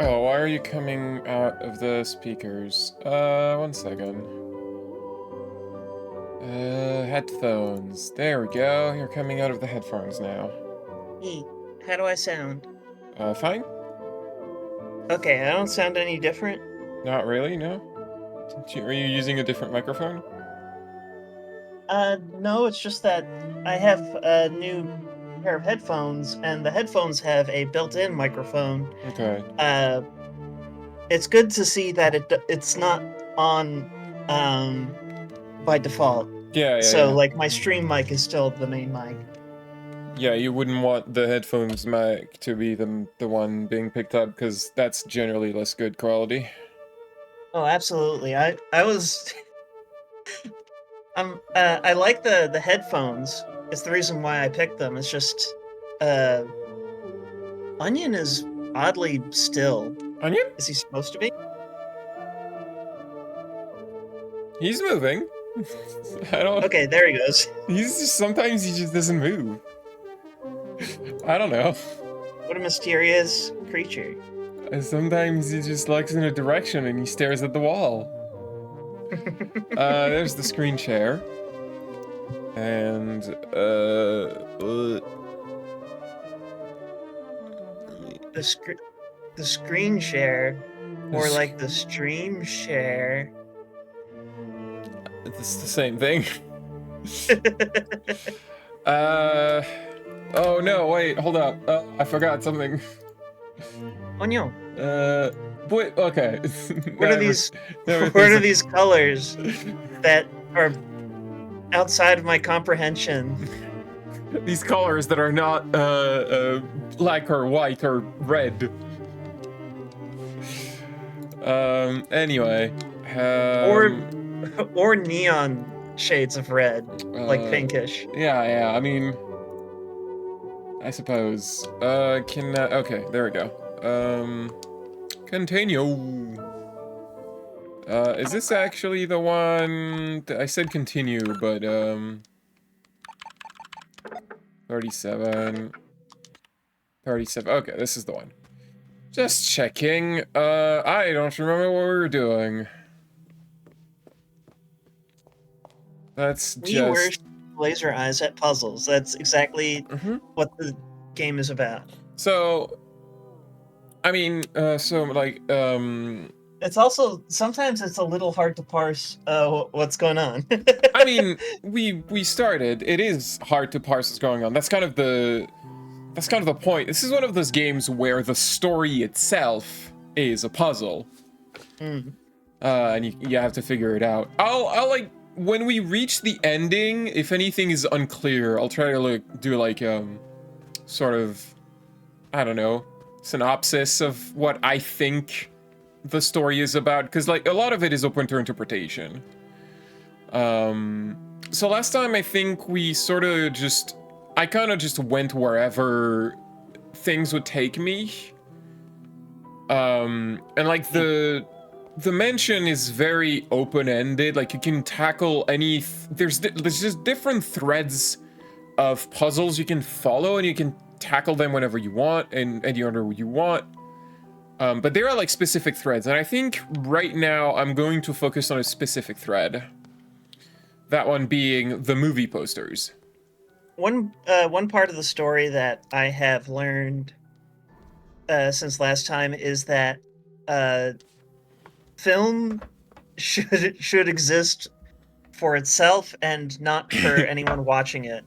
Oh, why are you coming out of the speakers? One second. Headphones. There we go. You're coming out of the headphones now. Hey, how do I sound? Fine? Okay, I don't sound any different. Not really, no? Are you using a different microphone? No, it's just that I have a new pair of headphones, and the headphones have a built-in microphone. Okay. Uh, it's good to see that it's not on um by default. Yeah, yeah, So yeah. like my stream mic is still the main mic. Yeah, you wouldn't want the headphones mic to be the one being picked up, because that's generally less good quality. Oh, absolutely. I was I like the headphones. It's the reason why I picked them. It's just uh Onion is oddly still. Onion? Is he supposed to be? He's moving. I don't... Okay, there he goes. He's just... Sometimes he just doesn't move. I don't know. What a mysterious creature. And sometimes he just looks in a direction and he stares at the wall. There's the screen share. And, The the screen share, or like the stream share. It's the same thing. Oh no, wait, hold up. I forgot something. Oh no. Wait, okay. What are these never what are thinks these colors that are outside of my comprehension? of these colors that are not, black or white or red. Anyway. Or neon shades of red, like pinkish. Yeah, I mean, I suppose. Okay, there we go. Continue. Is this actually the one? I said continue, but, 37. 37. Okay, this is the one. Just checking. I don't remember what we were doing. That's We were just... laser eyes at puzzles. That's exactly what the game is about. So, I mean, It's also sometimes it's a little hard to parse what's going on. I mean, we started. It is hard to parse what's going on. That's kind of the point. This is one of those games where the story itself is a puzzle. And you have to figure it out. I'll like, when we reach the ending, if anything is unclear, I'll try to like do like sort of, I don't know, synopsis of what I think the story is about, because like a lot of it is open to interpretation. So last time I think we sort of just, I kind of just went wherever things would take me. And like the mention is very open-ended. Like you can tackle any, there's just different threads of puzzles you can follow, and you can tackle them whenever you want and any order you want. But there are like specific threads, and I think right now I'm going to focus on a specific thread. That one being the movie posters. One part of the story that I have learned since last time is that film should exist for itself and not for anyone watching it.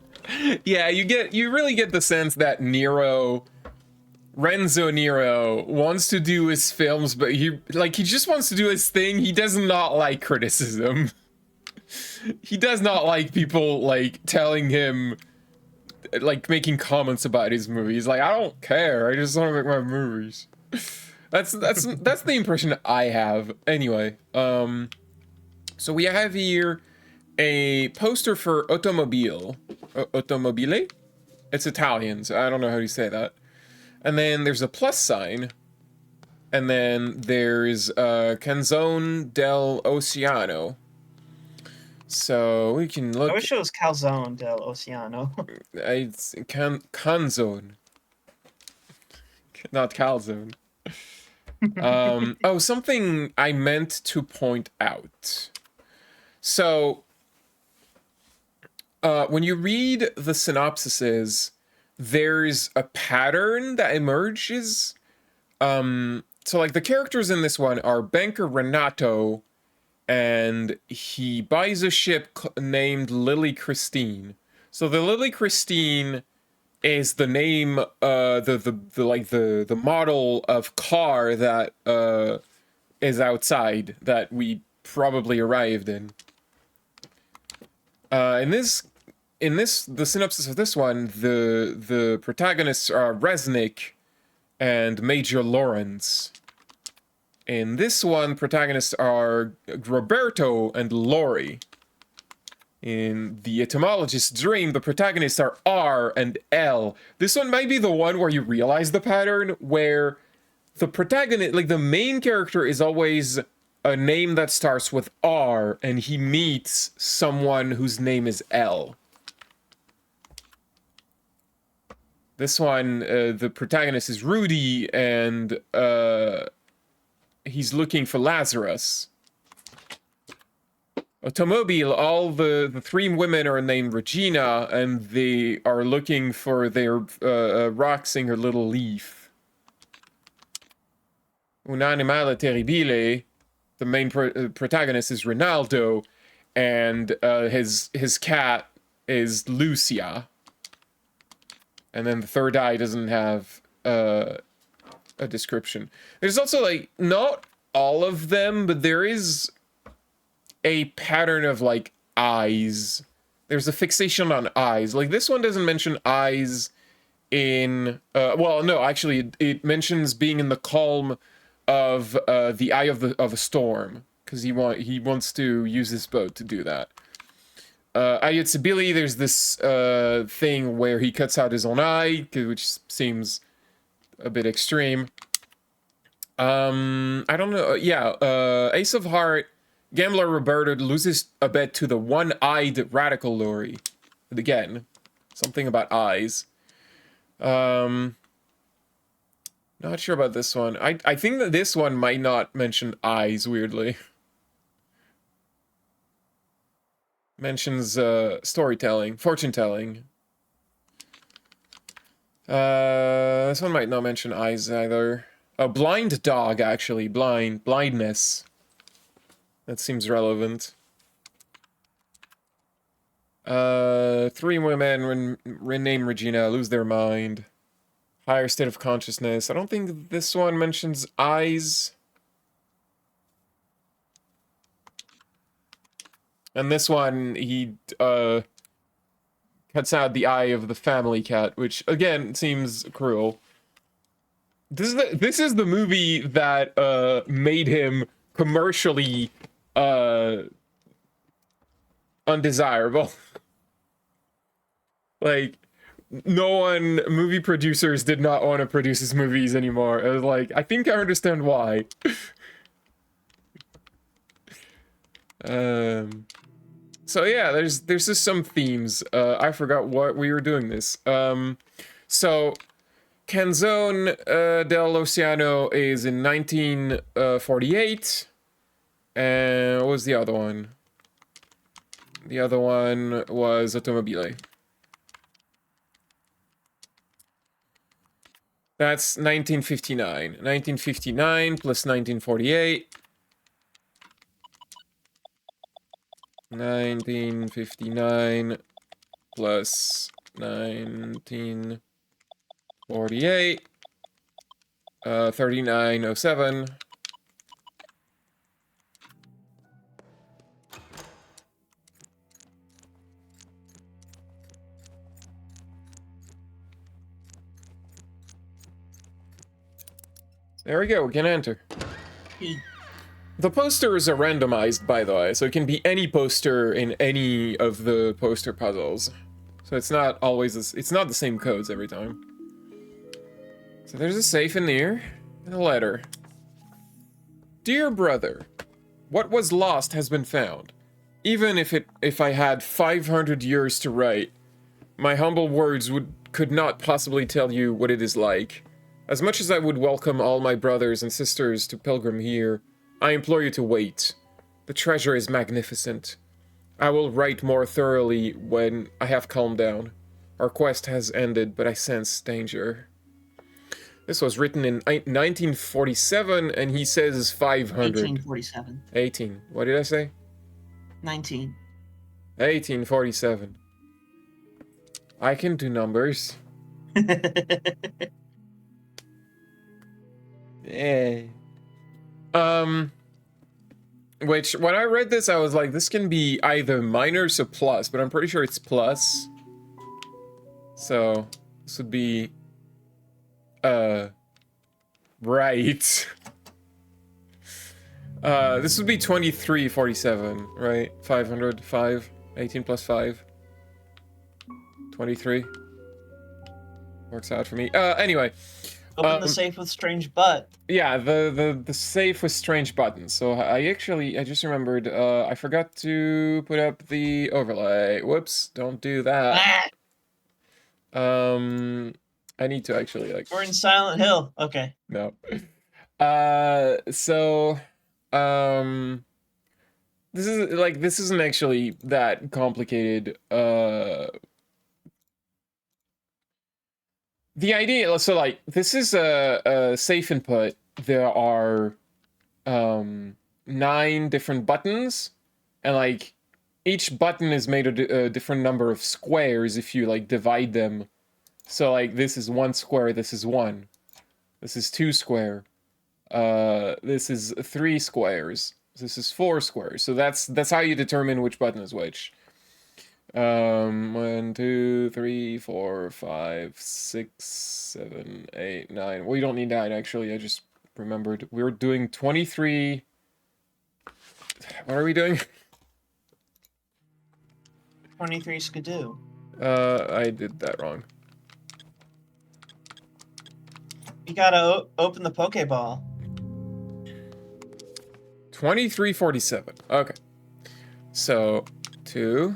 Yeah, you really get the sense that Renzo Nero wants to do his films, but he just wants to do his thing. He does not like criticism. He does not like people like telling him, like making comments about his movies. Like, I don't care. I just want to make my movies. That's the impression I have. Anyway, so we have here a poster for Automobile. Automobile? It's Italian, so I don't know how you say that. And then there's a plus sign. And then there's Canzone dell'Oceano. So we can look. I wish it was Calzone dell'Oceano. It's Canzone. Not calzone. Oh, something I meant to point out. So, when you read the synopsises, there's a pattern that emerges. So like the characters in this one are banker Renato, and he buys a ship named Lily Christine. So the Lily Christine is the name, the model of car that is outside that we probably arrived in. The synopsis of this one, the protagonists are Resnick and Major Lawrence. In this one, protagonists are Roberto and Lori. In the etymologist's dream, the protagonists are R and L. This one might be the one where you realize the pattern, where the protagonist, like the main character, is always a name that starts with R, and he meets someone whose name is L. This one, the protagonist is Rudy, and he's looking for Lazarus. Automobile, all the three women are named Regina, and they are looking for their rock singer Little Leaf. Un animale terribile, the main protagonist is Ronaldo, and his cat is Lucia. And then the third eye doesn't have a description. There's also, like, not all of them, but there is a pattern of, like, eyes. There's a fixation on eyes. Like, this one doesn't mention eyes in... well, no, actually, it mentions being in the calm of the eye of a storm. Because he wants to use his boat to do that. Ayutsabili, there's this thing where he cuts out his own eye, which seems a bit extreme. I don't know. Yeah, Ace of Heart, Gambler Roberto loses a bet to the one-eyed radical Lori. And again, something about eyes. Not sure about this one. I think that this one might not mention eyes, weirdly. Mentions storytelling, fortune-telling. This one might not mention eyes either. A blind dog, actually. Blindness. That seems relevant. Three women rename Regina, lose their mind. Higher state of consciousness. I don't think this one mentions eyes. And this one, he cuts out the eye of the family cat, which again seems cruel. This is the movie that made him commercially undesirable. Like, movie producers did not want to produce his movies anymore. It was like, I think I understand why. So yeah, there's just some themes. I forgot what we were doing this. So Canzone dell'Oceano is in 1948. And what was the other one? The other one was Automobile. That's 1959. 1959 plus 1948. 1959 plus 1948. 3907. There we go, we can enter. The posters are randomized, by the way, so it can be any poster in any of the poster puzzles. So it's not always, it's not the same codes every time. So there's a safe in here, and a letter. Dear brother, what was lost has been found. Even if I had 500 years to write, my humble words could not possibly tell you what it is like. As much as I would welcome all my brothers and sisters to pilgrim here, I implore you to wait. The treasure is magnificent. I will write more thoroughly when I have calmed down. Our quest has ended, but I sense danger. This was written in 1947, and he says 500. 1847. 18. What did I say? 19. 1847. I can do numbers. Yeah. Which, when I read this, I was like, this can be either minus or plus, but I'm pretty sure it's plus. So, this would be, right. This would be 2347, right? 500, 5, 18 plus 5. 23. Works out for me. Anyway. Open the safe with strange butt. Yeah, the safe with strange buttons. So I just remembered, I forgot to put up the overlay. Whoops, don't do that. I need to actually, like... We're in Silent Hill. Okay. No. This isn't actually that complicated. The idea, so like, this is a safe input. There are 9 different buttons, and like, each button is made of a different number of squares if you like divide them. So like, this is 1 square, this is 1. This is 2 square. This is 3 squares. This is 4 squares. So that's how you determine which button is which. 1, 2, 3, 4, 5, 6, 7, 8, 9. Well, you don't need 9, actually. I just remembered. We were doing 23... What are we doing? 23 skidoo. I did that wrong. You gotta open the Pokeball. 2347. Okay. So, 2...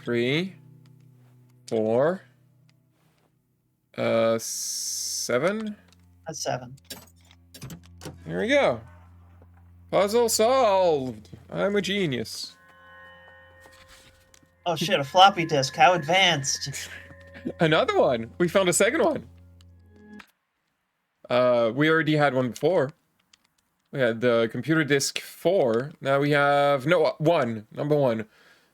3, 4, 7. That's 7. Here we go. Puzzle solved. I'm a genius. Oh shit, a floppy disk. How advanced? Another one. We found a second one. We already had one before. We had the computer disk 4. Now we have... No, 1. Number 1.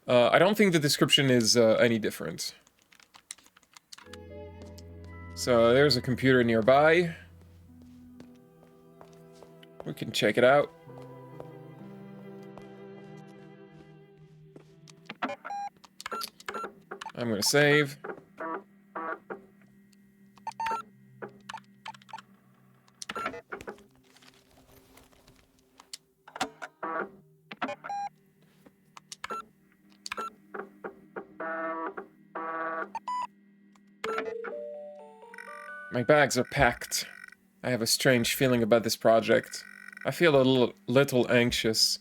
I don't think the description is any different. So there's a computer nearby. We can check it out. I'm gonna save. My bags are packed. I have a strange feeling about this project. I feel a little anxious.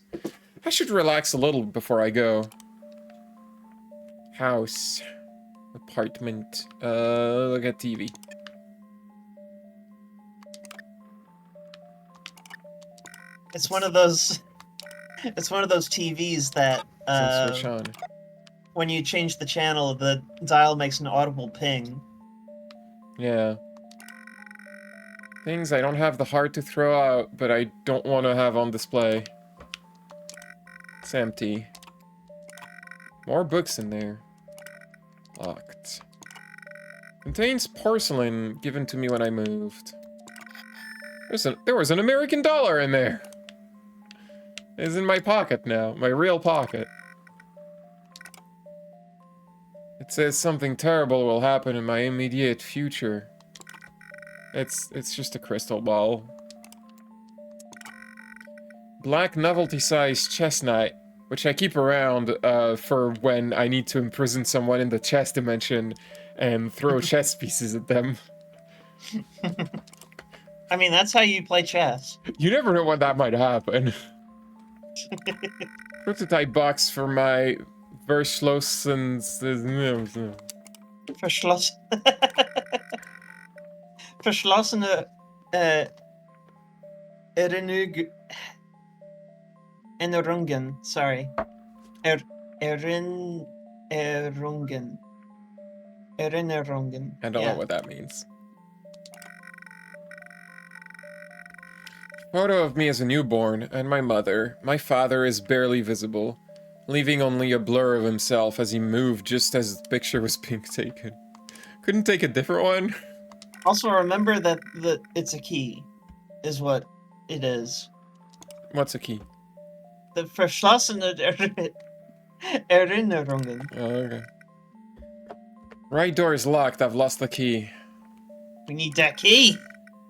I should relax a little before I go. House. Apartment. Look at TV. It's one of those... It's one of those TVs that, Switch on. when you change the channel, the dial makes an audible ping. Yeah. Things I don't have the heart to throw out, but I don't want to have on display. It's empty. More books in there. Locked. Contains porcelain given to me when I moved. There was an American dollar in there. It's in my pocket now, my real pocket. It says something terrible will happen in my immediate future. It's just a crystal ball. Black novelty-sized chestnut, which I keep around for when I need to imprison someone in the chess dimension and throw chess pieces at them. I mean, that's how you play chess. You never know when that might happen. Prototype box for my Verschlossens... verschlossene Erinnerungen. Sorry. Erinnerungen. Erinnerungen. I don't know what that means. Photo of me as a newborn, and my mother. My father is barely visible, leaving only a blur of himself as he moved just as the picture was being taken. Couldn't take a different one? Also, remember that it's a key, is what it is. What's a key? The verschlossene Erinnerungen. Oh, okay. Right door is locked. I've lost the key. We need that key.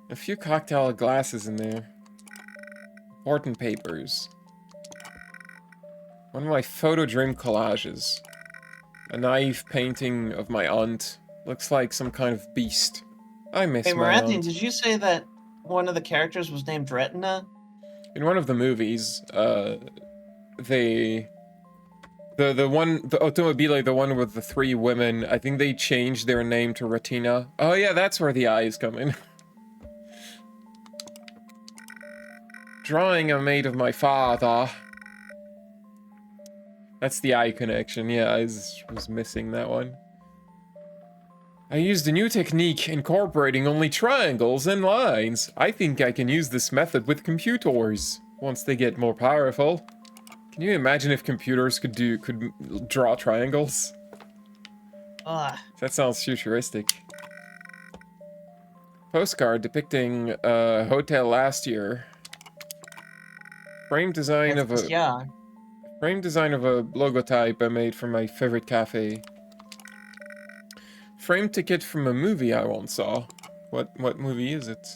A few cocktail glasses in there. Important papers. One of my photo dream collages. A naive painting of my aunt. Looks like some kind of beast. I miss Hey, my Marathian, aunt. did you say that one of the characters was named Retina? In one of the movies, the automobile, the one with the 3 women, I think they changed their name to Retina. Oh yeah, that's where the eyes come in. Drawing I made of my father. That's the eye connection, yeah, I was missing that one. I used a new technique incorporating only triangles and lines. I think I can use this method with computers once they get more powerful. Can you imagine if computers could draw triangles? That sounds futuristic. Postcard depicting a hotel last year. Frame design of a logotype I made for my favorite cafe. Frame ticket from a movie I once saw. What movie is it?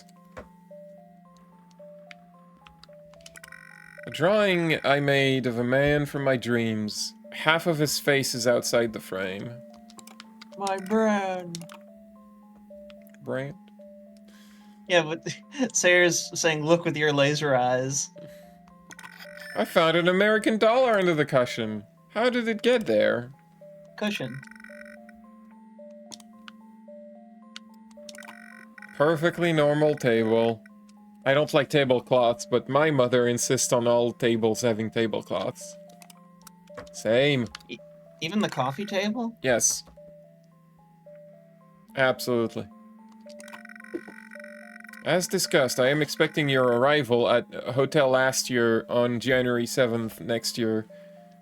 A drawing I made of a man from my dreams. Half of his face is outside the frame. My brand. Brand? Yeah, but Sayre's saying, look with your laser eyes. I found an American dollar under the cushion. How did it get there? Cushion. Perfectly normal table. I don't like tablecloths, but my mother insists on all tables having tablecloths. Same. Even the coffee table? Yes. Absolutely. As discussed, I am expecting your arrival at a hotel last year on January 7th next year.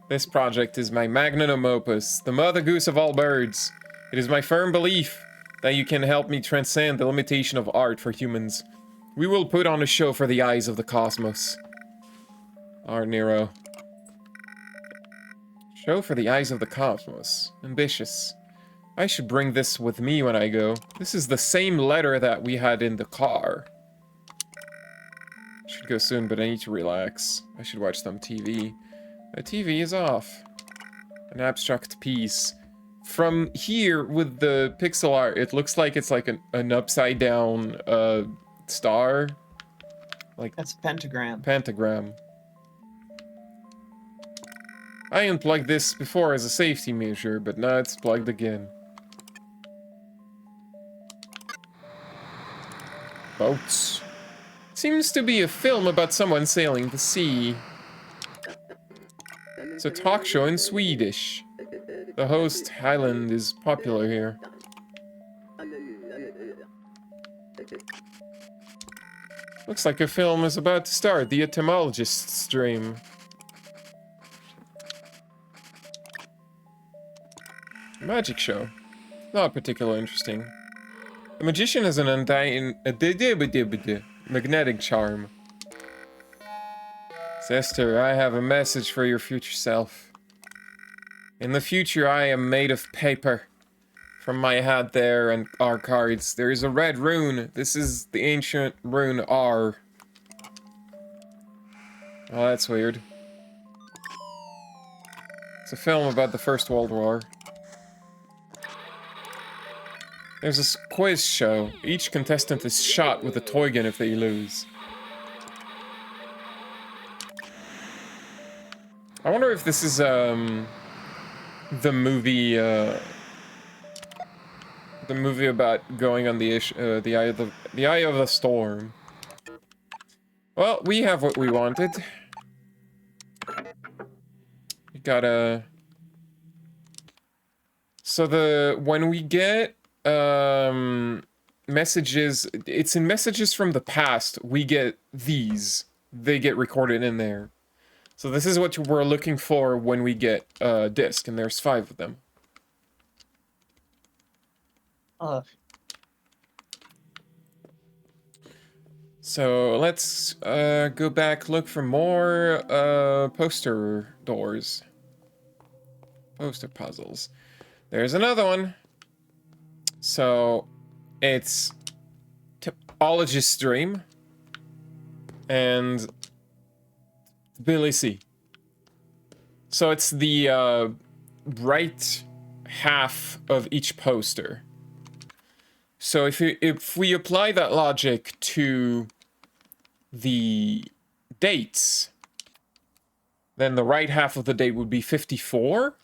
This project is my magnum opus, the mother goose of all birds. It is my firm belief that you can help me transcend the limitation of art for humans. We will put on a show for the eyes of the cosmos. Art Nero. Show for the eyes of the cosmos. Ambitious. I should bring this with me when I go. This is the same letter that we had in the car. Should go soon, but I need to relax. I should watch some TV. My TV is off. An abstract piece. From here, with the pixel art, it looks like it's like an upside down star. Like that's a pentagram. Pentagram. I unplugged this before as a safety measure, but now it's plugged again. Boats. Seems to be a film about someone sailing the sea. It's a talk show in Swedish. The host, Highland, is popular here. Looks like a film is about to start. The etymologist's dream. Magic show. Not particularly interesting. The magician has an undying magnetic charm. Sister, I have a message for your future self. In the future, I am made of paper. From my hat there and our cards, there is a red rune. This is the ancient rune R. Oh, that's weird. It's a film about the First World War. There's a quiz show. Each contestant is shot with a toy gun if they lose. I wonder if this is, the movie, the movie about going on the eye of the storm. Well, we have what we wanted. We gotta. So when we get messages, it's in messages from the past. We get these. They get recorded in there. So this is what we're looking for when we get a disc, and there's 5 of them. So let's go back, look for more poster doors. Poster puzzles. There's another one. So it's Typologist's Dream and Billy C. So it's the right half of each poster. So if we apply that logic to the dates, then the right half of the date would be 54.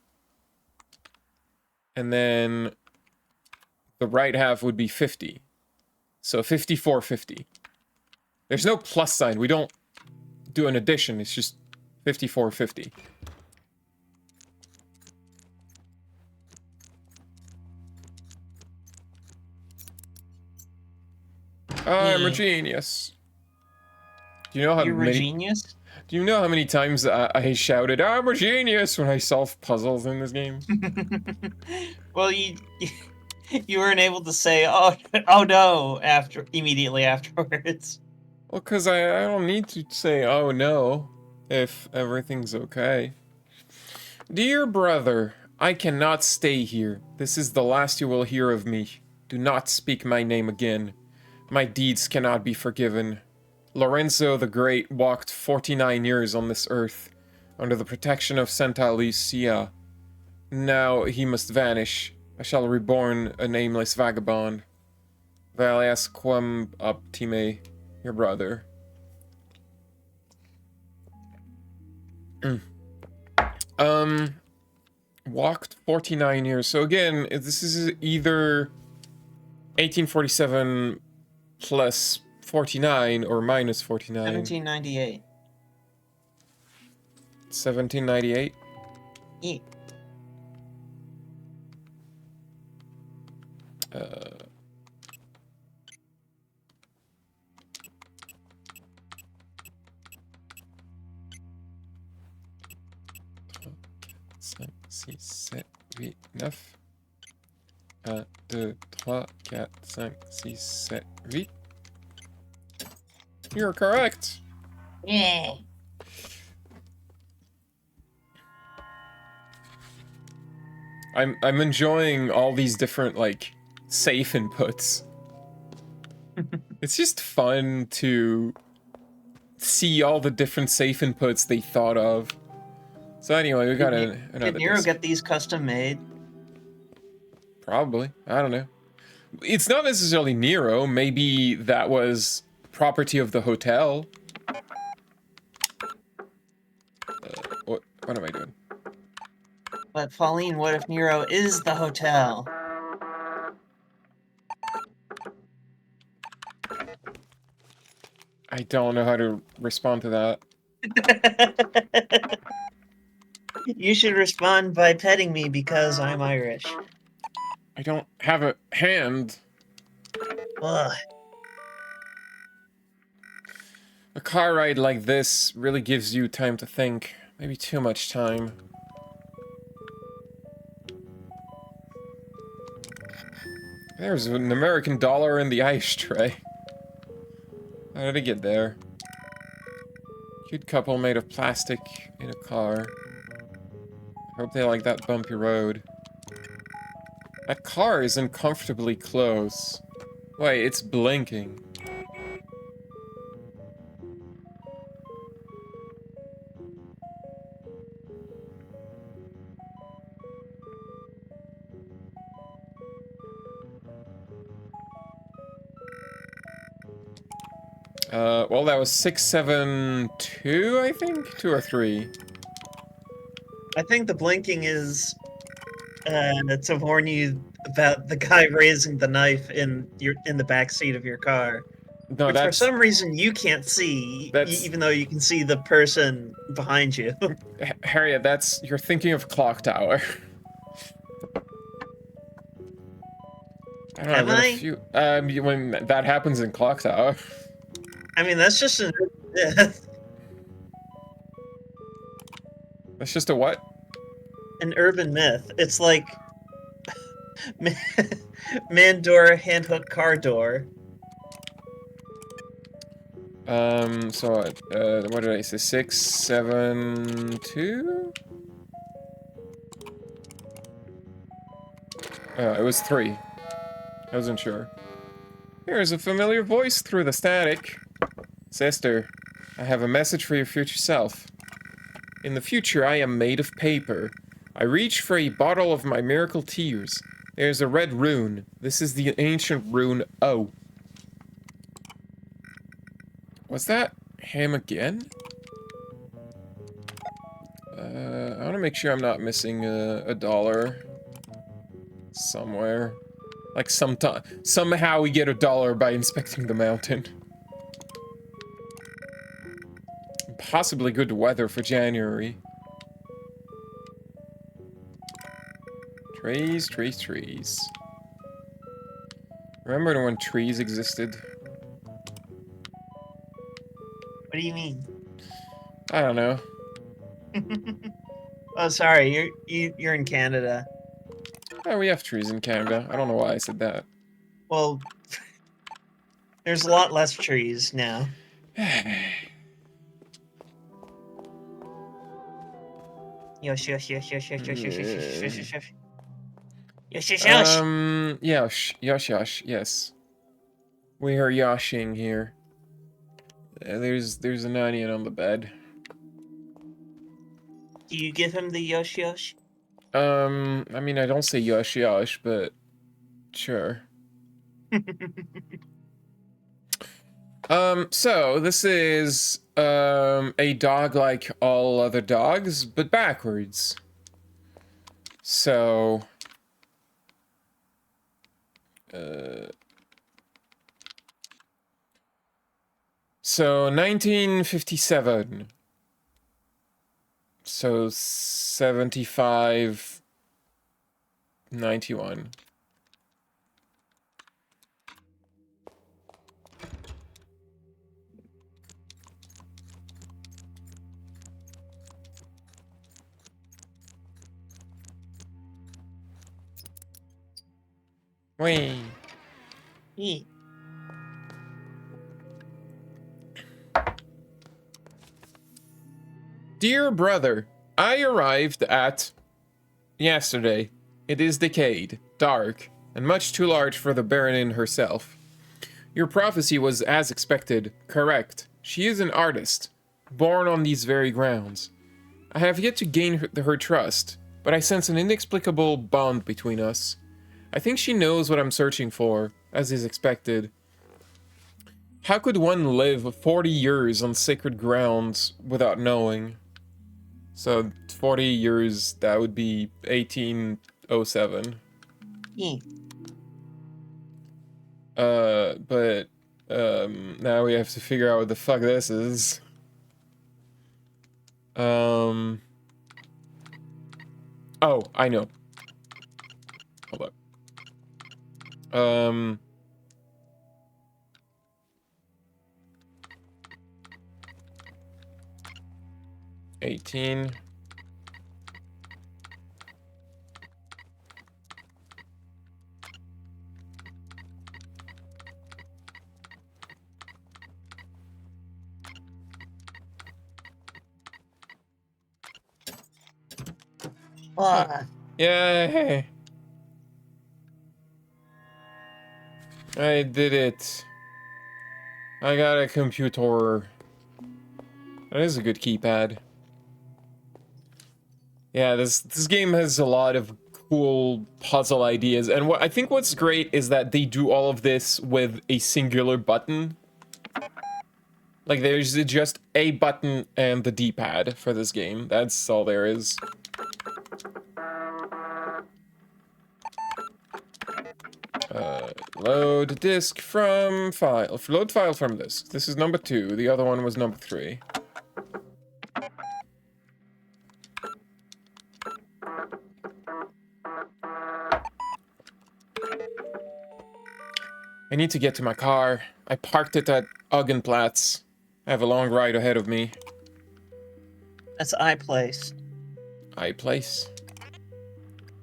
And then the right half would be 50. So 5450. There's no plus sign. We don't do an addition. It's just 5450. I'm a genius. Do you know how You're a genius? Do you know how many times I shouted, "I'm a genius" when I solved puzzles in this game? Well, you weren't able to say, "Oh no," immediately afterwards. Well, because I don't need to say, "Oh no," if everything's okay. Dear brother, I cannot stay here. This is the last you will hear of me. Do not speak my name again. My deeds cannot be forgiven. Lorenzo the Great walked 49 years on this earth, under the protection of Santa Lucia. Now he must vanish. I shall reborn a nameless vagabond. Valias quam optime, your brother. Walked 49 years. So again, this is either 1847 plus 49 or minus 49. 1798. 1798? Yeah. Six, sept, huit, neuf. 1, 2, 3, 4, 5, 6, 7, 8. You're correct. Yeah. I'm enjoying all these different like safe inputs. It's just fun to see all the different safe inputs they thought of. So anyway, we got another Did Nero disc. get these custom made? Probably. I don't know. It's not necessarily Nero. Maybe that was property of the hotel. What am I doing? But Pauline, what if Nero is the hotel? I don't know how to respond to that. You should respond by petting me because I'm Irish. I don't have a hand. Ugh. A car ride like this really gives you time to think. Maybe too much time. There's an American dollar in the ice tray. How did it get there? Cute couple made of plastic in a car. Hope they like that bumpy road. That car is uncomfortably close. Wait, it's blinking. Well, that was 672, I think? 2 or 3. I think the blinking is to warn you about the guy raising the knife in the back seat of your car, No, which for that's some reason you can't see, that's even though you can see the person behind you. Harriet. That's you're thinking of Clock Tower. I don't know. Am I've got a I? few. When that happens in Clock Tower. I mean, that's just an myth. That's just a what? An urban myth. It's like man door, hand hook car door. So what did I say? 6, 7, 2? It was 3. I wasn't sure. Here's a familiar voice through the static. Sister, I have a message for your future self. In the future, I am made of paper. I reach for a bottle of my miracle tears. There's a red rune. This is the ancient rune O. Was that him again? I want to make sure I'm not missing a dollar somewhere. Like somehow we get a dollar by inspecting the mountain. Possibly good weather for January. Trees, trees, trees. Remember when trees existed? What do you mean? I don't know. Oh, sorry, you're in Canada. Oh, we have trees in Canada. I don't know why I said that. Well, there's a lot less trees now. Yosh, yosh, yosh, yosh, yosh, yosh, yosh, yosh, yosh, yosh, yosh. Yosh, yosh, yosh. Yosh, yes. We are yoshing here. There's an onion on the bed. Do you give him the yosh, yosh? I mean, I don't say yosh, but sure. So this is a dog like all other dogs, but backwards. So so 1957. So 75 91. Wait. Eat. Dear brother, I arrived at yesterday. It is decayed, dark, and much too large for the Baronin herself. Your prophecy was, as expected, correct. She is an artist, born on these very grounds. I have yet to gain her trust, but I sense an inexplicable bond between us. I think she knows what I'm searching for, as is expected. How could one live 40 years on sacred grounds without knowing? So 40 years, that would be 1807. Eat. But now we have to figure out what the fuck this is. Oh, I know. Hold up. 18. Yay! I did it. I got a computer. That is a good keypad. Yeah, this game has a lot of cool puzzle ideas, and I think what's great is that they do all of this with a singular button. Like, there's just a button and the D-pad for this game. That's all there is. Load disk from file. Load file from disk. This is number 2. The other one was number 3. I need to get to my car. I parked it at Augenplatz. I have a long ride ahead of me. That's iPlace. iPlace?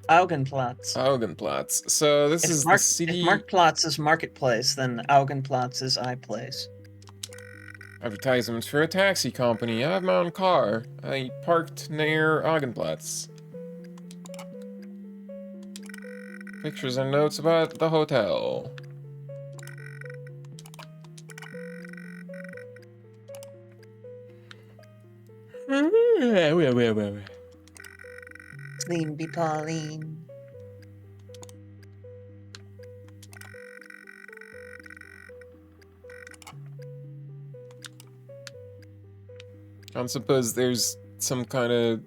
Augenplatz. Augenplatz. So this is the city... If Marktplatz is Marketplace, then Augenplatz is iPlace. Advertisements for a taxi company. I have my own car. I parked near Augenplatz. Pictures and notes about the hotel. Sleepy Pauline. I suppose there's some kind of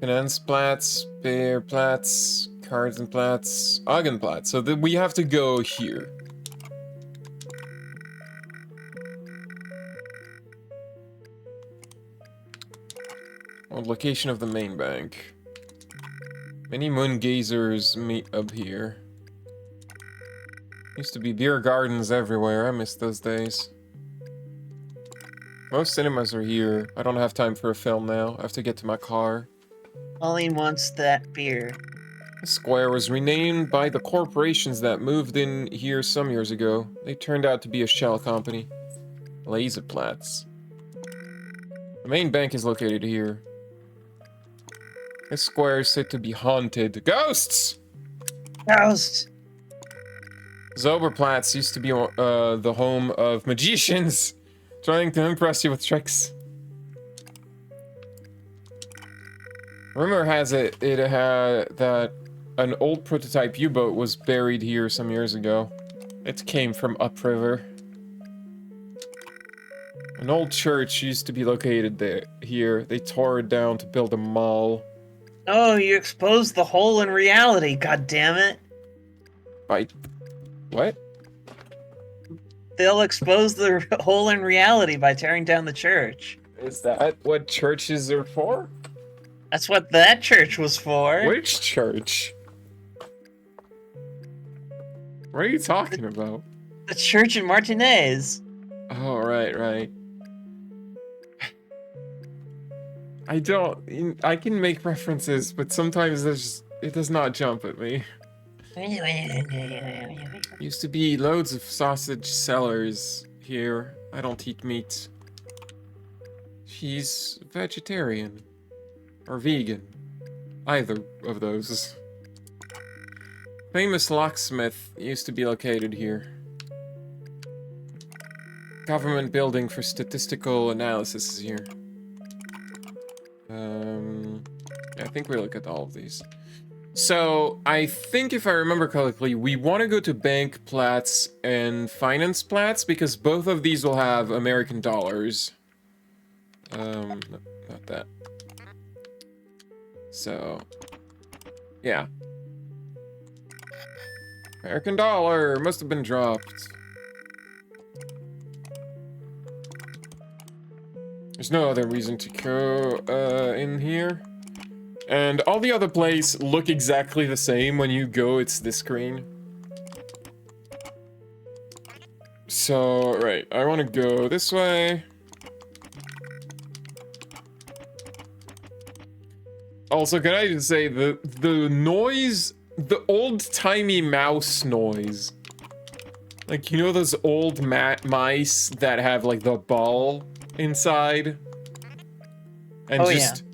Finanzplatz, Beerplatz, Kartenplatz, Augenplatz. So we have to go here. Old location of the main bank. Many moon gazers meet up here. Used to be beer gardens everywhere. I miss those days. Most cinemas are here. I don't have time for a film now. I have to get to my car. Pauline wants that beer. The square was renamed by the corporations that moved in here some years ago. They turned out to be a shell company. Laserplatz. The main bank is located here. This square is said to be haunted. Ghosts! Ghosts! Zoberplatz used to be the home of magicians trying to impress you with tricks. Rumor has it had that an old prototype U-boat was buried here some years ago. It came from upriver. An old church used to be located here. They tore it down to build a mall. Oh, you exposed the hole in reality, god damn it. What? They'll expose the hole in reality by tearing down the church. Is that what churches are for? That's what that church was for. Which church? What are you talking about? The church in Martinez. Oh, right. I can make references, but sometimes it does not jump at me. Used to be loads of sausage sellers here. I don't eat meat. She's vegetarian. Or vegan. Either of those. Famous locksmith used to be located here. Government building for statistical analysis is here. I think we look at all of these. So, I think if I remember correctly, we want to go to Bankplatz and Finanzplatz because both of these will have American dollars. Not that. So, yeah. American dollar must have been dropped. There's no other reason to go in here. And all the other places look exactly the same. When you go, it's this screen. So, right, I want to go this way. Also, can I just say, the noise, the old-timey mouse noise. Like, you know those old mice that have, like, the ball inside? And just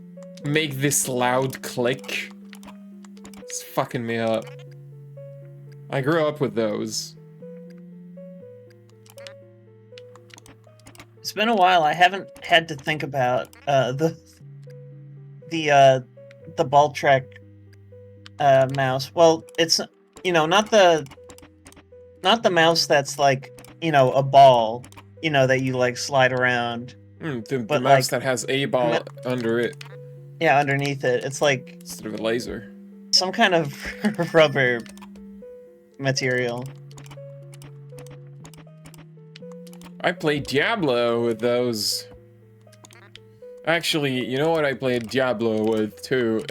make this loud click? It's fucking me up. I grew up with those. It's been a while. I haven't had to think about the ball track mouse. Well, it's, you know, not the mouse that's like, you know, a ball, you know, that you like slide around. The mouse that has a ball under it. Yeah, underneath it. It's like instead of a laser. Some kind of rubber material. I played Diablo with those. Actually, you know what I played Diablo with too?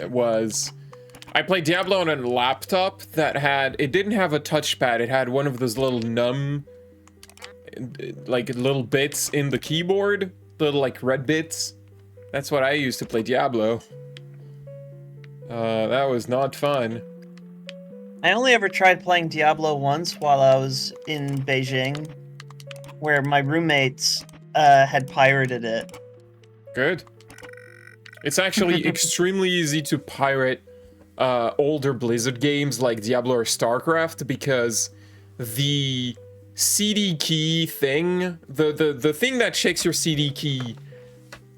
I played Diablo on a laptop that it didn't have a touchpad. It had one of those little like little bits in the keyboard, little like red bits. That's what I used to play Diablo. That was not fun. I only ever tried playing Diablo once while I was in Beijing, where my roommates had pirated it. Good. It's actually extremely easy to pirate older Blizzard games like Diablo or StarCraft because the CD key thing, the thing that checks your CD key,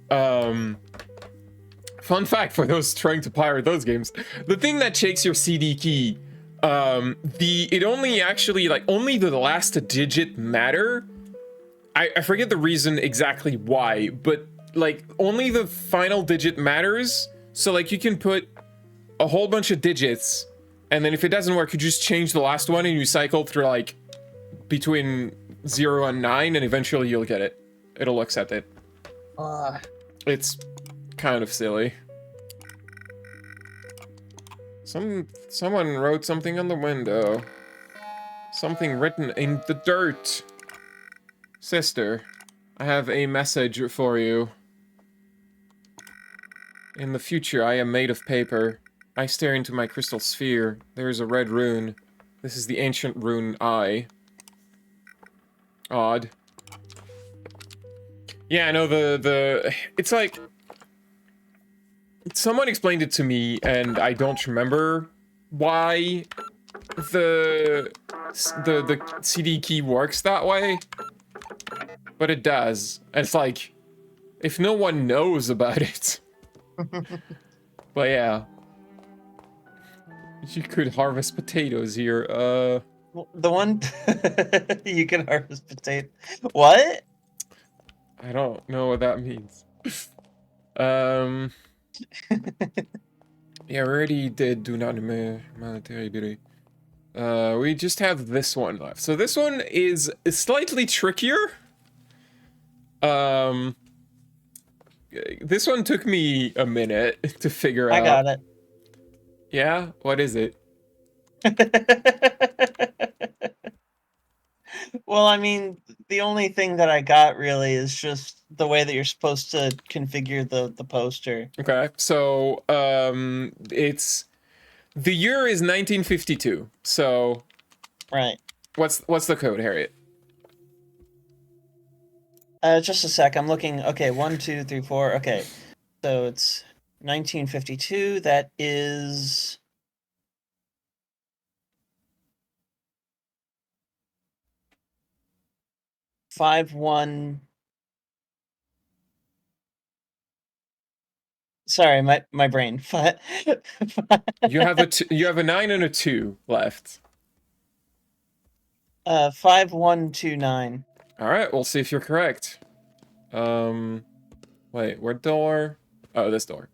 fun fact for those trying to pirate those games, the thing that checks your CD key, it only actually, like, only the last digit matter. I forget the reason exactly why, but like only the final digit matters. So like you can put a whole bunch of digits, and then if it doesn't work, you just change the last one and you cycle through like between 0 and 9, and eventually you'll get it. It'll accept it. It's kind of silly. Someone wrote something on the window. Something written in the dirt. Sister, I have a message for you. In the future, I am made of paper. I stare into my crystal sphere. There is a red rune. This is the ancient rune I. Odd. Yeah, I know it's like... Someone explained it to me, and I don't remember why the CD key works that way. But it does. It's like, if no one knows about it... But yeah. You could harvest potatoes here, The one you can harvest potato. What? I don't know what that means. Yeah, we already did do not military beauty. We just have this one left. So this one is slightly trickier. This one took me a minute to figure out. I got it. Yeah? What is it? Well, I mean, the only thing that I got really is just the way that you're supposed to configure the poster. Okay, so, it's... The year is 1952, so... Right. What's the code, Harriet? Just a sec. I'm looking. Okay, 1, 2, 3, 4. Okay, so it's 1952. That is 5-1. Sorry, my brain. You have a 9 and a 2 left. 5129. All right, we'll see if you're correct. Wait, what door? Oh, this door.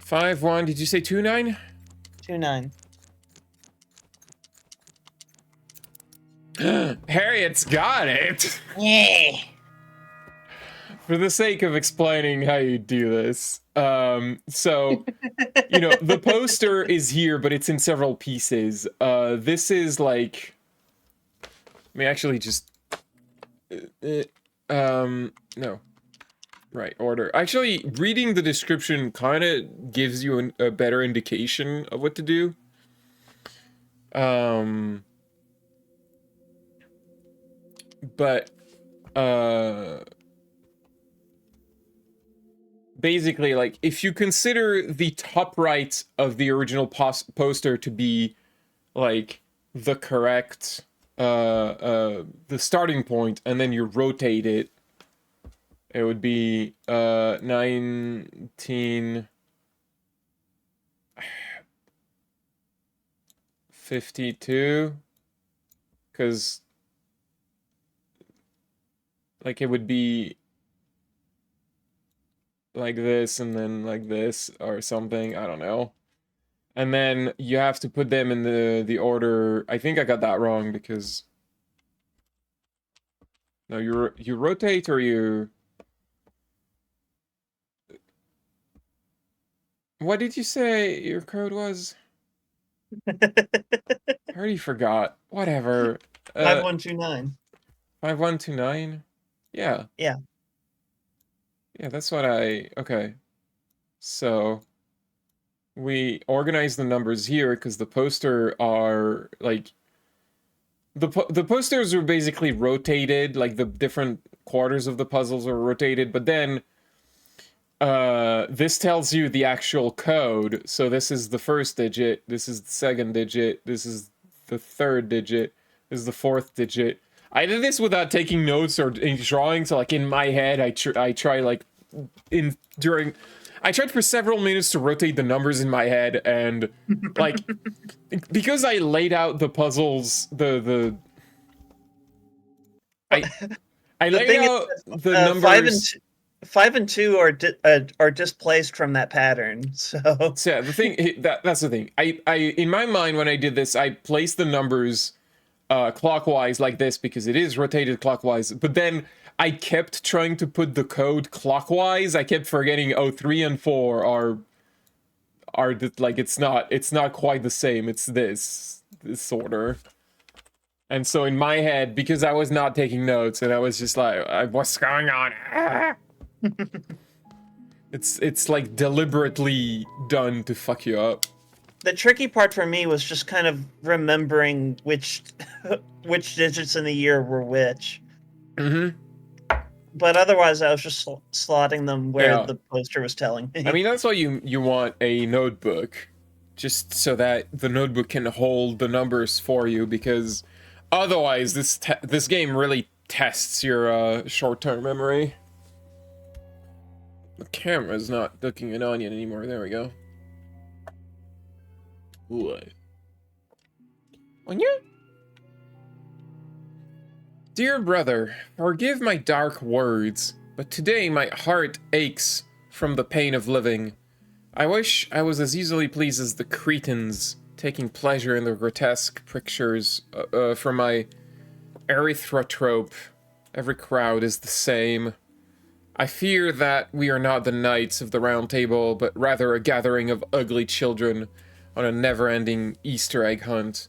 5-1. Did you say 2-9? 29. Harriet's got it. Yeah. For the sake of explaining how you do this, so you know the poster is here, but it's in several pieces. This is like, let me actually just, no, right order. Actually, reading the description kind of gives you a better indication of what to do. But basically, like, if you consider the top right of the original poster to be like the correct the starting point, and then you rotate it, it would be 1952, because like it would be like this and then like this or something. I don't know. And then you have to put them in the order. I think I got that wrong because no, you rotate or you. What did you say your code was? I already forgot. Whatever. 5129. 5129. Yeah. Yeah. Yeah, that's what I. Okay. So we organize the numbers here because the poster are like the posters are basically rotated, like the different quarters of the puzzles are rotated, but then this tells you the actual code. So this is the first digit, this is the second digit, this is the third digit, this is the fourth digit. I did this without taking notes or drawing, so like in my head I try like I tried for several minutes to rotate the numbers in my head, and like because I laid out the puzzles, I The laid thing out is, the numbers. 5 and 2 are displaced from that pattern. So So yeah, the thing that's the thing. I in my mind when I did this, I placed the numbers clockwise like this because it is rotated clockwise. But then I kept trying to put the code clockwise. I kept forgetting 3 and 4 are like it's not quite the same. It's this order. And so in my head, because I was not taking notes and I was just like, what's going on? It's like deliberately done to fuck you up. the tricky part for me was just kind of remembering which which digits in the year were which. Mm-hmm. But otherwise, I was just slotting them where Yeah. the poster was telling me. I mean, that's why you want a notebook, just so that the notebook can hold the numbers for you, because otherwise this game really tests your short-term memory. The camera's not looking an onion anymore. There we go. What? Onion? Dear brother, forgive my dark words, but today my heart aches from the pain of living. I wish I was as easily pleased as the cretins, taking pleasure in the grotesque pictures from my erythrotrope. Every crowd is the same. I fear that we are not the knights of the round table, but rather a gathering of ugly children on a never-ending Easter egg hunt.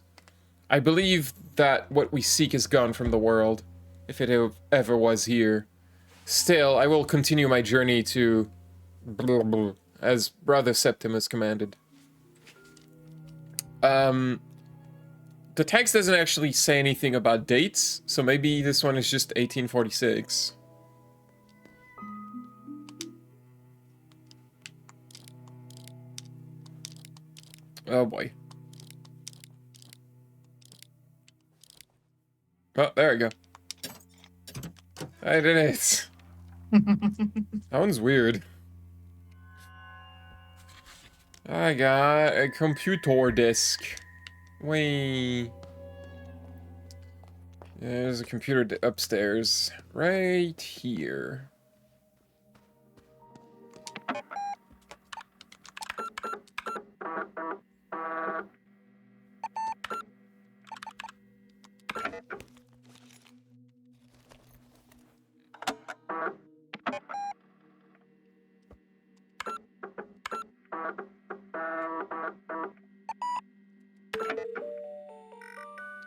I believe that what we seek is gone from the world, if it ever was here. Still, I will continue my journey to blah, blah, as Brother Septimus commanded. The text doesn't actually say anything about dates, so maybe this one is just 1846. Oh boy. Oh, there we go. I did it. That one's weird. I got a computer disk. Wait. There's a computer upstairs. Right here.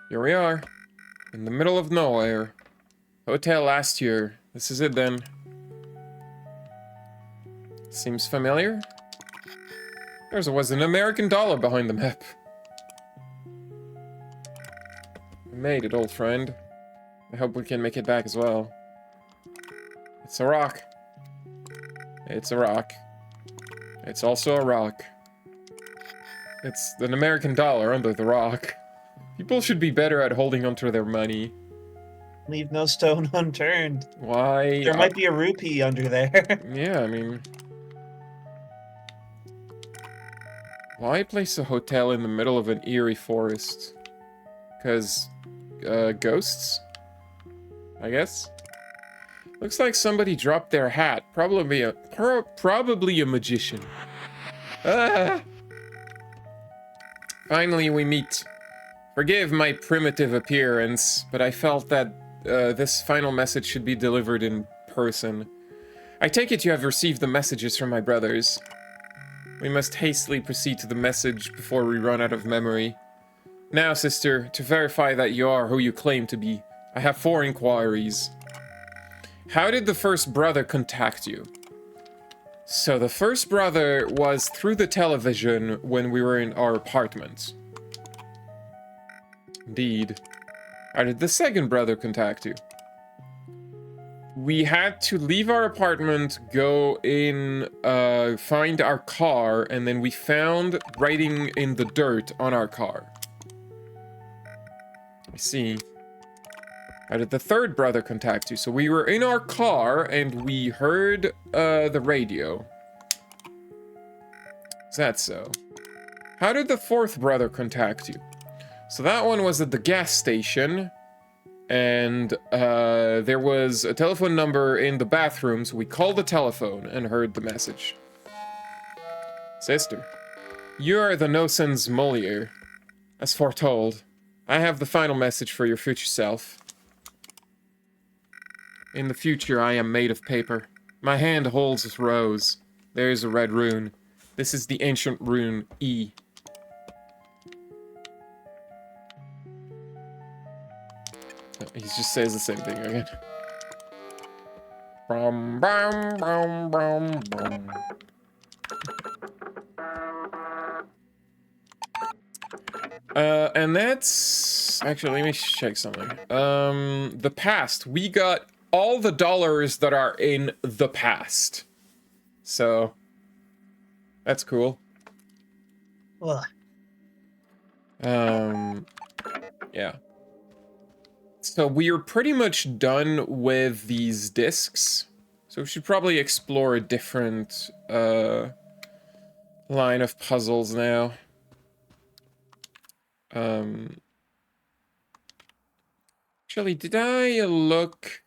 Here we are. In the middle of nowhere. Hotel last year. This is it then. Seems familiar. There was an American dollar behind the map. We made it, old friend. I hope we can make it back as well. It's a rock. It's a rock. It's also a rock. It's an American dollar under the rock. People should be better at holding onto their money. Leave no stone unturned. Why? There might be a rupee under there. Yeah, I mean... Why place a hotel in the middle of an eerie forest? Because, ghosts? I guess? Looks like somebody dropped their hat. Probably a magician. Ah! Finally, we meet. Forgive my primitive appearance, but I felt that this final message should be delivered in person. I take it you have received the messages from my brothers. We must hastily proceed to the message before we run out of memory. Now, sister, to verify that you are who you claim to be, I have 4 inquiries. How did the first brother contact you? So the first brother was through the television when we were in our apartment. Indeed. How did the second brother contact you? We had to leave our apartment, go in, find our car, and then we found writing in the dirt on our car. I see. How did the third brother contact you? So we were in our car and we heard the radio. Is that so? How did the fourth brother contact you? So that one was at the gas station, and there was a telephone number in the bathroom, so we called the telephone and heard the message. Sister, you are the Nosens Moliere. As foretold, I have the final message for your future self. In the future, I am made of paper. My hand holds a rose. There is a red rune. This is the ancient rune E. He just says the same thing again. Brum, brum, brum, brum, brum. And that's... Actually, let me check something. The past. We got all the dollars that are in the past. So... That's cool. Ugh. Yeah. So we are pretty much done with these discs. So we should probably explore a different line of puzzles now. Actually, did I look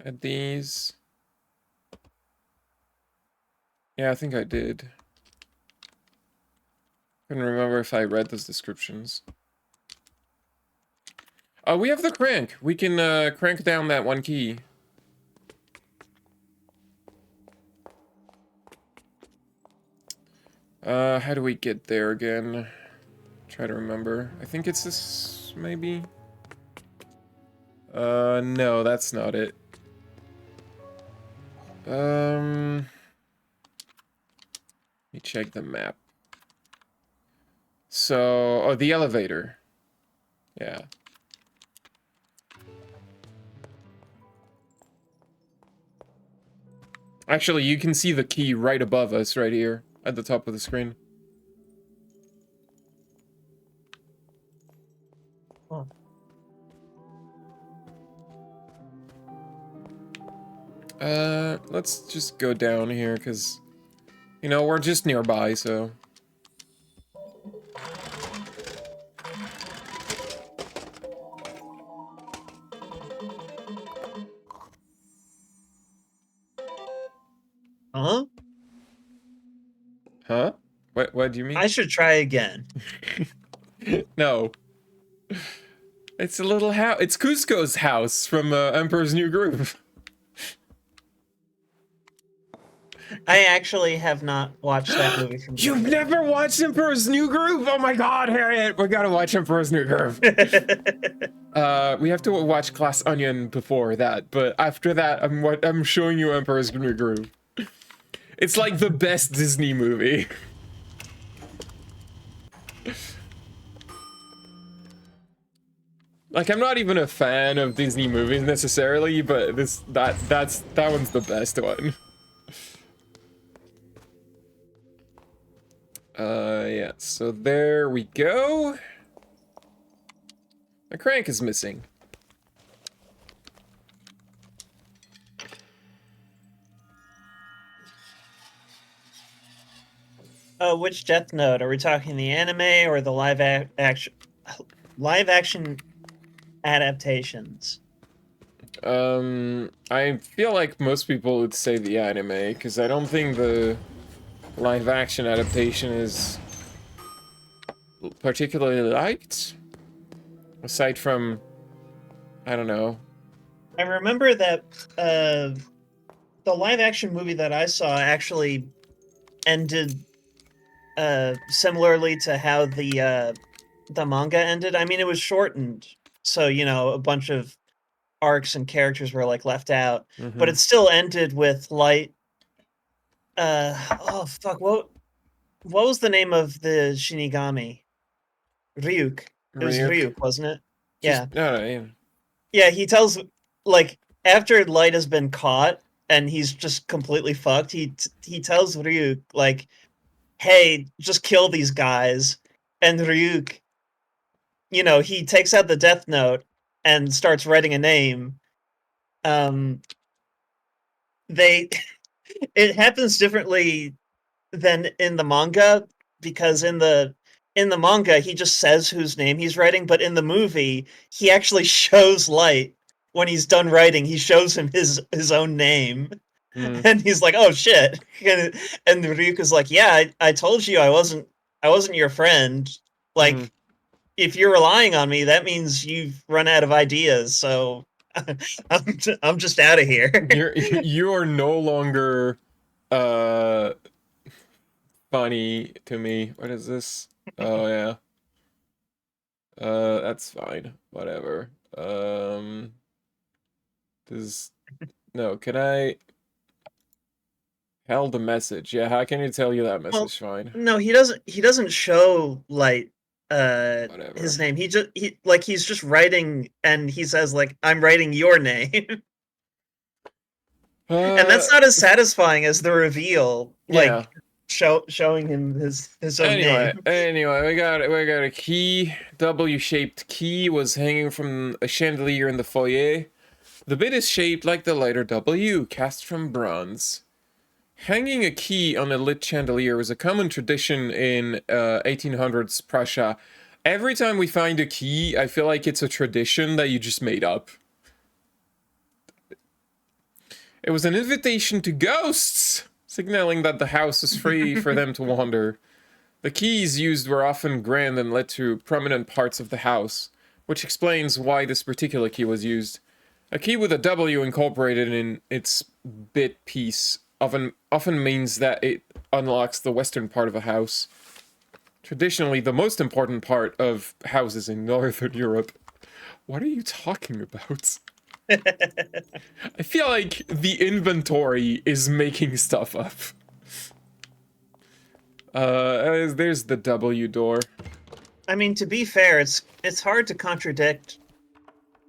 at these? Yeah, I think I did. Couldn't remember if I read those descriptions. Oh, we have the crank. We can crank down that one key. How do we get there again? Try to remember. I think it's this, maybe? No, that's not it. Let me check the map. So, oh, the elevator. Yeah. Actually, you can see the key right above us, right here, at the top of the screen. Oh. Let's just go down here, because, you know, we're just nearby, so... Huh? Huh? What do you mean? I should try again. No. It's a little house. It's Cusco's house from Emperor's New Groove. I actually have not watched that movie from You've never watched Emperor's New Groove? Oh my god, Harriet, we gotta watch Emperor's New Groove. We have to watch Glass Onion before that, but after that, I'm showing you Emperor's New Groove. It's like the best Disney movie. Like, I'm not even a fan of Disney movies necessarily, but that one's the best one. Yeah, so there we go. The crank is missing. Which Death Note? Are we talking the anime or the live action adaptations? I feel like most people would say the anime, because I don't think the live action adaptation is particularly liked, aside from, I don't know. I remember that the live action movie that I saw actually ended similarly to how the manga ended. I mean, it was shortened, so a bunch of arcs and characters were like left out, but Mm-hmm. it still ended with Light. Oh fuck, what was the name of the Shinigami? Ryuk. It was Ryuk. Ryuk, wasn't it? Yeah. Just no, no, yeah. Yeah, he tells like after Light has been caught and he's just completely fucked, he tells Ryuk like, "Hey, just kill these guys." And Ryuk, he takes out the death note and starts writing a name. Um they it happens differently than in the manga because in the manga he just says whose name he's writing, but in the movie he actually shows Light when he's done writing. He shows him his own name, Mm, and he's like, "Oh shit!" And Ryuka's like, "Yeah, I told you I wasn't your friend. mm. Like, if you're relying on me, that means you've run out of ideas. So I'm just out of here." You are no longer uh funny to me. What is this? Oh yeah. That's fine. Whatever. Does no, can I held a message? Yeah, how can you tell you that Well, message fine? no, he doesn't show Light his Whatever. name. He's just writing and he says like, "I'm writing your name." And Uh that's not as satisfying as the reveal, yeah. like showing him his own Anyway, name. we got a key. W-shaped key was hanging from a chandelier in the foyer. The bit is shaped like the letter W, cast from bronze. Hanging a key on a lit chandelier was a common tradition in 1800s Prussia. Every time we find a key, I feel like it's a tradition that you just made up. It was an invitation to ghosts, signaling that the house is free for them to wander. The keys used were often grand and led to prominent parts of the house, which explains why this particular key was used. A key with a W incorporated in its bit piece often means that it unlocks the western part of a house. Traditionally, the most important part of houses in Northern Europe. What are you talking about? I feel like the inventory is making stuff up. There's the W door. I mean, to be fair, it's hard to contradict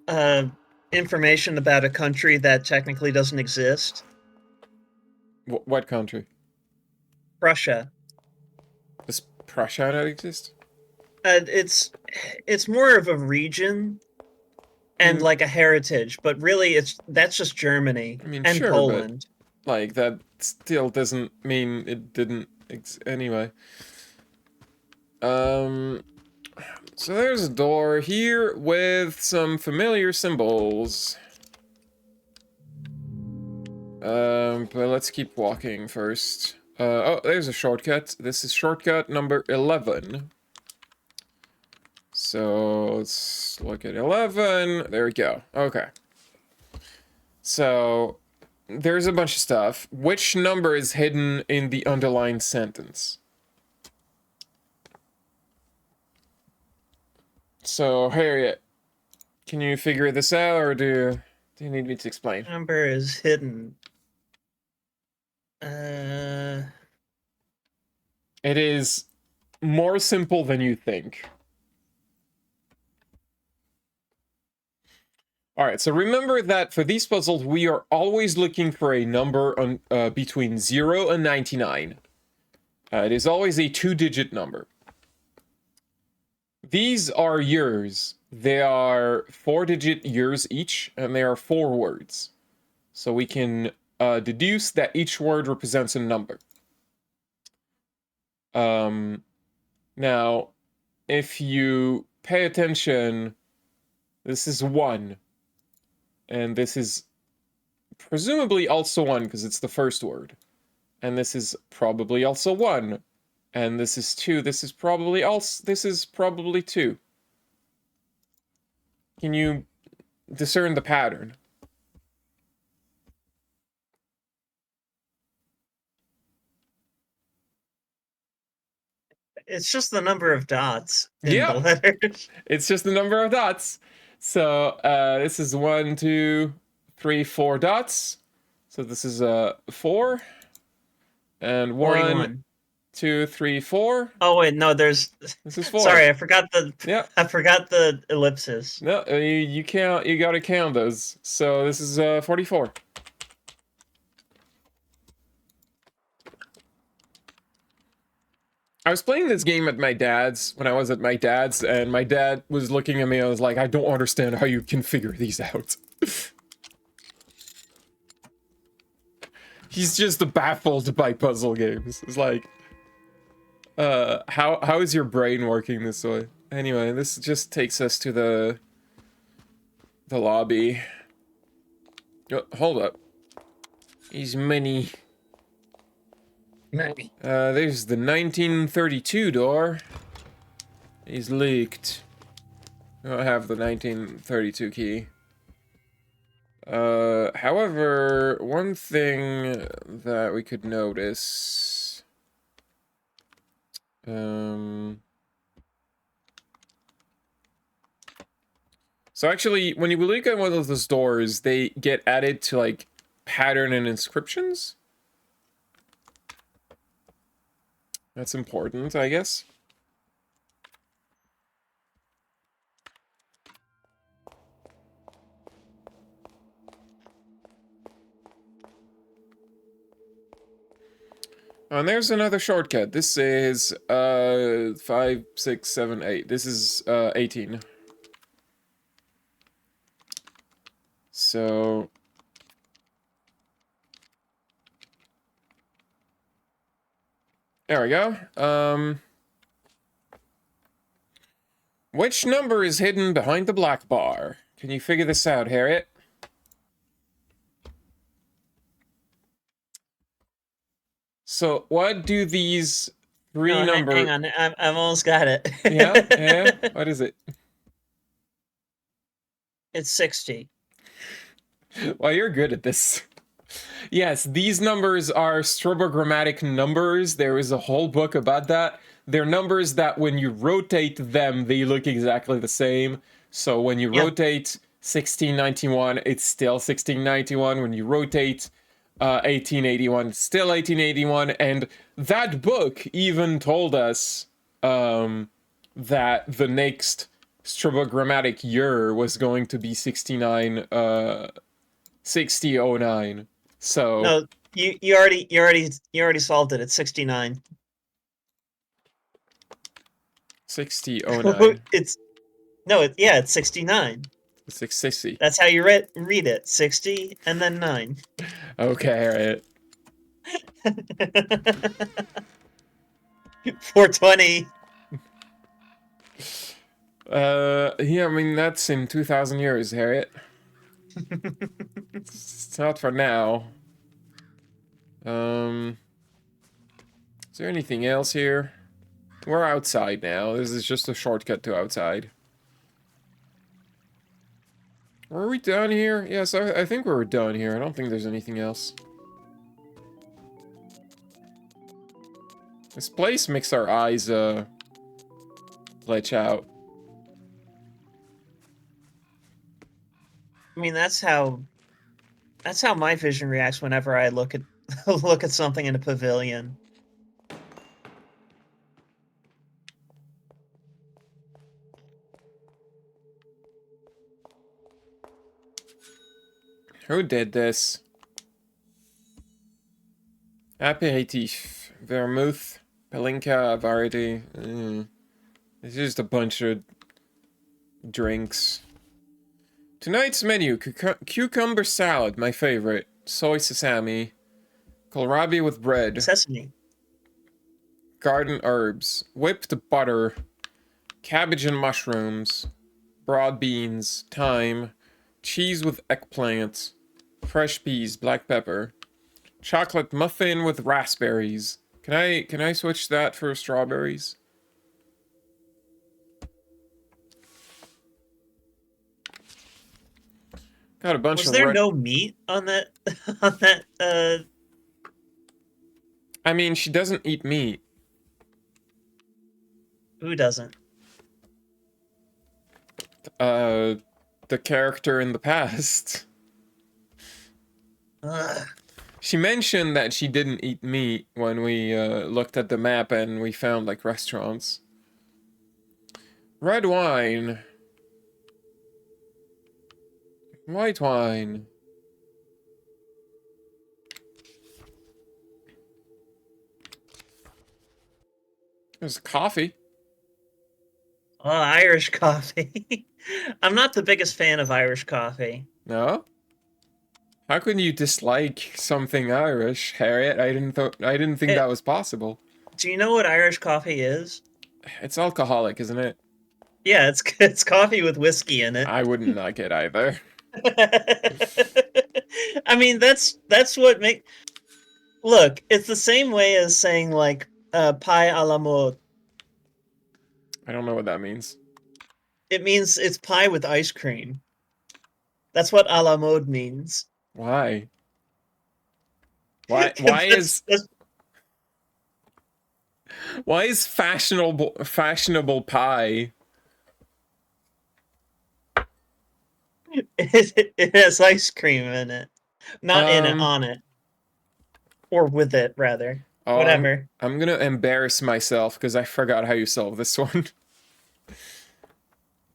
uh information about a country that technically doesn't exist. What country? Prussia. Does Prussia not exist? It's more of a region and Mm, like a heritage, but really that's just Germany I mean, and sure, but Poland. like that still doesn't mean it didn't anyway. Um, so there's a door here with some familiar symbols. But let's keep walking first. Oh, there's a shortcut. This is shortcut number 11. So let's look at 11. There we go. Okay. So there's a bunch of stuff. Which number is hidden in the underlined sentence? So, Harriet, can you figure this out, or do you need me to explain? Number is hidden. Uh, It is more simple than you think. All right, so remember that for these puzzles, we are always looking for a number on, between 0 and 99. It is always a two-digit number. These are years. They are four-digit years each, and they are 4 words. So we can deduce that each word represents a number. Now, if you pay attention, this is 1. And this is presumably also 1 because it's the first word. And this is probably also 1. And this is 2. This is probably also. This is probably 2. Can you discern the pattern? It's just the number of dots in the Yep, letters. it's just the number of dots. So this is 1, 2, 3, 4 dots. So this is 4 and 1, 41. 2, 3, 4. Oh wait, no, there's This is 4. sorry, I forgot the Yeah. I forgot the ellipses. No, you can't. You gotta count those. So this is 44. I was playing this game at my dad's when I was at my dad's, and my dad was looking at me. I was like, I don't understand how you can figure these out. He's just baffled by puzzle games. It's like, how is your brain working this way? Anyway, this just takes us to the lobby. Oh, hold up. These many. Maybe. There's the 1932 door. He's leaked. I don't have the 1932 key. However, one thing that we could notice. So actually, when you look at one of those doors, they get added to like pattern and inscriptions. That's important, I guess. And there's another shortcut. This is 5, 6, 7, 8. This is 18. So there we go. Which number is hidden behind the black bar? Can you figure this out, Harriet? So what do these three numbers? Hang on, I've almost got it. Yeah. What is it? It's 60. Well, you're good at this. Yes, these numbers are strobogrammatic numbers. There is a whole book about that. They're numbers that when you rotate them, they look exactly the same. So when you rotate 1691, it's still 1691. When you rotate 1881, it's still 1881. And that book even told us that the next strobogrammatic year was going to be 6009. So no, you already solved it. It's 69. 6009. It's 69. 660. That's how you read it. 60 and then 9. Okay, all right. 420. Yeah, I mean that's in 2,000 years, Harriet. It's not for now. Is there anything else here? We're outside now. This is just a shortcut to outside. Were we done here? Yes, I think we were done here. I don't think there's anything else. This place makes our eyes glitch out. I mean, that's how my vision reacts whenever I look at look at something in a pavilion. Who did this? Aperitif. Vermouth. Palinka. Variety. It's just a bunch of drinks. Tonight's menu. Cucumber salad, my favorite. Soy sesame. Kohlrabi with bread. Sesame. Garden herbs. Whipped butter. Cabbage and mushrooms. Broad beans. Thyme. Cheese with eggplant. Fresh peas, black pepper. Chocolate muffin with raspberries. Can I switch that for strawberries? Got a bunch Was of there red. no meat on that on that I mean, she doesn't eat meat. who doesn't? Uh, the character in the past. Ugh. She mentioned that she didn't eat meat when we looked at the map and we found like restaurants. Red wine. White wine. There's coffee. Oh, Irish coffee. I'm not the biggest fan of Irish coffee. No? How can you dislike something Irish, Harriet? I didn't think It, that was possible. do you know what Irish coffee is? It's alcoholic, isn't it? Yeah, it's coffee with whiskey in it. I wouldn't like it either. I mean, that's what make. Look, it's the same way as saying like pie à la mode. I don't know what that means. It means it's pie with ice cream. That's what à la mode means. Why? Why 'Cause why is fashionable pie? it has ice cream in it. Not in it, Um on it. Or with it, rather. oh, Whatever. I'm gonna embarrass myself because I forgot how you solve this one.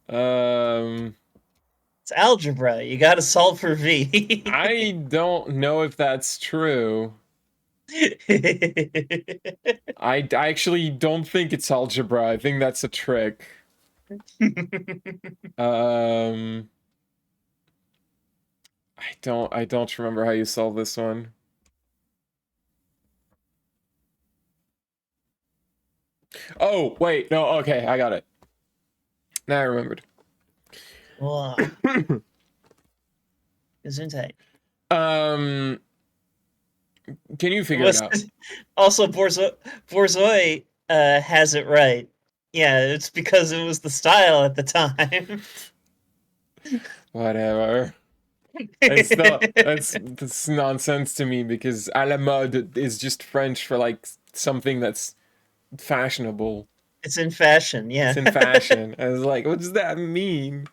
Um It's algebra. You gotta solve for V. I don't know if that's true. I actually don't think it's algebra. I think that's a trick. Um, I don't remember how you solve this one. Oh, wait, no, okay, I got it. Now I remembered. Wow. Gesundheit. Um, can you figure it out? Also, Borzoi has it right. Yeah, it's because it was the style at the time. Whatever. It's not, that's nonsense to me because à la mode is just French for like something that's fashionable. It's in fashion, It's yeah. in fashion. I was like, what does that mean?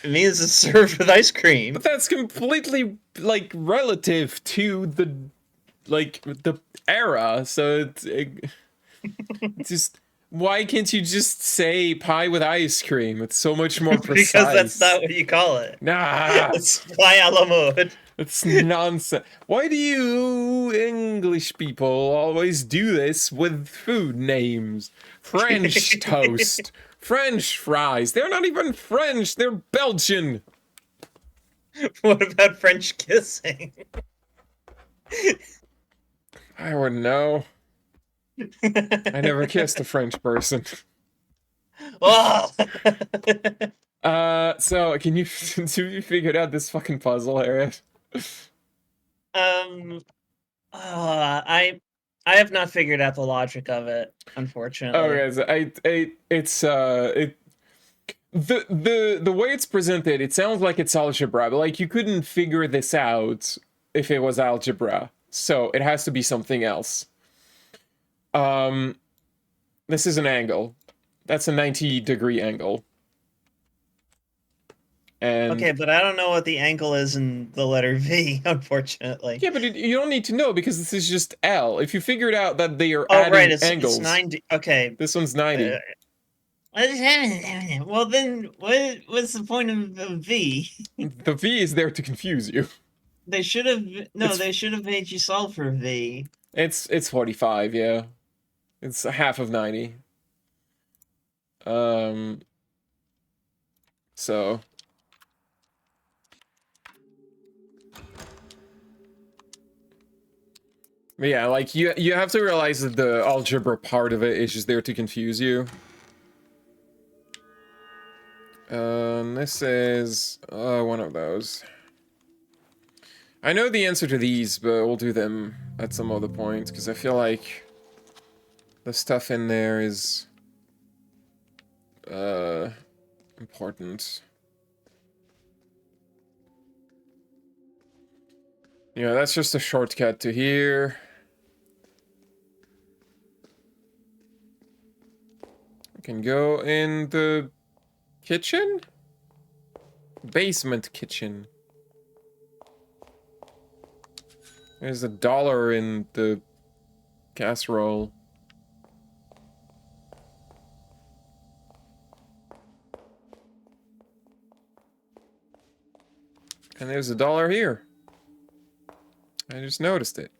It means it's served with ice cream. But that's completely like relative to the era. So it's just why can't you just say pie with ice cream? It's so much more precise. Because that's not what you call it. Nah, It's pie à la mode. it's nonsense. Why do you English people always do this with food names? French toast, French fries. They're not even French. They're Belgian. What about French kissing? I wouldn't know. I never kissed a French person. Oh. So can you figured out this fucking puzzle, Harriet? I have not figured out the logic of it, unfortunately. Okay, so the way it's presented, it sounds like it's algebra, but like you couldn't figure this out if it was algebra, so it has to be something else. This is an angle. That's a 90-degree angle. And Okay, but I don't know what the angle is in the letter V, unfortunately. yeah, but you don't need to know because this is just L. If you figured out that they are Oh, adding right, it's angles, 90. Okay. this one's 90. What is happening? Well, then, what's the point of V? The V is there to confuse you. They should have they should have made you solve for V. It's 45, yeah. It's half of 90. So but yeah, like you have to realize that the algebra part of it is just there to confuse you. This is one of those. I know the answer to these, but we'll do them at some other point because I feel like the stuff in there is important. Yeah, that's just a shortcut to here. We can go in the kitchen? Basement kitchen. There's $1 in the casserole. And there's $1 here. I just noticed it.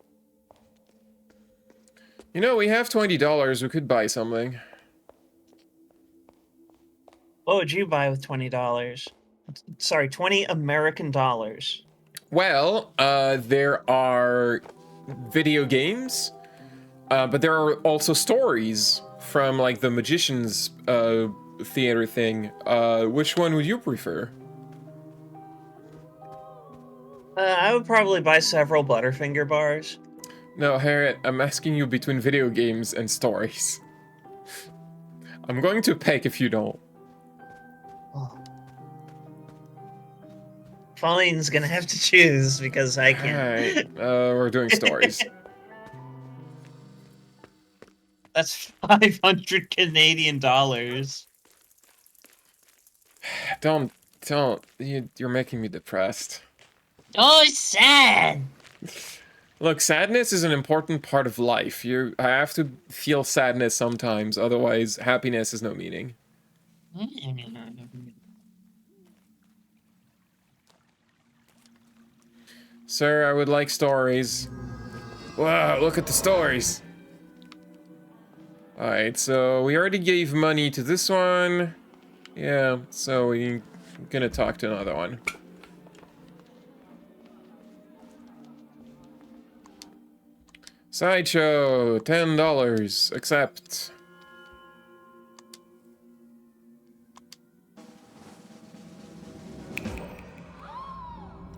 You know, we have $20. We could buy something. What would you buy with $20? Sorry, 20 American dollars. Well, there are video games, but there are also stories from, like, the Magician's theater thing. Which one would you prefer? I would probably buy several Butterfinger bars. No, Harriet, I'm asking you between video games and stories. I'm going to peck if you don't. Oh. Fine's gonna have to choose because I can't. Alright, we're doing stories. That's 500 Canadian dollars. Don't. You're making me depressed. Oh, it's sad. Look, sadness is an important part of life. I have to feel sadness sometimes, otherwise happiness has no meaning. Sir, I would like stories. Wow, look at the stories. Alright, so we already gave money to this one. Yeah, so we're gonna talk to another one. Sideshow, $10. Accept.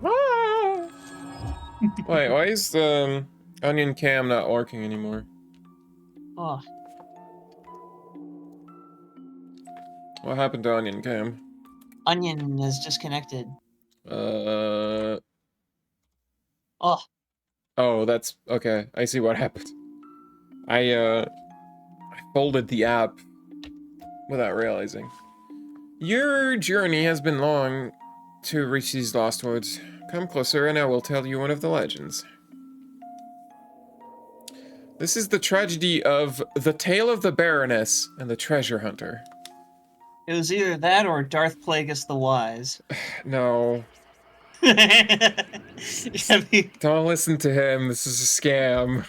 Ah! Wait, why is the onion cam not working anymore? Oh. What happened to onion cam? Onion is disconnected. Oh. Oh, That's okay. I see what happened. I folded the app without realizing. Your journey has been long to reach these lost woods. Come closer and I will tell you one of the legends. This is the tragedy of the Tale of the Baroness and the Treasure Hunter. it was either that or Darth Plagueis the Wise. No. Don't listen to him. This is a scam.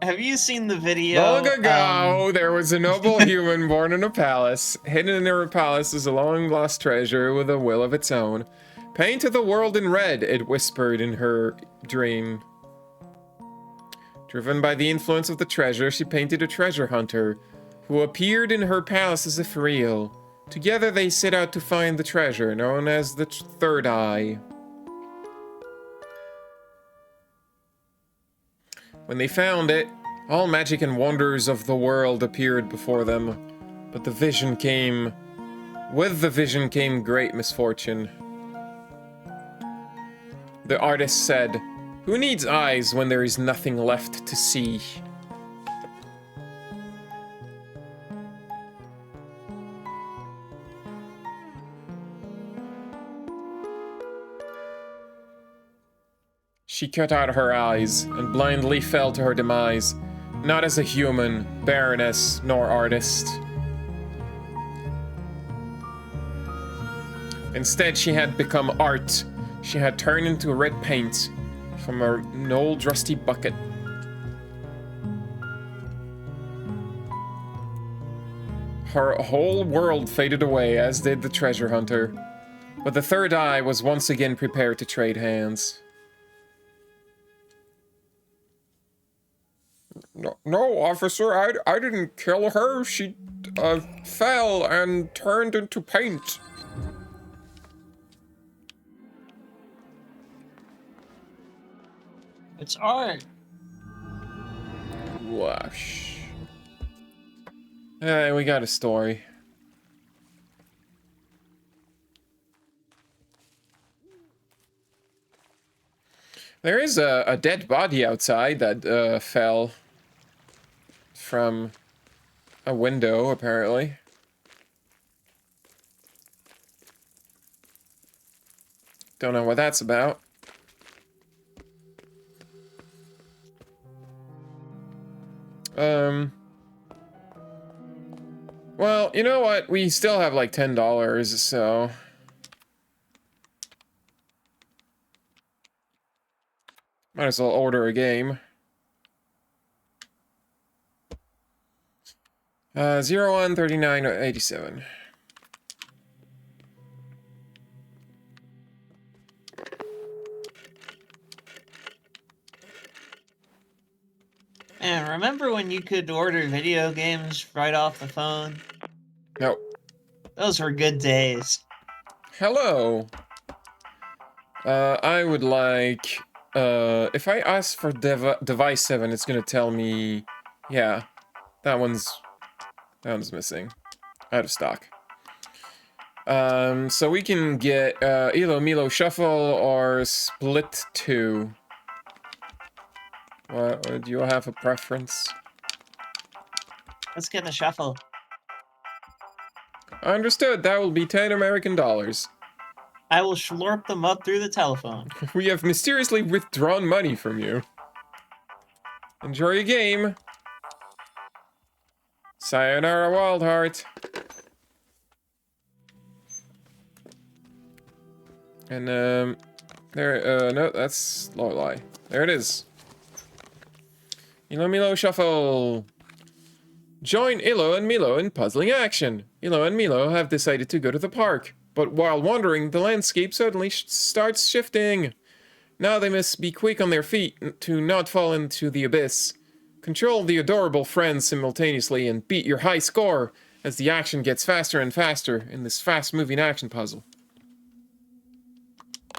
Have you seen the video? Long ago, there was a noble human born in a palace. Hidden in her palace is a long-lost treasure with a will of its own. Paint the world in red, it whispered in her dream. Driven by the influence of the treasure, she painted a treasure hunter, who appeared in her palace as if real. Together they set out to find the treasure, known as the Third Eye. When they found it, all magic and wonders of the world appeared before them. But with the vision came great misfortune. The artist said, "Who needs eyes when there is nothing left to see?" She cut out her eyes and blindly fell to her demise, not as a human, baroness, nor artist. Instead, she had become art. She had turned into red paint from an old rusty bucket. Her whole world faded away, as did the treasure hunter. But the Third Eye was once again prepared to trade hands. No, officer, I didn't kill her. She fell and turned into paint. It's art. Wash. Hey, we got a story. There is a dead body outside that fell from a window, apparently. Don't know what that's about. Well, you know what? We still have like $10, so... Might as well order a game. 013987. Man, remember when you could order video games right off the phone? No. Those were good days. Hello. I would like... if I ask for device 7, it's gonna tell me... Yeah, that one's missing. Out of stock. So we can get Ilo Milo Shuffle or Split 2. Do you have a preference? Let's get the shuffle. Understood. That will be 10 American dollars. I will slurp them up through the telephone. We have mysteriously withdrawn money from you. Enjoy your game. Sayonara, Wild Heart. And, no, that's Lorelei. There it is. Ilo Milo Shuffle. Join Ilo and Milo in puzzling action. Ilo and Milo have decided to go to the park, but while wandering, the landscape suddenly starts shifting. Now they must be quick on their feet to not fall into the abyss. Control the adorable friends simultaneously and beat your high score as the action gets faster and faster in this fast-moving action puzzle.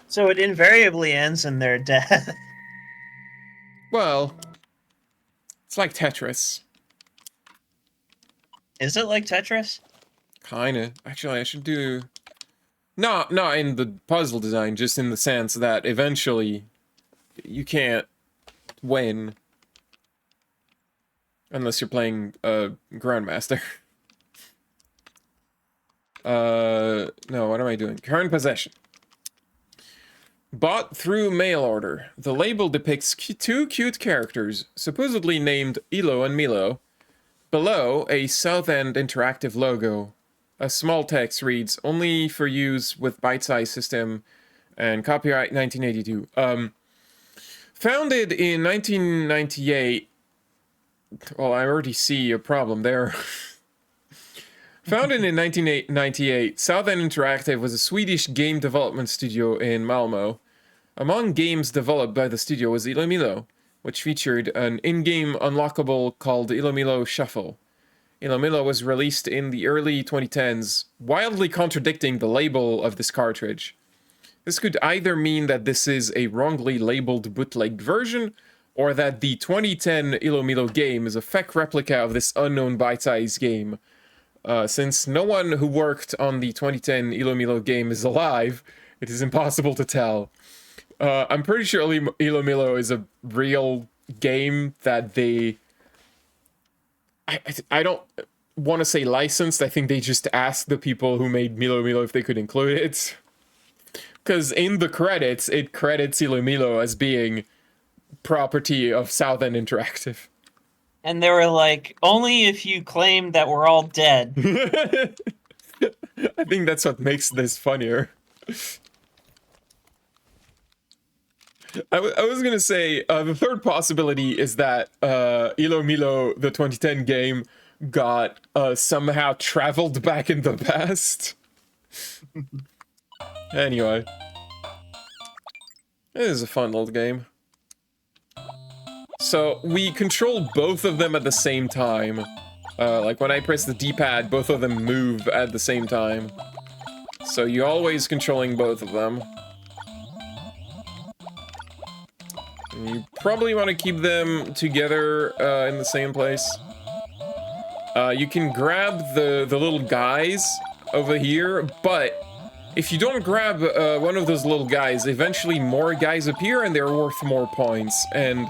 So it invariably ends in their death. Well, it's like Tetris. Is it like Tetris? Kinda. Actually, I should do... Not in the puzzle design, just in the sense that eventually you can't win unless you're playing a Grandmaster. No, what am I doing? Current possession. Bought through mail order. The label depicts two cute characters, supposedly named Ilo and Milo. Below, a South End interactive logo. A small text reads, only for use with bite-size system and copyright 1982. Founded in 1998... Well, I already see a problem there. Founded in 1998, South End Interactive was a Swedish game development studio in Malmö. Among games developed by the studio was Ilo Milo, which featured an in-game unlockable called Ilo Milo Shuffle. Ilo Milo was released in the early 2010s, wildly contradicting the label of this cartridge. This could either mean that this is a wrongly labeled bootleg version, or that the 2010 Ilo Milo game is a fake replica of this unknown bite-sized game. Since no one who worked on the 2010 Ilo Milo game is alive, it is impossible to tell. I'm pretty sure Ilo Milo is a real game that they... I don't want to say licensed. I think they just asked the people who made Milo Milo if they could include it. Because in the credits, it credits Ilo Milo as being property of South End Interactive. And they were like, only if you claim that we're all dead. I think that's what makes this funnier. I was gonna say, the third possibility is that Ilo Milo, the 2010 game, got somehow traveled back in the past. Anyway. It is a fun little game. So, we control both of them at the same time. Like, when I press the D-pad, both of them move at the same time. So, you're always controlling both of them. You probably want to keep them together in the same place. You can grab the little guys over here, but if you don't grab one of those little guys, eventually more guys appear and they're worth more points. And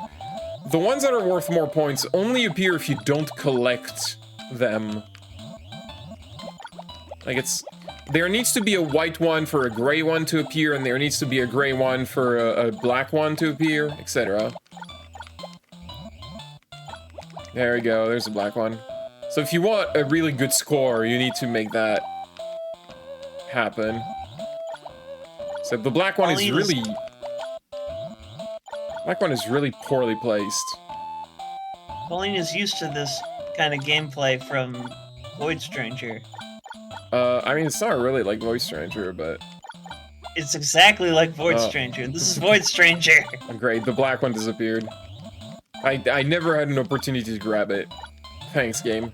the ones that are worth more points only appear if you don't collect them. Like there needs to be a white one for a gray one to appear, and there needs to be a gray one for a black one to appear, etc. There we go, there's a black one. So if you want a really good score, you need to make that happen. So the black one is really... Black one is really poorly placed. Pauline is used to this kind of gameplay from Void Stranger. I mean, it's not really like Void Stranger, but... It's exactly like Void Stranger. This is Void Stranger. Great, the black one disappeared. I never had an opportunity to grab it. Thanks, game.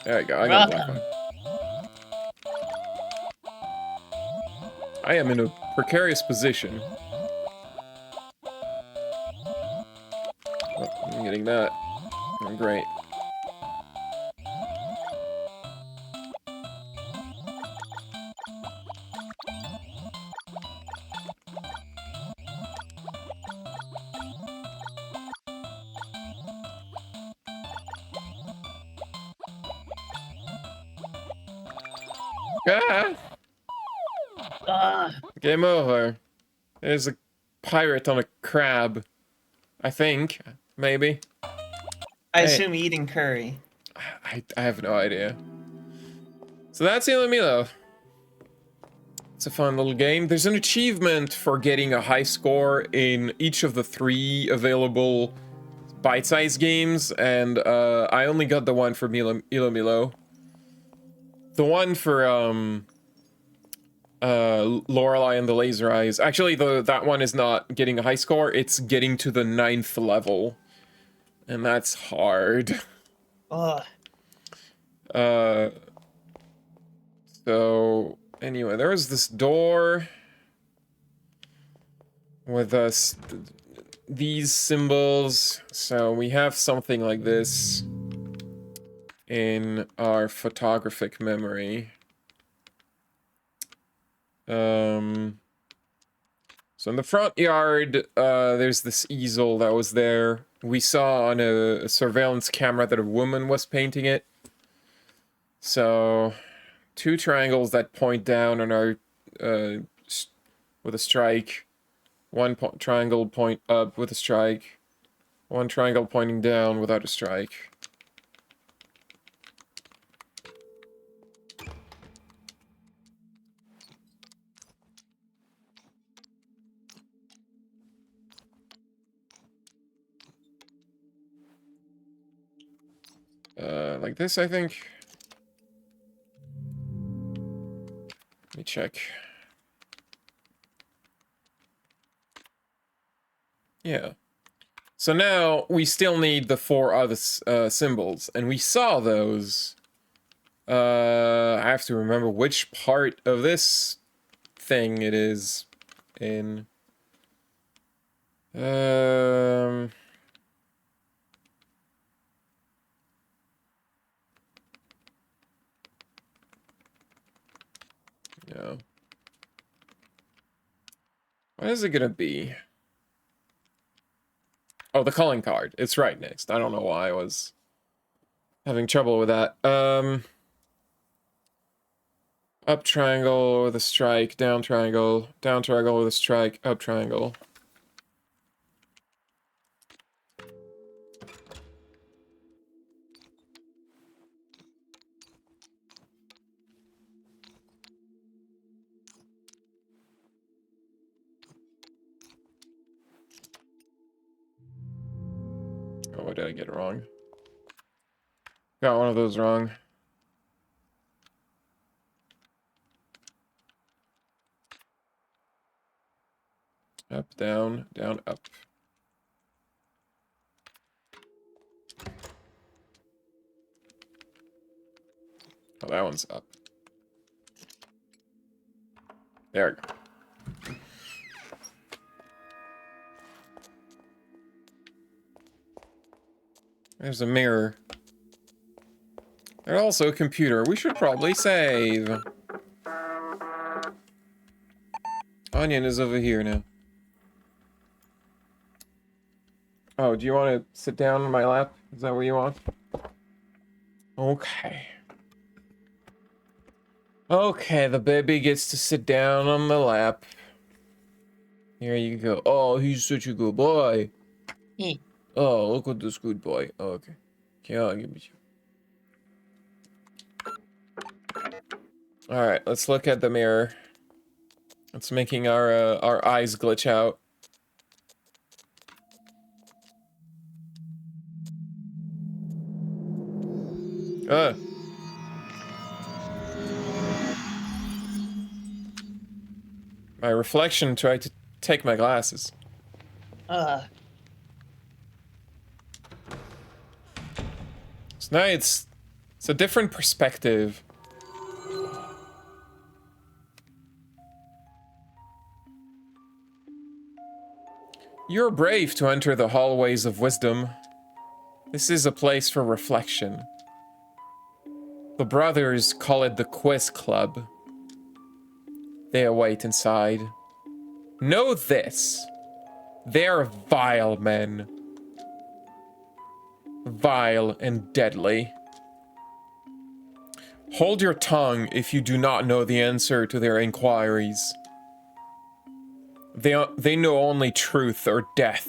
There we go, I got a black one. I am in a precarious position. Oh, I'm getting that. Oh, great. Ah! Game over. There's a pirate on a crab. I think. Maybe. I assume eating curry. I have no idea. So that's Ilo Milo. It's a fun little game. There's an achievement for getting a high score in each of the 3 available bite-sized games, and I only got the one for Ilo Milo. The one for Lorelei and the Laser Eyes. Actually, that one is not getting a high score. It's getting to the 9th level, and that's hard. Ugh. So anyway, there was this door with these symbols. So we have something like this in our photographic memory. So in the front yard, there's this easel that was there. We saw on a surveillance camera that a woman was painting it. So 2 triangles that point down and are with a strike. 1 triangle point up with a strike. 1 triangle pointing down without a strike. Like this, I think. Let me check. Yeah. So now we still need the 4 other symbols, and we saw those. I have to remember which part of this thing it is in. No. What is it gonna be? Oh, the calling card. It's right next. I don't know why I was having trouble with that. Up triangle with a strike, down triangle with a strike, up triangle. Oh, what did I get wrong? Got one of those wrong. Up, down, down, up. Oh, that one's up. There we go. There's a mirror. There's also a computer. We should probably save. Onion is over here now. Oh, do you want to sit down on my lap? Is that what you want? Okay. Okay, the baby gets to sit down on the lap. Here you go. Oh, he's such a good boy. Oh, look at this good boy. Oh, okay. Okay, I'll give it you. Alright, let's look at the mirror. It's making our eyes glitch out. My reflection tried to take my glasses. So now it's a different perspective. You're brave to enter the hallways of wisdom. This is a place for reflection. The brothers call it the Quiz Club. They await inside. Know this. They are vile men. Vile and deadly. Hold your tongue if you do not know the answer to their inquiries. They know only truth or death.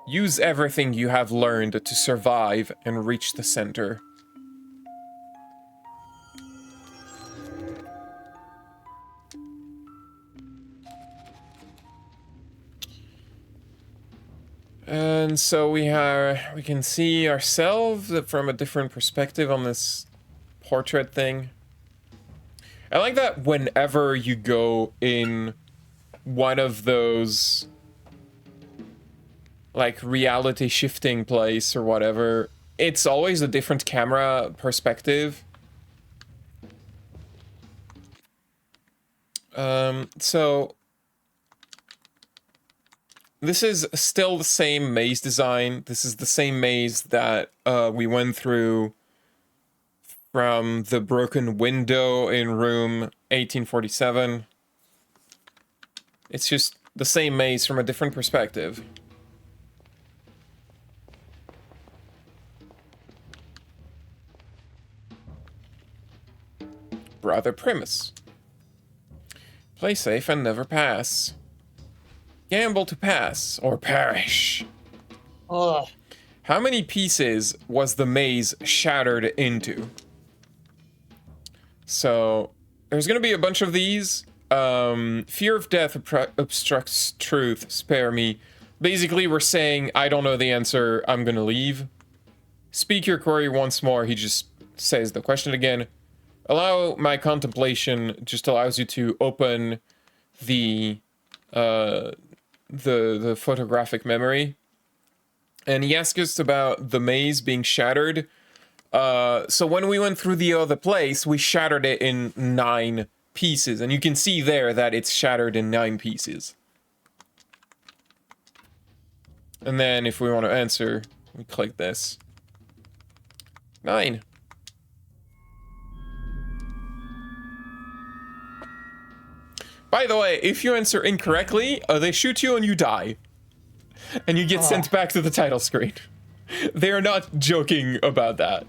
Use everything you have learned to survive and reach the center. And so we can see ourselves from a different perspective on this portrait thing. I like that whenever you go in one of those like reality shifting place or whatever, it's always a different camera perspective. So this is still the same maze design. This is the same maze that we went through from the broken window in room 1847. It's just the same maze from a different perspective. Brother Primus. Play safe and never pass. Gamble to pass or perish. Ugh. How many pieces was the maze shattered into? So, there's gonna be a bunch of these. Fear of death obstructs truth, spare me. Basically, we're saying, I don't know the answer, I'm gonna leave. Speak your query once more, he just says the question again. Allow my contemplation just allows you to open the photographic memory. And he asked us about the maze being shattered. So when we went through the other place, we shattered it in 9 pieces. And you can see there that it's shattered in 9 pieces. And then if we want to answer, we click this. 9. By the way, if you answer incorrectly, they shoot you and you die. And you get sent back to the title screen. They are not joking about that.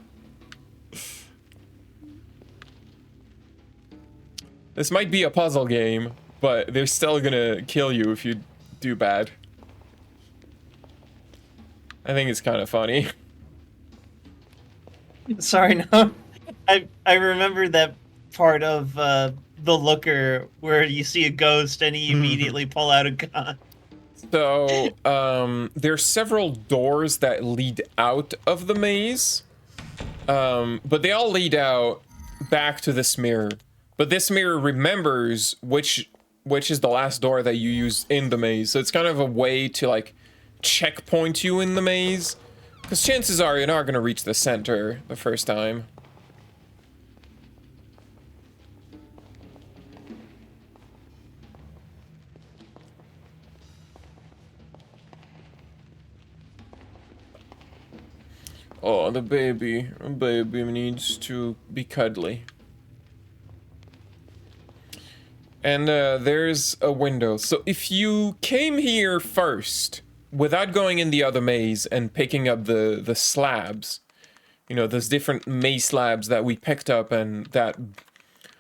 This might be a puzzle game, but they're still gonna kill you if you do bad. I think it's kind of funny. Sorry, no. I remember that part of The Looker where you see a ghost and he immediately pull out a gun. So, there's several doors that lead out of the maze. But they all lead out back to this mirror. But this mirror remembers which is the last door that you use in the maze. So it's kind of a way to, like, checkpoint you in the maze. Because chances are you're not going to reach the center the first time. Oh, the baby. The baby needs to be cuddly. And there's a window. So if you came here first, without going in the other maze and picking up the slabs, you know, those different maze slabs that we picked up and that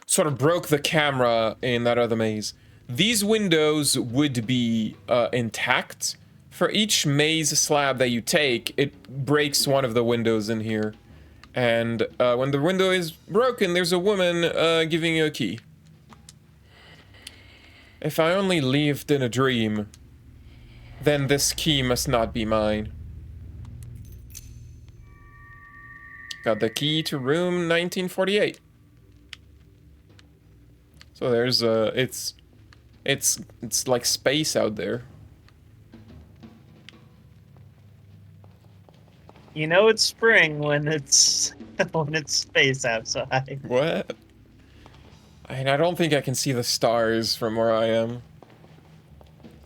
sort of broke the camera in that other maze, these windows would be intact. For each maze slab that you take, it breaks one of the windows in here. And when the window is broken, there's a woman giving you a key. If I only lived in a dream, then this key must not be mine. Got the key to room 1948. So there's it's like space out there. You know it's spring when it's when it's space outside. What? I don't think I can see the stars from where I am.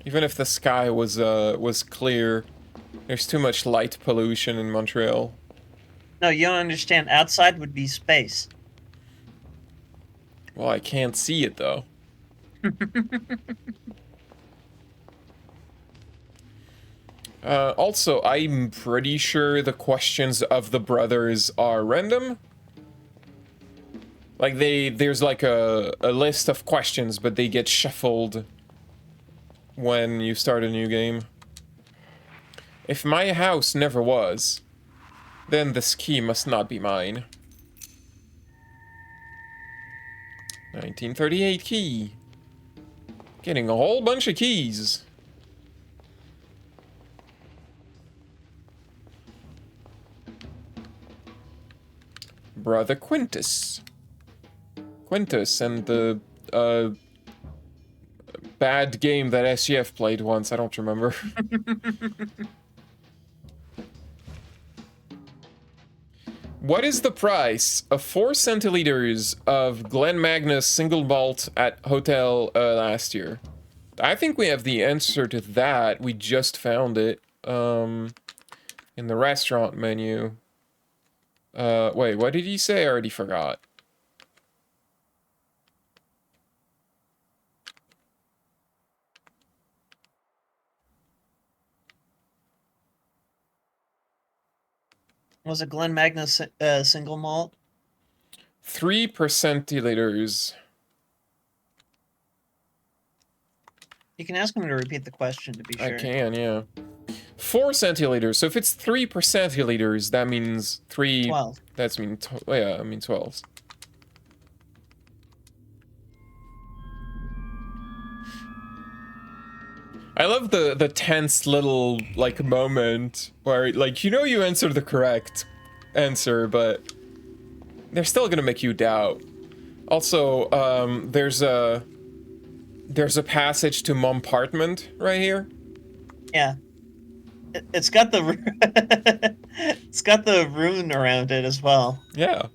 Even if the sky was clear, there's too much light pollution in Montreal. No, you don't understand. Outside would be space. Well, I can't see it though. Also, I'm pretty sure the questions of the brothers are random. Like there's like a list of questions, but they get shuffled when you start a new game. If my house never was, then this key must not be mine. 1938 key. Getting a whole bunch of keys. Brother Quintus. Quintus and the bad game that SGF played once, I don't remember. What is the price of 4 centiliters of Glen Magnus single malt at hotel last year? I think we have the answer to that. We just found it in the restaurant menu. Wait, what did he say? I already forgot. Was it Glen Magnus single malt? 3 per centiliters. You can ask him to repeat the question to be sure. I can, yeah. 4 centiliters. So if it's 3 per centiliters, that means 3. 12. That's yeah, I mean 12s. I love the tense little like moment where like you know you answered the correct answer, but they're still gonna make you doubt. Also, there's a passage to Mompartment right here. Yeah. It's got the it's got the rune around it as well. Yeah.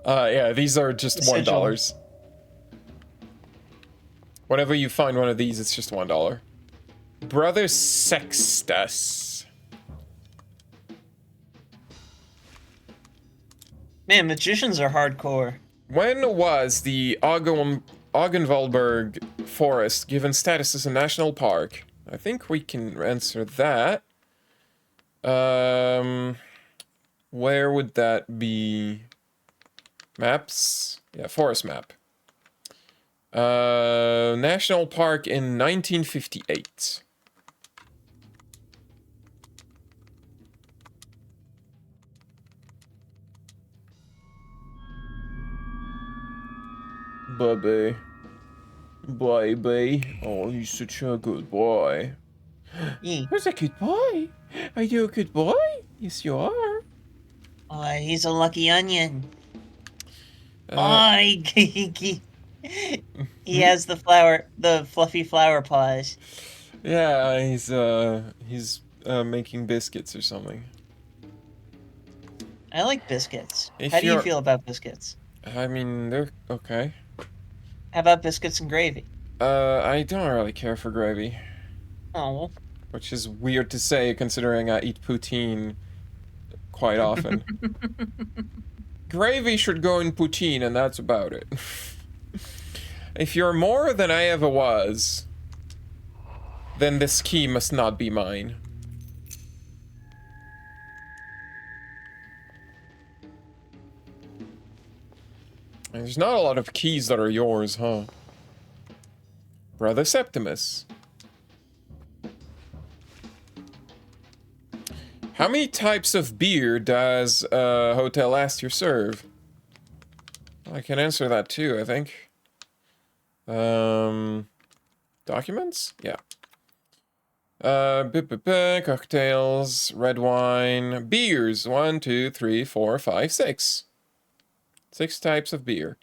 Yeah, these are just $1. Whenever you find one of these, it's just $1. Brother Sextus. Man, magicians are hardcore. When was the Augenwaldberg Forest given status as a national park? I think we can answer that. Where would that be? Maps? Yeah, forest map. National park in 1958. Baby. Baby. Oh, he's such a good boy. Who's a good boy? Are you a good boy? Yes, you are. He's a lucky onion. He has the fluffy flower paws. Yeah, he's making biscuits or something. I like biscuits. If How do you you're- feel about biscuits? I mean, they're okay. How about biscuits and gravy? I don't really care for gravy. Oh, Which is weird to say considering I eat poutine quite often. Gravy should go in poutine, and that's about it. If you're more than I ever was, then this key must not be mine. There's not a lot of keys that are yours, huh? Brother Septimus. How many types of beer does Hotel last year serve? I can answer that too, I think. Documents? Yeah. Cocktails, red wine, beers. 1, 2, 3, 4, 5, 6. 6 types of beer.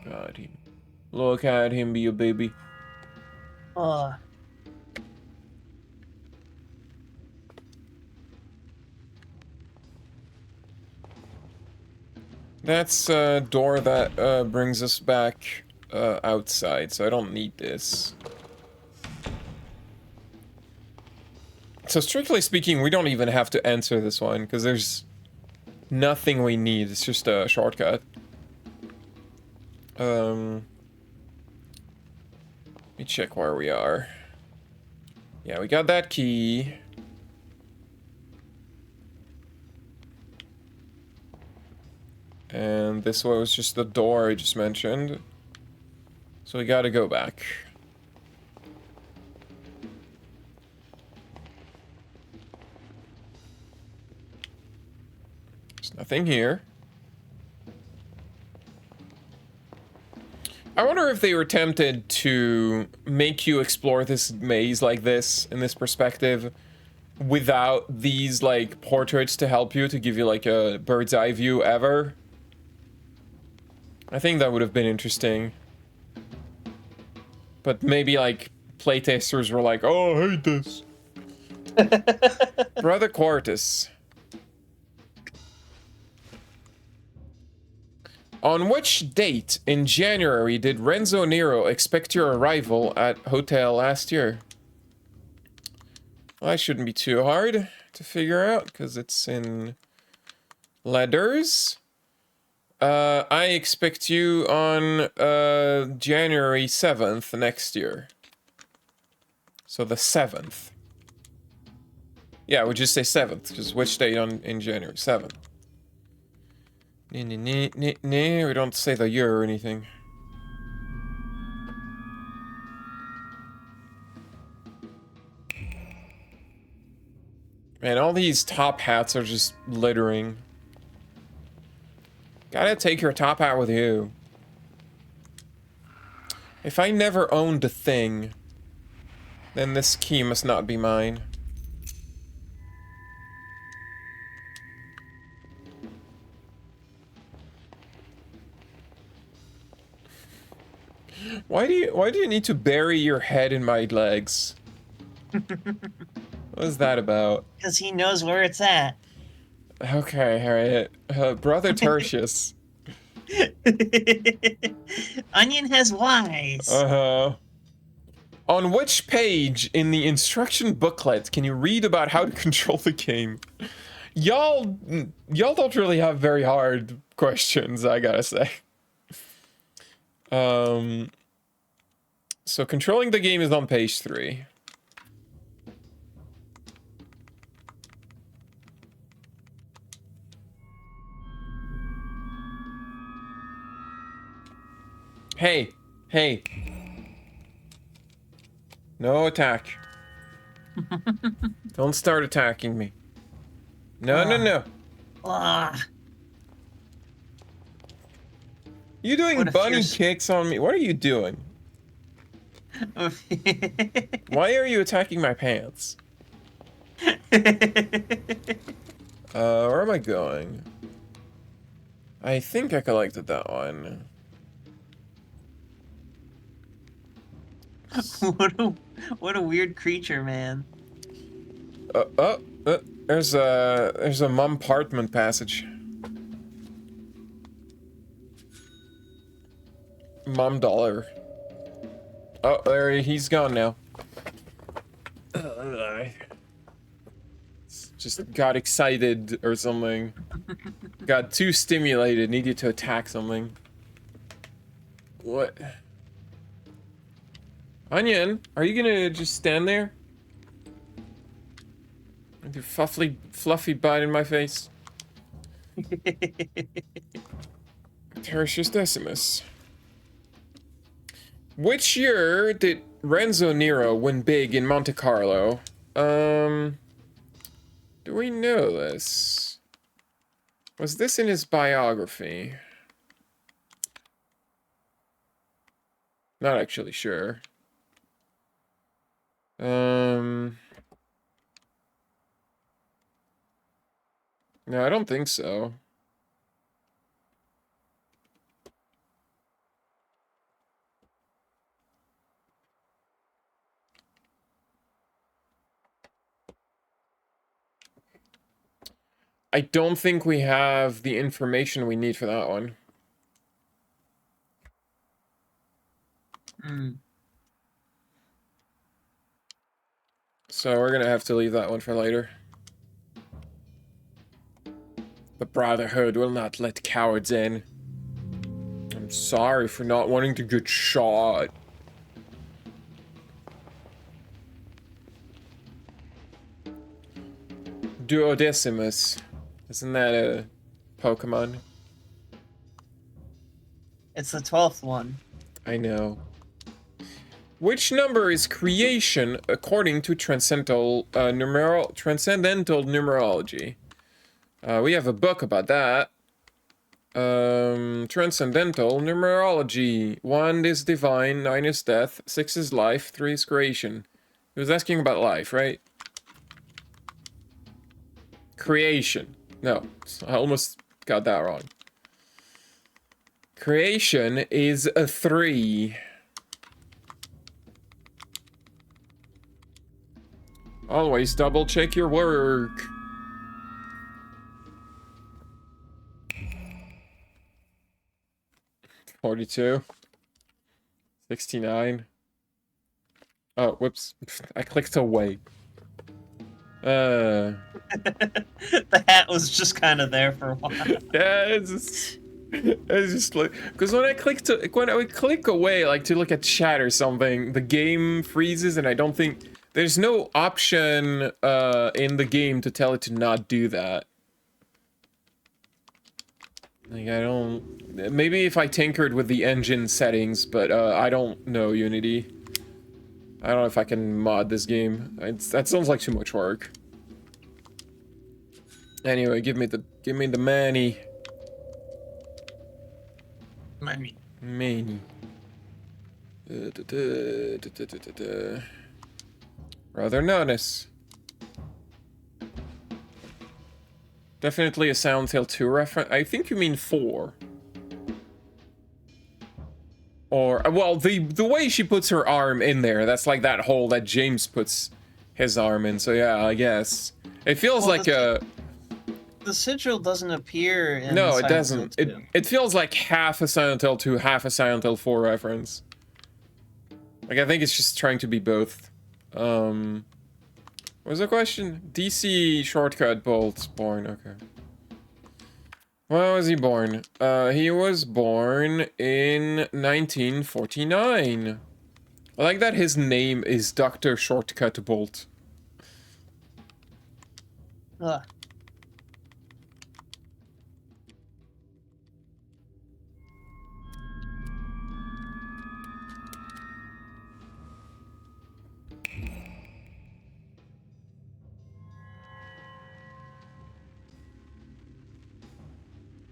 God, look at him be a baby. That's a door that brings us back outside, so I don't need this. So strictly speaking, we don't even have to answer this one, because there's nothing we need. It's just a shortcut. Let me check where we are. Yeah, we got that key. And this was just the door I just mentioned. So we gotta go back. There's nothing here. I wonder if they were tempted to make you explore this maze like this, in this perspective, without these, like, portraits to help you, to give you, like, a bird's eye view ever. I think that would have been interesting. But maybe, like, playtesters were like, oh, I hate this. Brother Quartus. On which date in January did Renzo Nero expect your arrival at Hotel last year? Well, that shouldn't be too hard to figure out, because it's in letters. I expect you on January 7th next year. So the 7th. Yeah, we just say 7th, because which date in January? 7th. We don't say the year or anything. Man, all these top hats are just littering. Gotta take your top hat with you. If I never owned a thing, then this key must not be mine. Why do you need to bury your head in my legs? What is that about? Because he knows where it's at. Okay, Harriet. Brother Tertius. Onion has wise. Uh-huh. On which page in the instruction booklet can you read about how to control the game? Y'all don't really have very hard questions, I gotta say. So controlling the game is on page 3. Hey. No attack. Don't start attacking me. No. You doing bunny kicks on me? What are you doing? Why are you attacking my pants? Where am I going? I think I collected that one. What a weird creature, man. There's a mumpartment passage. Mom dollar. Oh, there he's gone now. Just got excited or something. Got too stimulated, needed to attack something. What? Onion, are you gonna just stand there? With your fluffy butt in my face? Tertius Decimus. Which year did Renzo Nero win big in Monte Carlo? Do we know this? Was this in his biography? Not actually sure. No, I don't think so. I don't think we have the information we need for that one. So we're gonna have to leave that one for later. The Brotherhood will not let cowards in. I'm sorry for not wanting to get shot. Duodecimus. Isn't that a Pokemon? It's the 12th one. I know. Which number is creation according to transcendental numerology? We have a book about that. Transcendental numerology. 1 is divine, 9 is death, 6 is life, 3 is creation. He was asking about life, right? Creation. No, I almost got that wrong. Creation is a 3. Always double check your work. $42. $69. Oh, whoops. I clicked away. The hat was just kind of there for a while. Yeah, it's just like, because when I click away, like to look at chat or something, the game freezes, and I don't think there's no option in the game to tell it to not do that. Like, I don't... Maybe if I tinkered with the engine settings, but I don't know Unity. I don't know if I can mod this game. That sounds like too much work. Anyway, give me the money. Money. Rather notice. Definitely a Silent Hill 2 reference. I think you mean 4. Or, well, the way she puts her arm in there, that's like that hole that James puts his arm in. So yeah, I guess. It feels like a... The sigil doesn't appear in No, it Silent doesn't. Hill 2. It feels like half a Silent Hill 2, half a Silent Hill 4 reference. Like, I think it's just trying to be both. What was the question? DC shortcut bolts born, okay. When was he born? He was born in 1949. I like that his name is Dr. Shortcut Bolt. Ugh.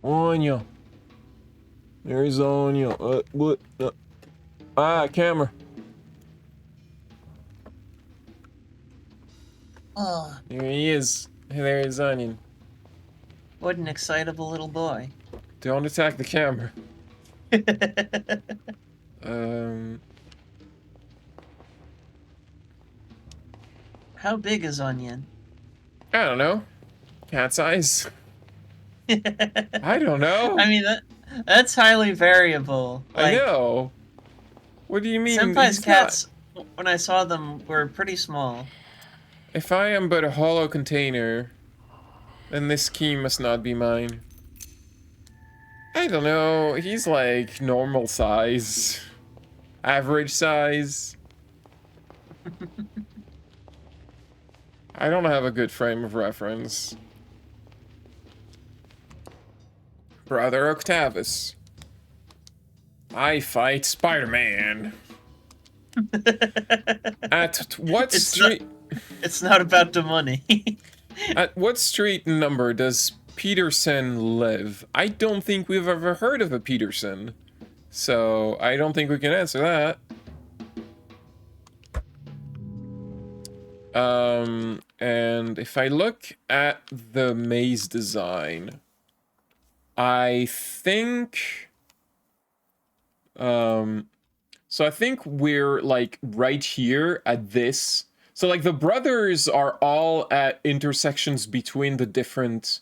Anya. There's Anya. What? Camera. Oh, There he is. There is Onion. what an excitable little boy. Don't attack the camera. How big is Onion? I don't know. Cat size. I don't know. I mean, That's highly variable. I Like, know. What do you mean? Senpai's He's not. cats, when I saw them, were pretty small. If I am but a hollow container, then this key must not be mine. I don't know. He's like normal size. Average size. I don't have a good frame of reference. Brother Octavius. I fight Spider-Man. At what street? It's not about the money. At what street number does Peterson live? I don't think we've ever heard of a Peterson. So, I don't think we can answer that. And if I look at the maze design, I think... so I think we're, like, right here at this. So, like, the brothers are all at intersections between the different,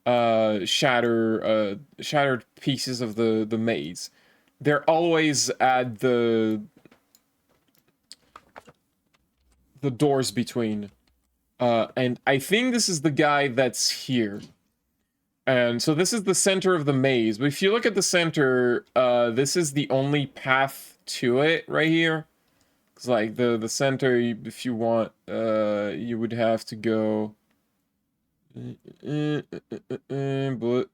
shattered pieces of the maze. They're always at the doors between. And I think this is the guy that's here. And so this is the center of the maze. But if you look at the center, this is the only path to it right here. It's like the center, if you want, you would have to go... but...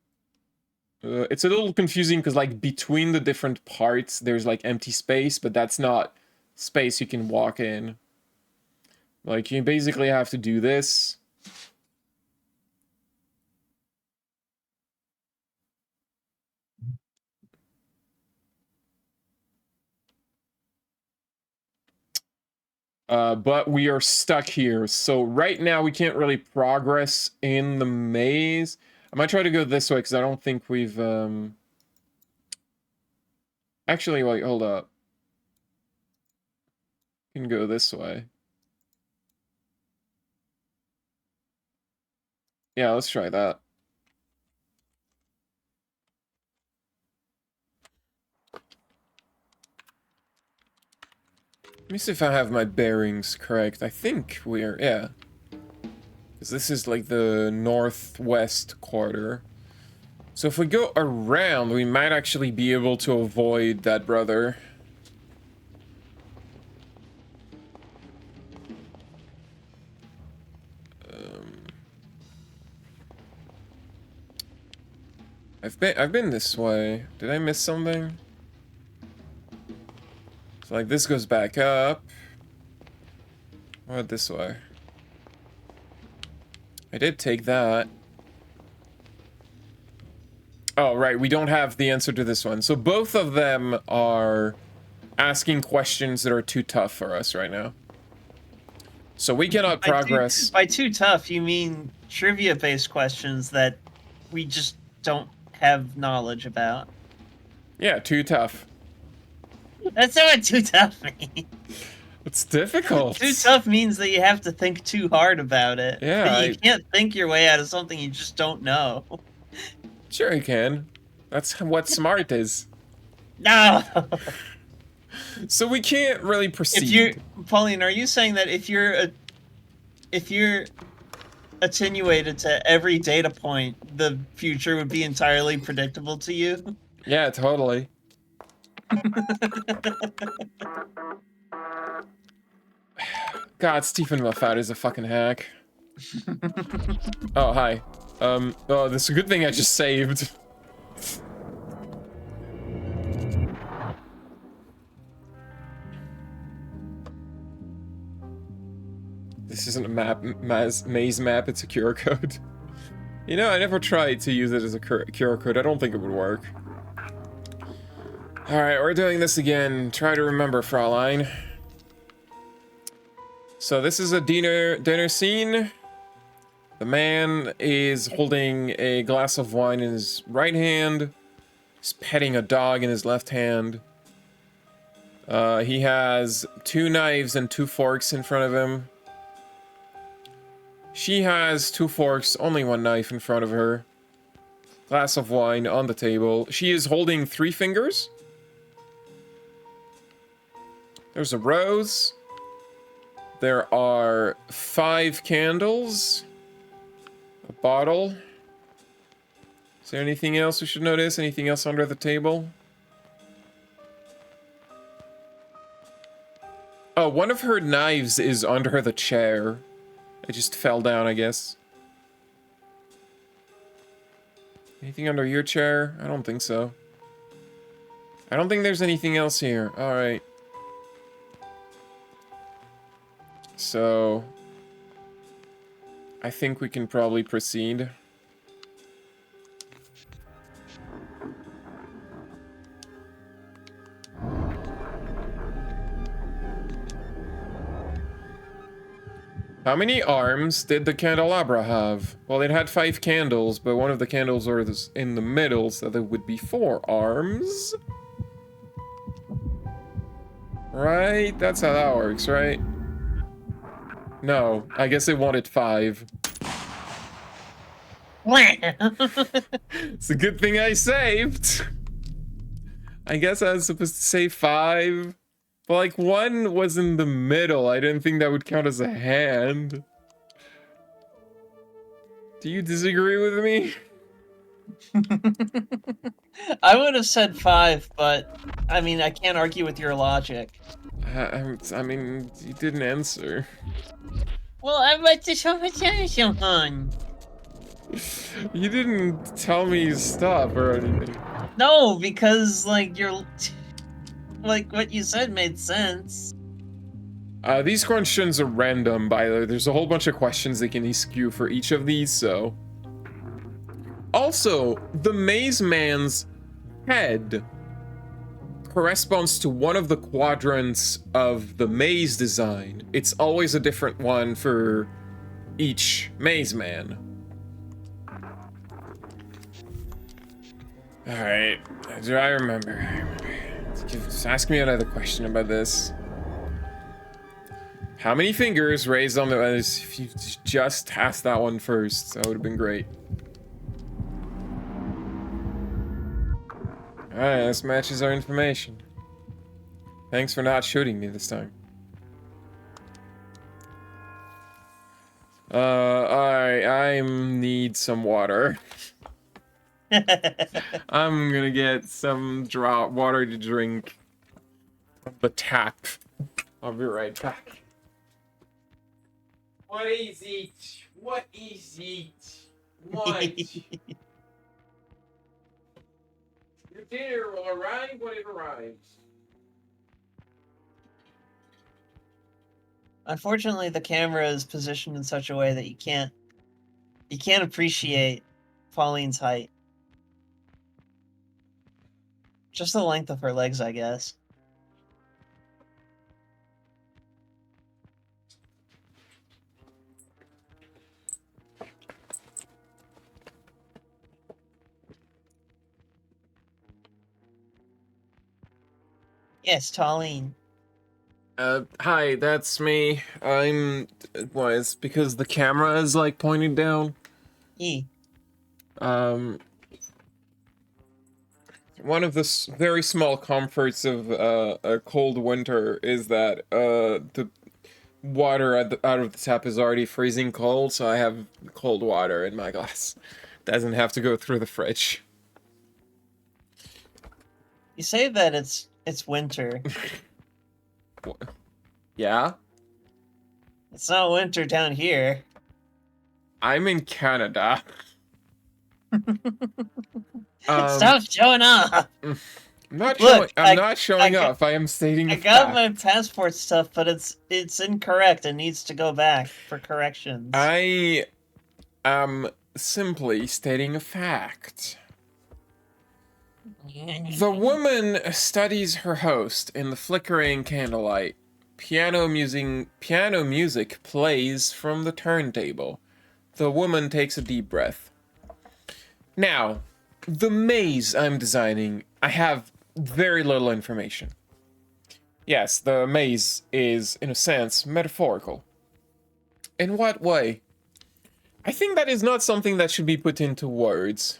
it's a little confusing because, like, between the different parts, there's, like, empty space, but that's not space you can walk in. Like, you basically have to do this. But we are stuck here, so right now we can't really progress in the maze. I might try to go this way, because I don't think we've, Actually, wait, hold up. We can go this way. Yeah, let's try that. Let me see if I have my bearings correct. I think we're, yeah. Because this is like the northwest quarter. So if we go around, we might actually be able to avoid that brother. I've been this way. Did I miss something? So like this goes back up. What this way? I did take that. Oh, right, we don't have the answer to this one. So both of them are asking questions that are too tough for us right now. So we cannot progress. By too tough, you mean trivia-based questions that we just don't have knowledge about. Yeah, too tough. That's not what too tough means. It's difficult. Too tough means that you have to think too hard about it. Yeah, You can't think your way out of something you just don't know. Sure you can. That's what smart is. No! So we can't really proceed. If you're... Pauline, are you saying that if you're attenuated to every data point, the future would be entirely predictable to you? Yeah, totally. God, Stephen Moffat is a fucking hack. Oh, hi. Oh, this is a good thing I just saved. This isn't a maze map, it's a QR code. You know, I never tried to use it as a QR code. I don't think it would work. Alright, we're doing this again. Try to remember, Fraulein. So this is a dinner scene. The man is holding a glass of wine in his right hand. He's petting a dog in his left hand. He has 2 knives and 2 forks in front of him. She has 2 forks, only 1 knife in front of her. glass of wine on the table. She is holding 3 fingers. There's a rose. There are 5 candles. A bottle. Is there anything else we should notice? Anything else under the table? Oh, one of her knives is under the chair. It just fell down, I guess. Anything under your chair? I don't think so. I don't think there's anything else here. Alright. So... I think we can probably proceed. How many arms did the candelabra have? Well, it had 5 candles, but one of the candles was in the middle, so there would be 4 arms. Right? That's how that works, right? No, I guess it wanted 5. It's a good thing I saved. I guess I was supposed to say 5. But like 1 was in the middle. I didn't think that would count as a hand. Do you disagree with me? I would have said 5, but I mean, I can't argue with your logic. I mean, you didn't answer. Well, I'm about to show attention. You didn't tell me stop or anything. No, because like like what you said made sense. These questions are random, by the way. There's a whole bunch of questions they can ask you for each of these, so. Also, the maze man's head corresponds to one of the quadrants of the maze design. It's always a different one for each maze man. Alright, do I remember? Just ask me another question about this. How many fingers raised on the... If you just asked that one first, that would have been great. Alright, this matches our information. Thanks for not shooting me this time. Alright, I need some water. I'm gonna get some water to drink. The tap. I'll be right back. What is it? What is it? What? Your dinner will arrive when it arrives. Unfortunately, the camera is positioned in such a way that you can't appreciate Pauline's height. Just the length of her legs, I guess. Yes, Pauline. Hi, that's me. Well, it's because the camera is, like, pointed down. One of the very small comforts of a cold winter is that the water out of the tap is already freezing cold, so I have cold water in my glass. Doesn't have to go through the fridge. You say that it's winter. Yeah? It's not winter down here. I'm in Canada. Stop showing off. I'm not showing got- off. I am stating I a got fact. my passport stuff, but it's incorrect. It needs to go back for corrections. I am simply stating a fact. The woman studies her host in the flickering candlelight. Piano music plays from the turntable. The woman takes a deep breath. Now, the maze I'm designing, I have very little information. Yes, the maze is, in a sense, metaphorical. In what way? I think that is not something that should be put into words.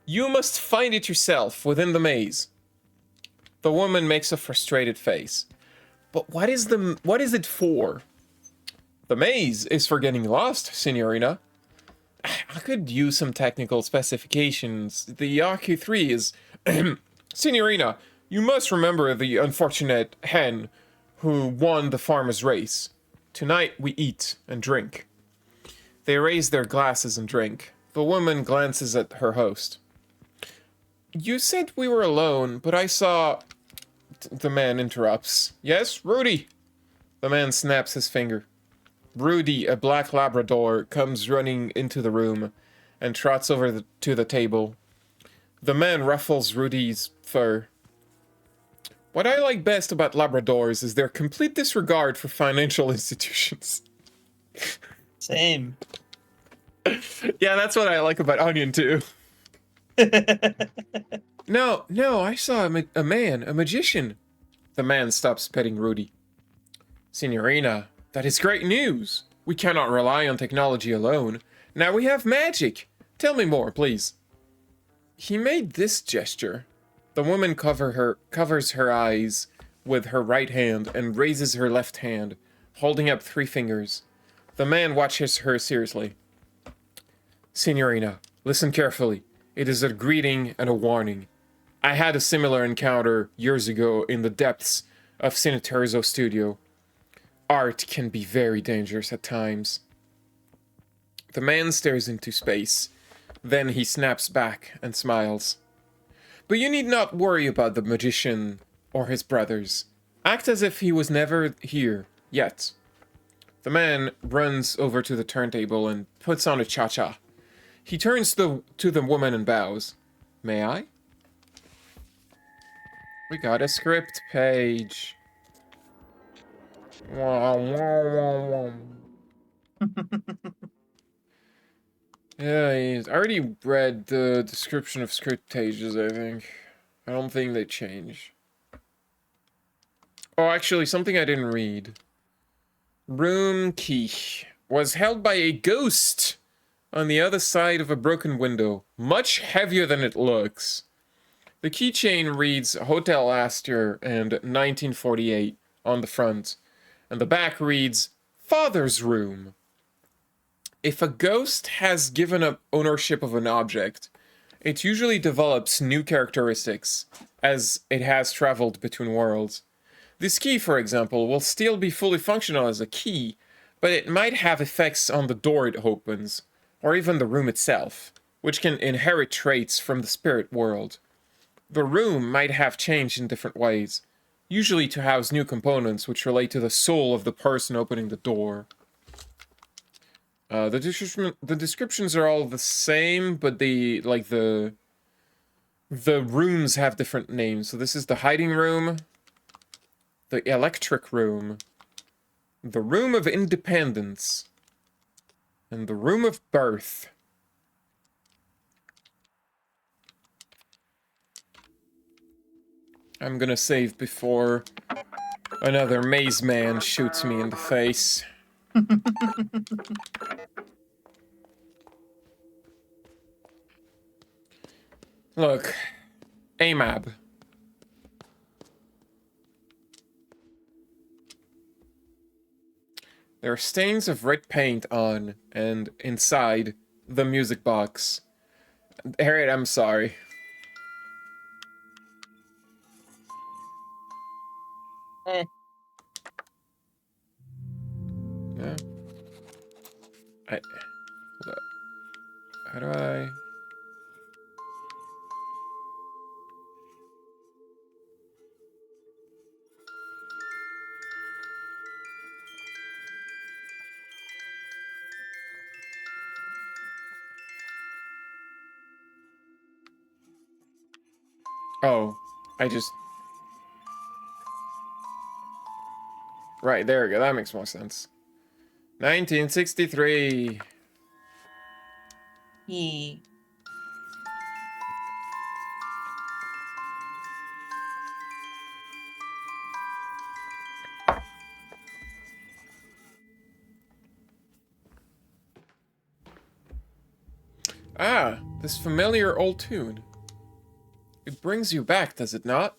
You must find it yourself within the maze. The woman makes a frustrated face. But what is it for? The maze is for getting lost, Signorina. I could use some technical specifications. The RQ3 is... Signorina, you must remember the unfortunate hen who won the farmer's race. Tonight we eat and drink. They raise their glasses and drink. The woman glances at her host. You said we were alone, but I saw... The man interrupts. Yes, Rudy? The man snaps his finger. Rudy, a black Labrador, comes running into the room and trots over to the table. The man ruffles Rudy's fur. What I like best about Labradors is their complete disregard for financial institutions. Same. Yeah, that's what I like about Onion, too. No, I saw a man, a magician. The man stops petting Rudy. Signorina, that is great news. We cannot rely on technology alone. Now we have magic. Tell me more, please. He made this gesture. The woman covers her eyes with her right hand and raises her left hand, holding up 3 fingers. The man watches her seriously. Signorina, listen carefully. It is a greeting and a warning. I had a similar encounter years ago in the depths of Cineterzo Studio. Art can be very dangerous at times. The man stares into space. Then he snaps back and smiles. But you need not worry about the magician or his brothers. Act as if he was never here, yet. The man runs over to the turntable and puts on a cha-cha. He turns to the woman and bows. May I? We got a script page. Yeah, I already read the description of script pages, I think. I don't think they change. Oh, actually, something I didn't read. Room key was held by a ghost on the other side of a broken window. Much heavier than it looks. The keychain reads Hotel Astor and 1948 on the front. And the back reads Father's Room. If a ghost has given up ownership of an object, it usually develops new characteristics as it has traveled between worlds. This key, for example, will still be fully functional as a key, but it might have effects on the door it opens, or even the room itself, which can inherit traits from the spirit world. The room might have changed in different ways, usually to house new components which relate to the soul of the person opening the door. The descriptions are all the same, but the rooms have different names. So this is the hiding room, the electric room, the room of independence, and the room of birth. I'm gonna save before another maze man shoots me in the face. Look, AMAB. There are stains of red paint on and inside the music box. Harriet, I'm sorry. Eh. Yeah. Hold up. How do I... Oh, I just... Right, there we go. That makes more sense. 1963. He. Ah, This familiar old tune. It brings you back, does it not?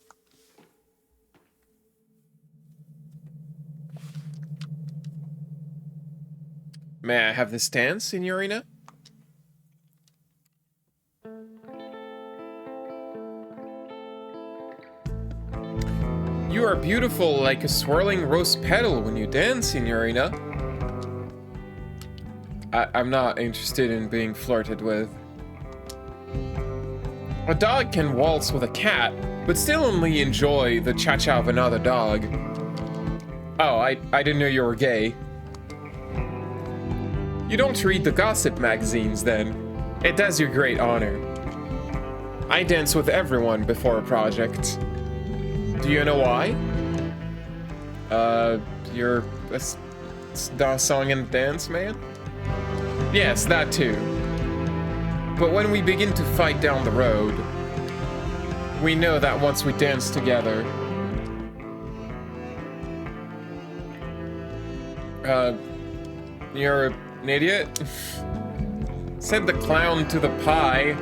May I have this dance, Signorina? You are beautiful like a swirling rose petal when you dance, Signorina. I'm not interested in being flirted with. A dog can waltz with a cat, but still only enjoy the cha-cha of another dog. Oh, I didn't know you were gay. You don't read the gossip magazines, then. It does you great honor. I dance with everyone before a project. Do you know why? You're a song and dance man? Yes, that too. But when we begin to fight down the road, we know that once we dance together, you're an idiot? Said the clown to the pie.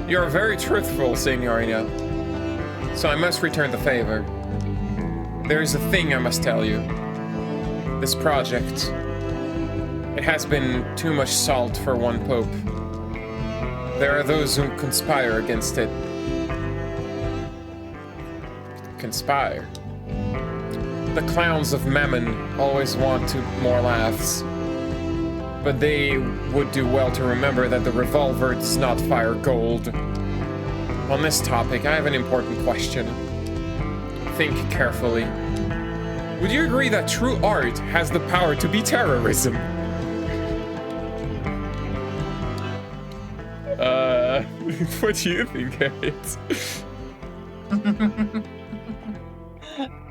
You're very truthful, Signorina. So I must return the favor. There is a thing I must tell you. This project, it has been too much salt for one pope. There are those who conspire against it. Conspire? The clowns of Mammon always want more laughs. But they would do well to remember that the revolver does not fire gold. On this topic, I have an important question. Think carefully. Would you agree that true art has the power to be terrorism? What do you think, Harriet?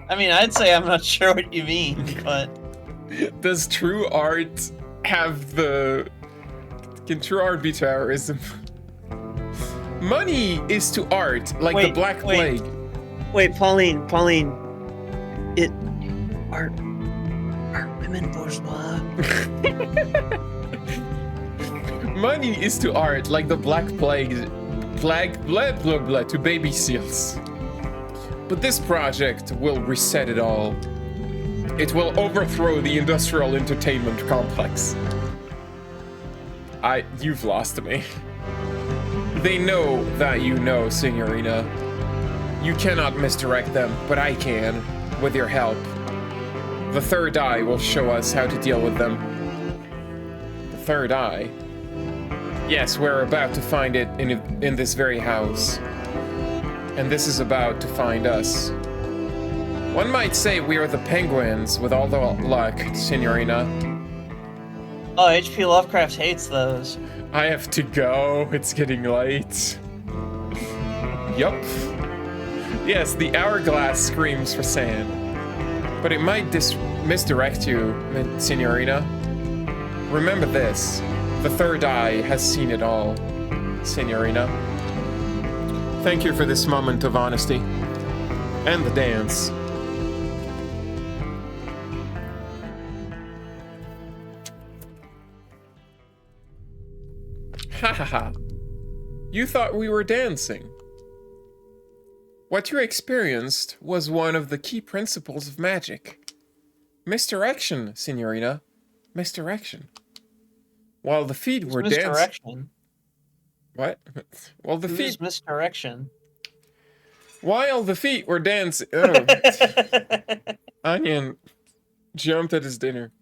I mean, I'd say I'm not sure what you mean, but... Does true art have the... Can true art be terrorism? Money is to art like the Black Plague. Wait, Pauline. Are women bourgeois? Money is to art like the Black Plague, blah blah blah to baby seals. But this project will reset it all. It will overthrow the industrial entertainment complex. You've lost me. They know that you know, Signorina. You cannot misdirect them, but I can, with your help. The third eye will show us how to deal with them. The third eye? Yes, we're about to find it in this very house. And this is about to find us. One might say we are the penguins with all the luck, Signorina. Oh, H.P. Lovecraft hates those. I have to go. It's getting late. Yup. Yes, the hourglass screams for sand. But it might misdirect you, Signorina. Remember this. The third eye has seen it all, Signorina. Thank you for this moment of honesty. And the dance. Ha ha ha. You thought we were dancing. What you experienced was one of the key principles of magic. Misdirection, Signorina. Misdirection. While the feet were dancing... Misdirection? What? While the feet... Misdirection. While the feet were dancing... Oh. Onion jumped at his dinner.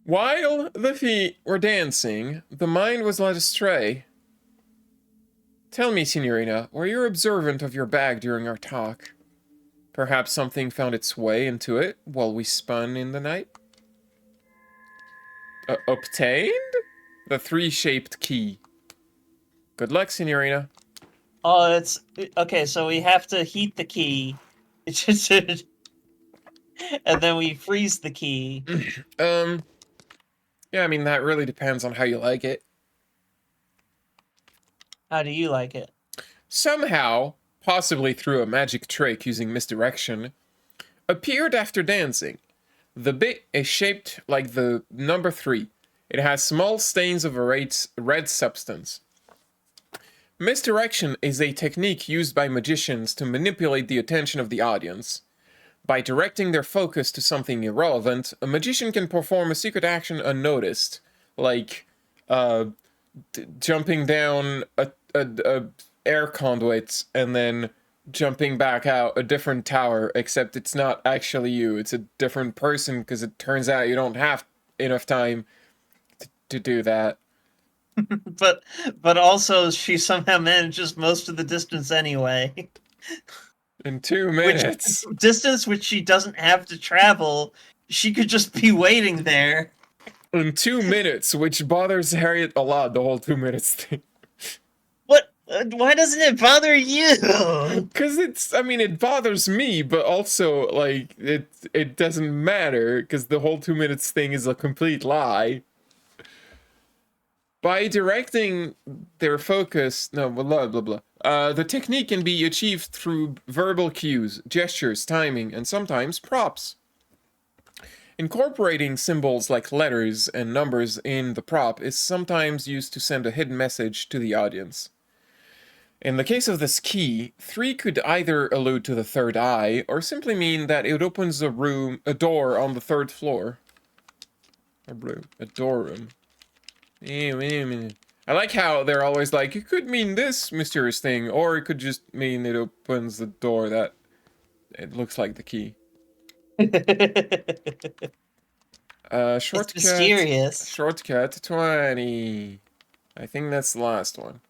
While the feet were dancing, the mind was led astray. Tell me, Signorina, were you observant of your bag during our talk? Perhaps something found its way into it while we spun in the night? Obtained? The three-shaped key. Good luck, Signorina. Oh, it's... Okay, so we have to heat the key. It's just... and then we freeze the key. Yeah, I mean, that really depends on how you like it. How do you like it? Somehow, possibly through a magic trick using misdirection, appeared after dancing. The bit is shaped like the number 3. It has small stains of a red substance. Misdirection is a technique used by magicians to manipulate the attention of the audience. By directing their focus to something irrelevant, a magician can perform a secret action unnoticed, like jumping down a air conduit and then jumping back out a different tower, except it's not actually you, it's a different person, because it turns out you don't have enough time to do that. But also she somehow manages most of the distance anyway. In 2 minutes. Distance which she doesn't have to travel. She could just be waiting there. In 2 minutes, which bothers Harriet a lot, the whole 2 minutes thing. What? Why doesn't it bother you? Because it bothers me, but also, like, it doesn't matter, because the whole 2 minutes thing is a complete lie. By directing their focus, no, blah, blah, blah. The technique can be achieved through verbal cues, gestures, timing, and sometimes props. Incorporating symbols like letters and numbers in the prop is sometimes used to send a hidden message to the audience. In the case of this key, 3 could either allude to the third eye, or simply mean that it opens a door on the 3rd floor. A door room. I like how they're always like, it could mean this mysterious thing, or it could just mean it opens the door that it looks like the key. Shortcut. It's mysterious. Shortcut 20. I think that's the last one.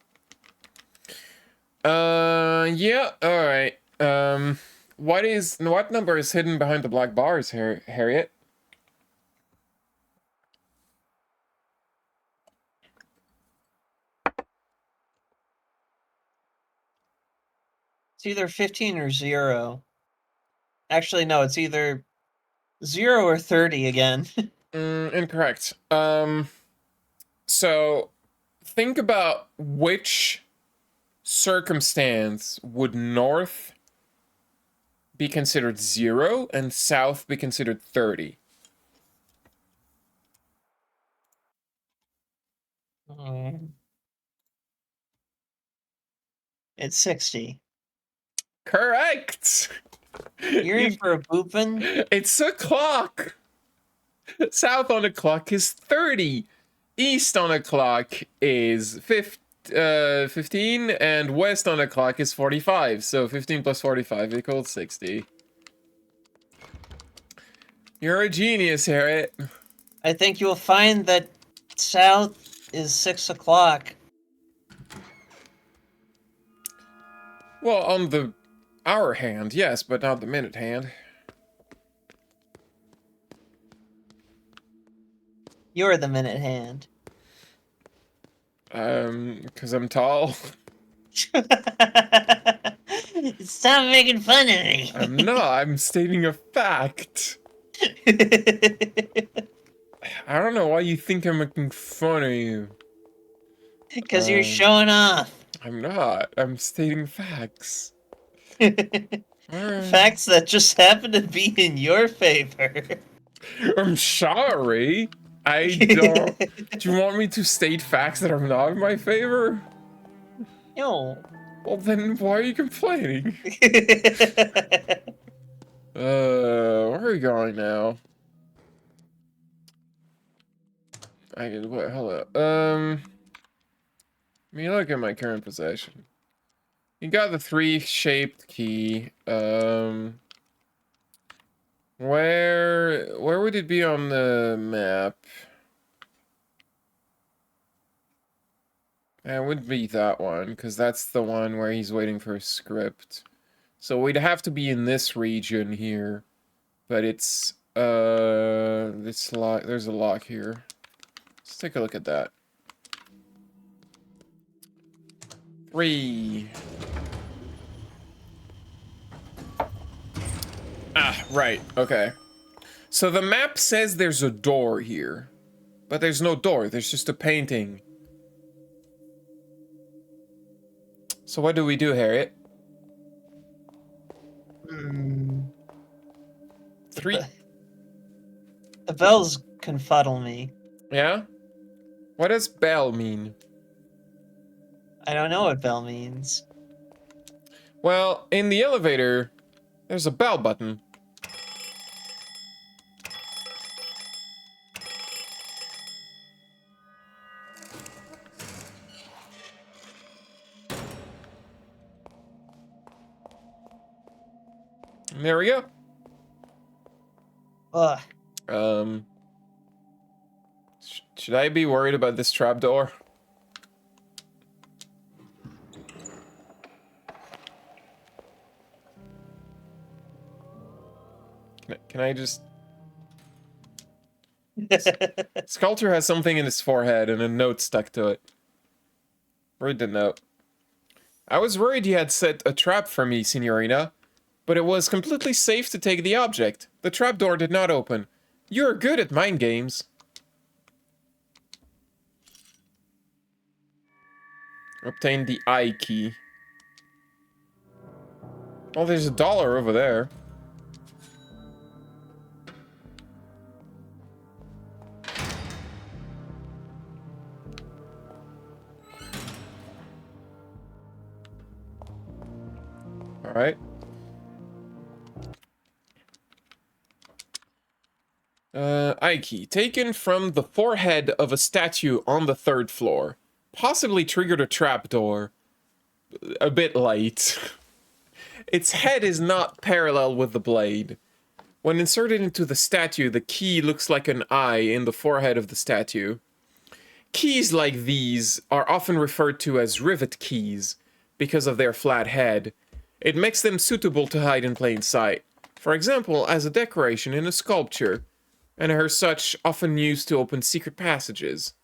Yeah, alright. What number is hidden behind the black bars, Harriet? It's either 15 or 0. Actually, no, it's either 0 or 30 again. Incorrect. So think about which circumstance would north be considered 0 and south be considered 30. It's 60. Correct! You're in for a boopin'? It's a clock! South on a clock is 30. East on a clock is 15, and west on a clock is 45. So 15 plus 45 equals 60. You're a genius, Harriet. I think you'll find that south is 6 o'clock. Well, on the hour hand, yes, but not the minute hand. You're the minute hand. Because I'm tall. Stop making fun of me. I'm not, I'm stating a fact. I don't know why you think I'm making fun of you. Because you're showing off. I'm not, I'm stating facts. Facts that just happen to be in your favor. I'm sorry. I don't. Do you want me to state facts that are not in my favor? No. Well, then why are you complaining? Where are we going now? What? Hello. Let me look at my current possession. You got the 3-shaped key. Where would it be on the map? It would be that one, because that's the one where he's waiting for a script. So we'd have to be in this region here. But it's, there's a lock here. Let's take a look at that. 3. Ah, right, okay. So the map says there's a door here. But there's no door, there's just a painting. So what do we do, Harriet? 3. The bells confuddle me. Yeah? What does bell mean? I don't know what bell means. Well, in the elevator, there's a bell button. And there we go. Ugh. Should I be worried about this trapdoor? Can I just... Sculptor has something in his forehead and a note stuck to it. Read the note. I was worried you had set a trap for me, Signorina, but it was completely safe to take the object. The trapdoor did not open. You're good at mind games. Obtain the I key. Oh, there's $1 over there. All right. I key. Taken from the forehead of a statue on the 3rd floor. Possibly triggered a trapdoor. A bit light. Its head is not parallel with the blade. When inserted into the statue, the key looks like an eye in the forehead of the statue. Keys like these are often referred to as rivet keys because of their flat head. It makes them suitable to hide in plain sight. For example, as a decoration in a sculpture, and are such often used to open secret passages.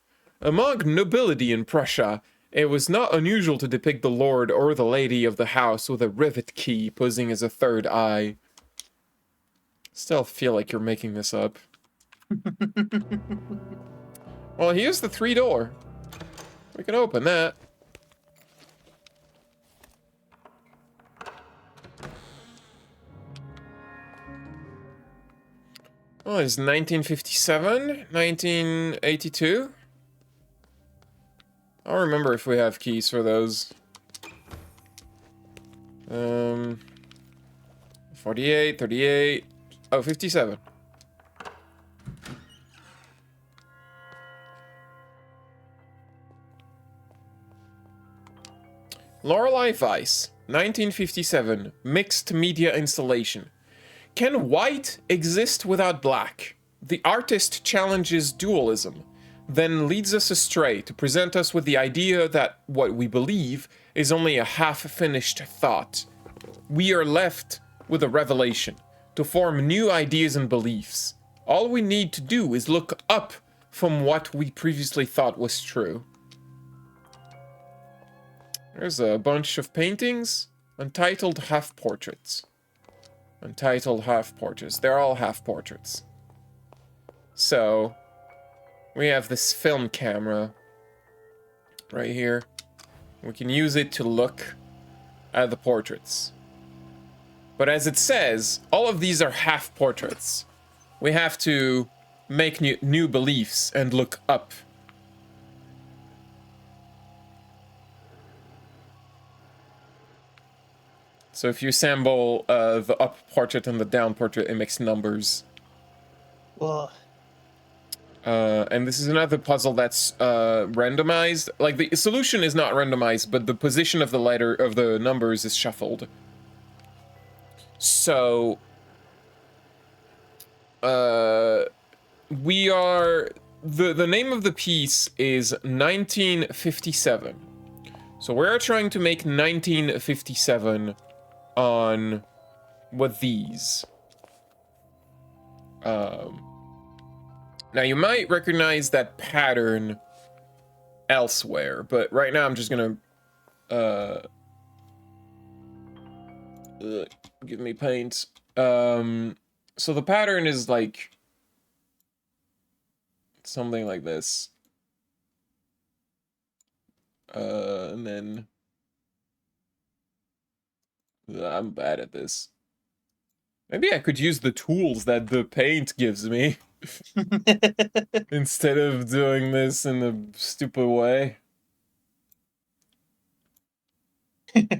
Among nobility in Prussia, it was not unusual to depict the lord or the lady of the house with a rivet key posing as a 3rd eye. Still feel like you're making this up. Well, here's the 3 door. We can open that. Oh, it's 1957, 1982. I'll remember if we have keys for those. 48, 38. Oh, 57. Lorelei Weiss, 1957, mixed media installation. Can white exist without black? The artist challenges dualism, then leads us astray to present us with the idea that what we believe is only a half-finished thought. We are left with a revelation, to form new ideas and beliefs. All we need to do is look up from what we previously thought was true. There's a bunch of paintings, untitled half-portraits. Untitled half-portraits. They're all half-portraits. So, we have this film camera right here. We can use it to look at the portraits. But as it says, all of these are half-portraits. We have to make new beliefs and look up. So if you assemble the up portrait and the down portrait, it makes numbers. Well, and this is another puzzle that's randomized. Like, the solution is not randomized, but the position of the letter of the numbers is shuffled. So we are the name of the piece is 1957. So we're trying to make 1957 on with these. Now you might recognize that pattern elsewhere, but right now I'm just gonna give me paint. So the pattern is like something like this. And then I'm bad at this. Maybe I could use the tools that the paint gives me instead of doing this in a stupid way.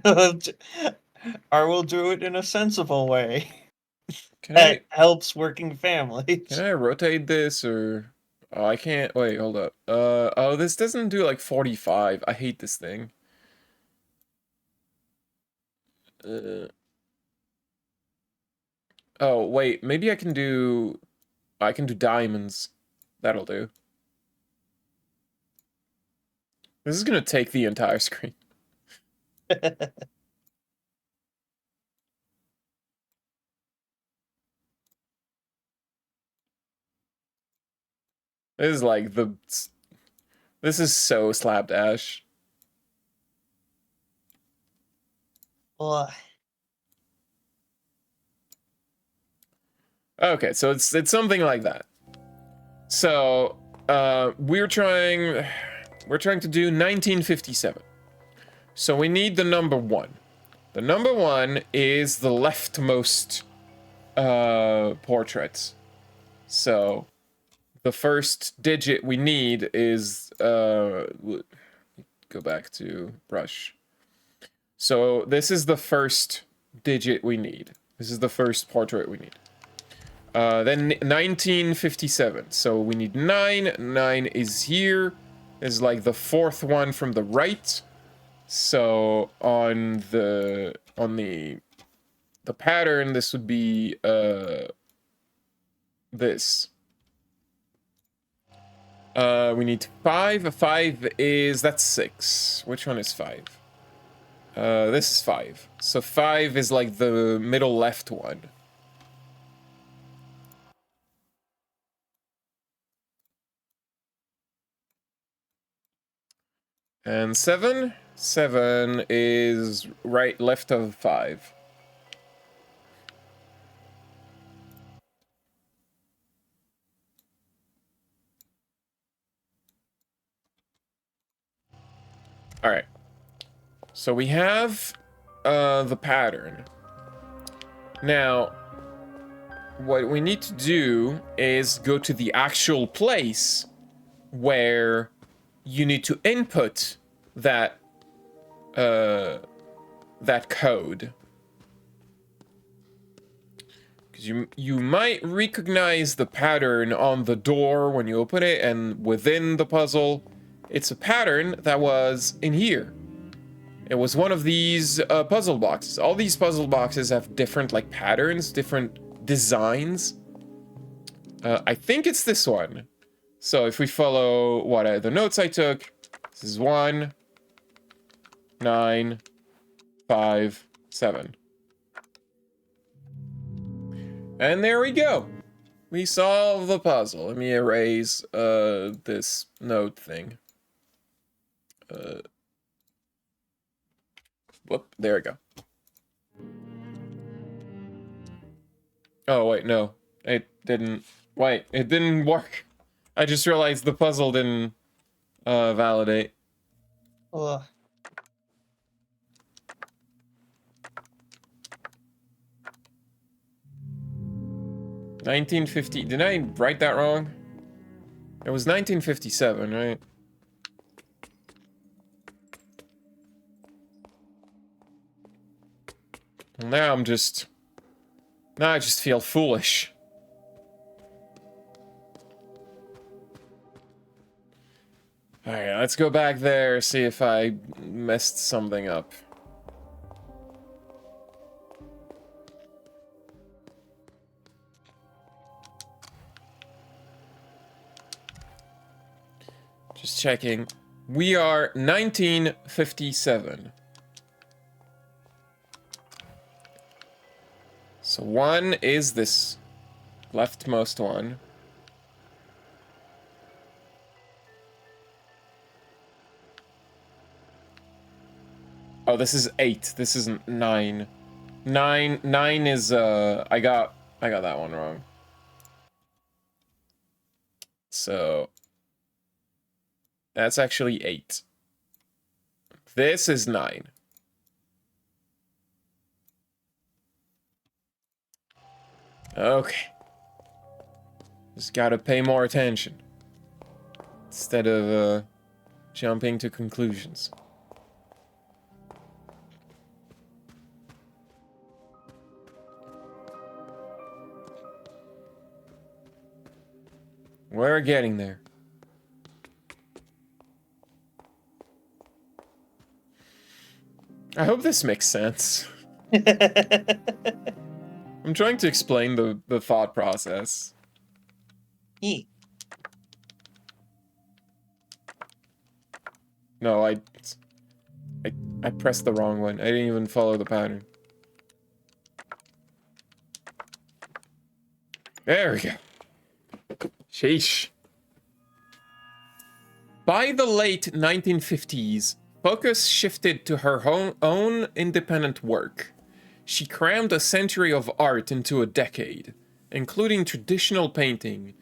I will do it in a sensible way Can that I helps working families. can I rotate this or oh, I can't. Wait, hold up. Oh, this doesn't do like 45. I hate this thing. Uh, oh, wait, maybe I can do diamonds. That'll do. This is gonna take the entire screen. This is like this is so slapdash. Ugh. Okay, so it's something like that. So we're trying to do 1957. So we need the number 1. The number 1 is the leftmost portrait. So the first digit we need is go back to brush. So this is the first digit we need. This is the first portrait we need. Then 1957. So we need 9. 9 is here. Is like the 4th one from the right. So on the pattern, this would be this. We need 5. 5 is that's 6. Which one is 5? This is 5. So 5 is like the middle left one. And 7? 7 is right left of 5. Alright. So we have the pattern. Now, what we need to do is go to the actual place where you need to input that that code. Because you might recognize the pattern on the door when you open it, and within the puzzle, it's a pattern that was in here. It was one of these puzzle boxes. All these puzzle boxes have different like patterns, different designs. I think it's this one. So if we follow the notes I took, this is 1, 9, 5, 7. And there we go. We solved the puzzle. Let me erase this note thing. Whoop, there we go. Oh, wait, no. It didn't. Wait, it didn't work. I just realized the puzzle didn't validate. Ugh. 1950. Did I write that wrong? It was 1957, right? Well, now I just feel foolish. Alright, let's go back there, see if I messed something up. Just checking. We are 1957. So 1 is this leftmost one. Oh, this is 8. This isn't 9. 9 is I got that one wrong. So that's actually 8. This is 9. Okay. Just gotta pay more attention instead of jumping to conclusions. We're getting there. I hope this makes sense. I'm trying to explain the thought process. No, I pressed the wrong one. I didn't even follow the pattern. There we go. Sheesh. By the late 1950s, focus shifted to her own independent work. She crammed a century of art into a decade, including traditional painting,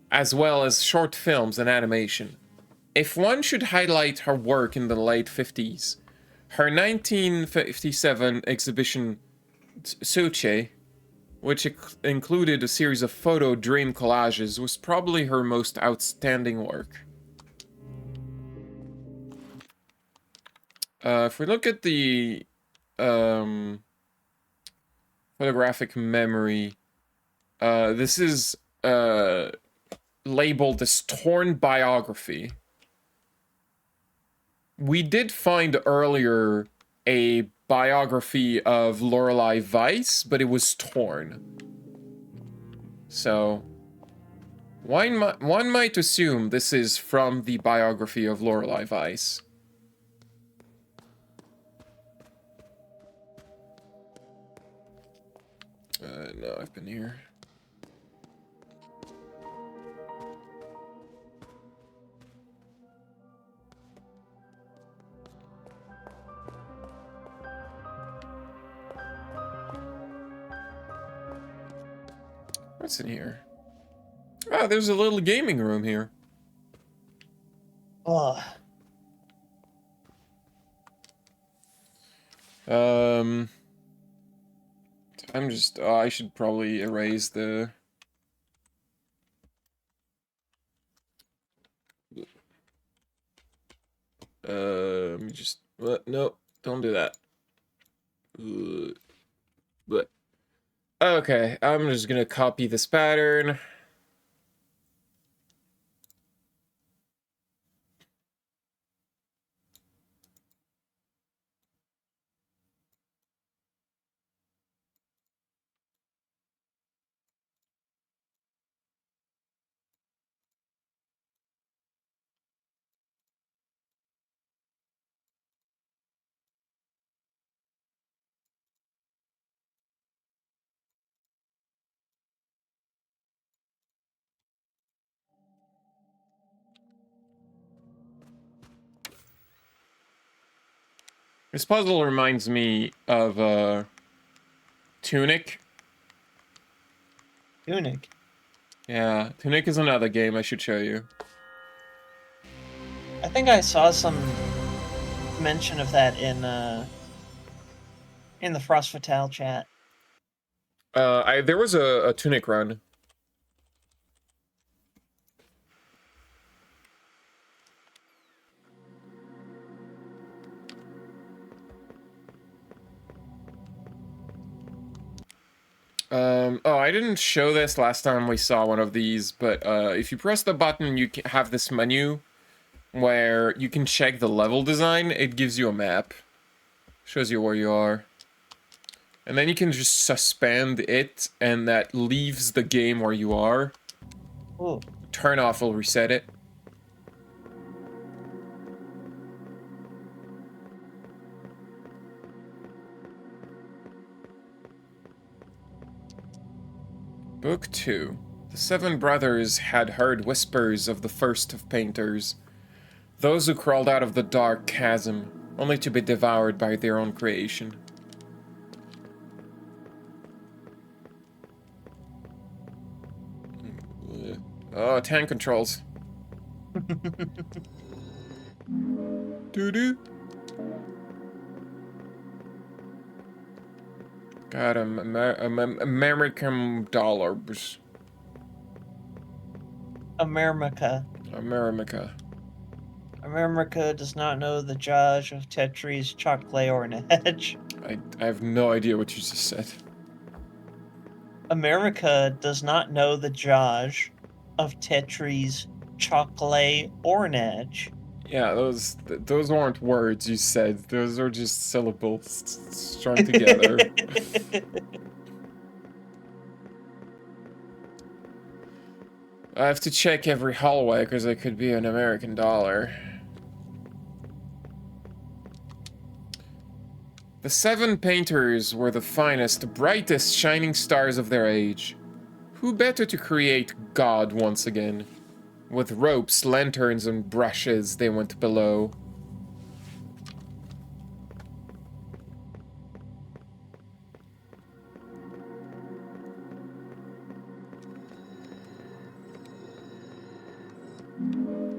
as well as short films and animation. If one should highlight her work in the late 50s, her 1957 exhibition Suche, which included a series of photo dream collages, was probably her most outstanding work. If we look at the photographic memory, this is labeled as torn biography. We did find earlier a biography of Lorelei Weiss, but it was torn. So, one might assume this is from the biography of Lorelei Weiss. No, I've been here. What's in here? Oh, there's a little gaming room here. Oh. I'm just, I should probably erase the... Let me just, no, don't do that. But, okay, I'm just gonna copy this pattern. This puzzle reminds me of, Tunic. Tunic. Yeah, Tunic is another game I should show you. I think I saw some mention of that in the Frost Fatale chat. There was a Tunic run. Oh, I didn't show this last time we saw one of these, but if you press the button, you have this menu where you can check the level design. It gives you a map. Shows you where you are. And then you can just suspend it, and that leaves the game where you are. Ooh. Turn off will reset it. Book 2. The seven brothers had heard whispers of the first of painters, those who crawled out of the dark chasm, only to be devoured by their own creation. Oh, tank controls. Doo-doo. Got American dollars. America. America. America does not know the judge of Tetris, chocolate, or an edge. I have no idea what you just said. America does not know the judge of Tetris chocolate ornage. Yeah, those aren't words you said. Those are just syllables strung together. I have to check every hallway because it could be an American dollar. The 7 painters were the finest, brightest shining stars of their age. Who better to create God once again? With ropes, lanterns, and brushes, they went below.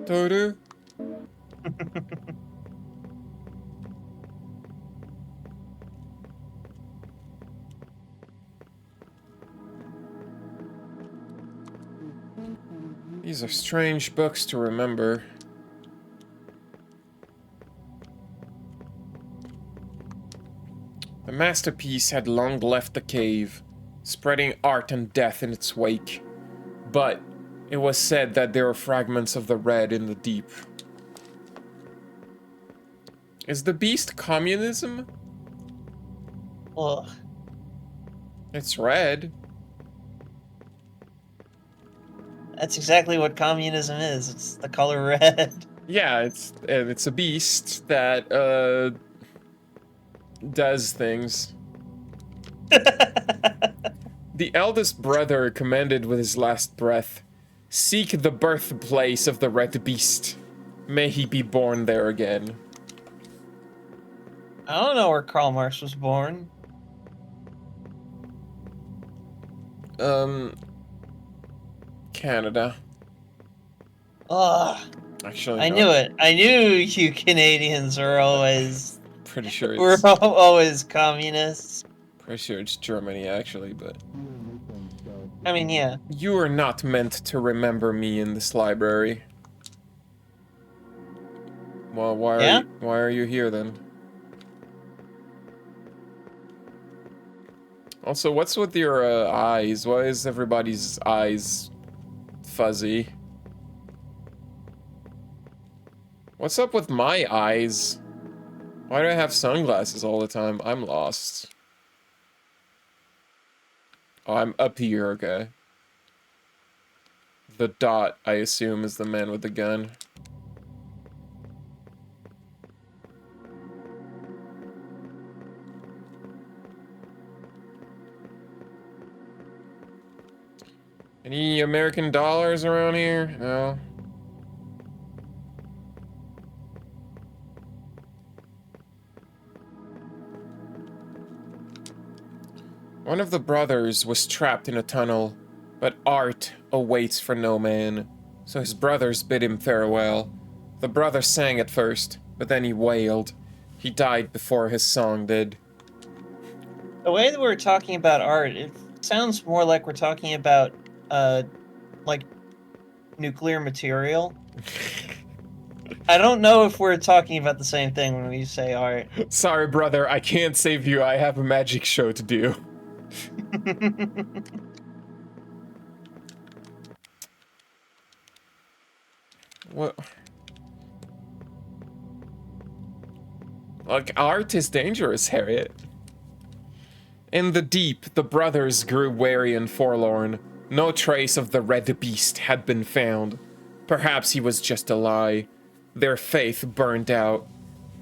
Toru? These are strange books to remember. The masterpiece had long left the cave, spreading art and death in its wake. But it was said that there were fragments of the red in the deep. Is the beast communism? Ugh. It's red. That's exactly what communism is. It's the color red. Yeah, it's a beast that does things. The eldest brother commanded with his last breath, "Seek the birthplace of the red beast. May he be born there again." I don't know where Karl Marx was born. Canada. Ugh. Actually, I no. knew it. I knew you Canadians are always Pretty sure we're it's always communists. pretty sure it's Germany actually, but I mean, yeah. you are not meant to remember me in this library. Well, why are you here then? Also, what's with your eyes? Why is everybody's eyes fuzzy? What's up with my eyes? Why do I have sunglasses all the time? I'm lost. Oh, I'm up here, okay. The dot, I assume, is the man with the gun. Any American dollars around here? No. One of the brothers was trapped in a tunnel, but art awaits for no man, so his brothers bid him farewell. The brother sang at first, but then he wailed. He died before his song did. The way that we're talking about art, it sounds more like we're talking about, like, nuclear material. I don't know if we're talking about the same thing when we say art. Sorry, brother, I can't save you. I have a magic show to do. What? Like, art is dangerous, Harriet. In the deep, the brothers grew weary and forlorn. No trace of the red beast had been found. Perhaps he was just a lie. Their faith burned out,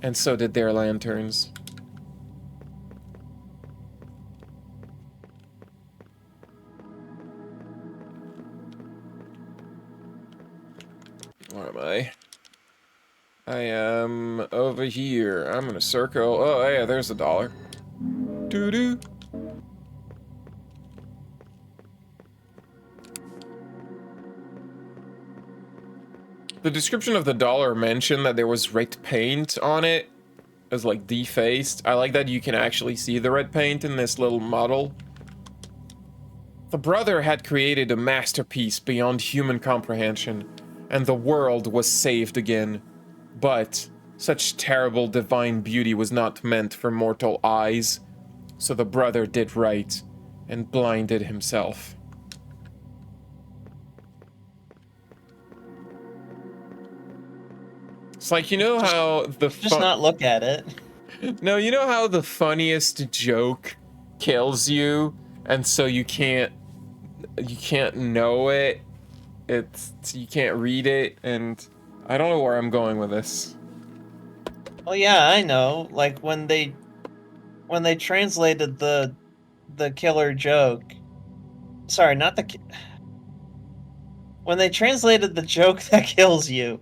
and so did their lanterns. Where am I? I am over here. I'm gonna circle. Oh, yeah, there's a dollar. Doo-doo. The description of the dollar mentioned that there was red paint on it. It was like defaced. I like that you can actually see the red paint in this little model. The brother had created a masterpiece beyond human comprehension, and the world was saved again. But such terrible divine beauty was not meant for mortal eyes, so the brother did right and blinded himself. It's like, you know how the Just not look at it. No, you know how the funniest joke kills you, and so you can't know it. You can't read it, and I don't know where I'm going with this. Oh yeah, I know. Like when they translated the killer joke. Sorry, not the when they translated the joke that kills you.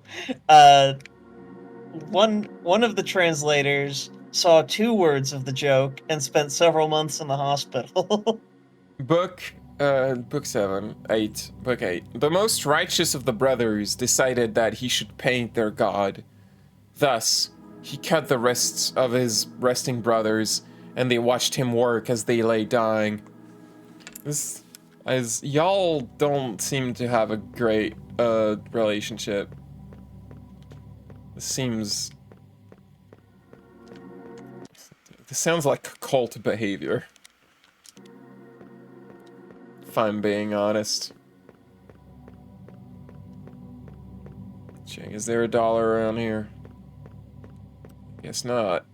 One of the translators saw 2 words of the joke and spent several months in the hospital. Book 8. The most righteous of the brothers decided that he should paint their god. Thus, he cut the wrists of his resting brothers, and they watched him work as they lay dying. This, as y'all don't seem to have a great relationship. This sounds like cult behavior. If I'm being honest. Check, is there a dollar around here? Guess not.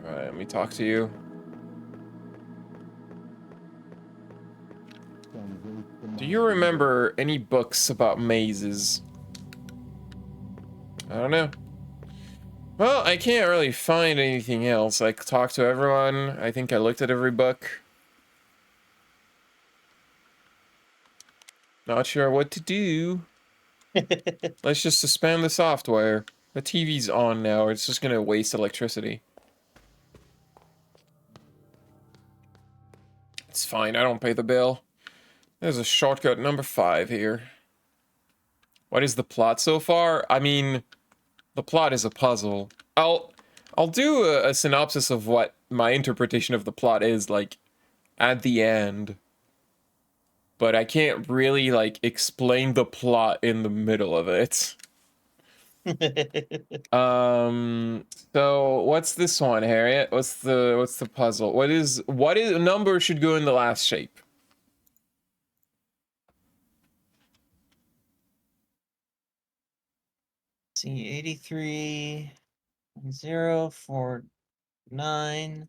Alright, let me talk to you. Do you remember any books about mazes? I don't know. Well, I can't really find anything else. I talked to everyone. I think I looked at every book. Not sure what to do. Let's just suspend the software. The TV's on now. It's just gonna waste electricity. It's fine. I don't pay the bill. There's a shortcut number 5 here. What is the plot so far? I mean, the plot is a puzzle. I'll do a synopsis of what my interpretation of the plot is, like, at the end. But I can't really, like, explain the plot in the middle of it. So what's this one, Harriet? What's the puzzle? What is number should go in the last shape? See, 83.049.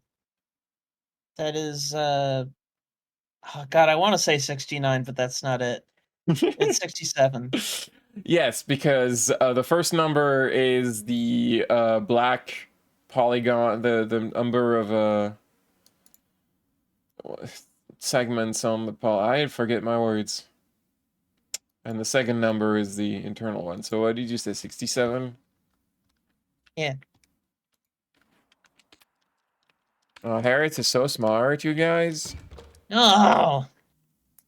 That is oh god, I want to say 69, but that's not it. It's 67. Yes, because the first number is the black polygon, the number of segments on the I forget my words. And the second number is the internal one. So what did you say, 67? Yeah. Harriet is so smart, you guys. Oh,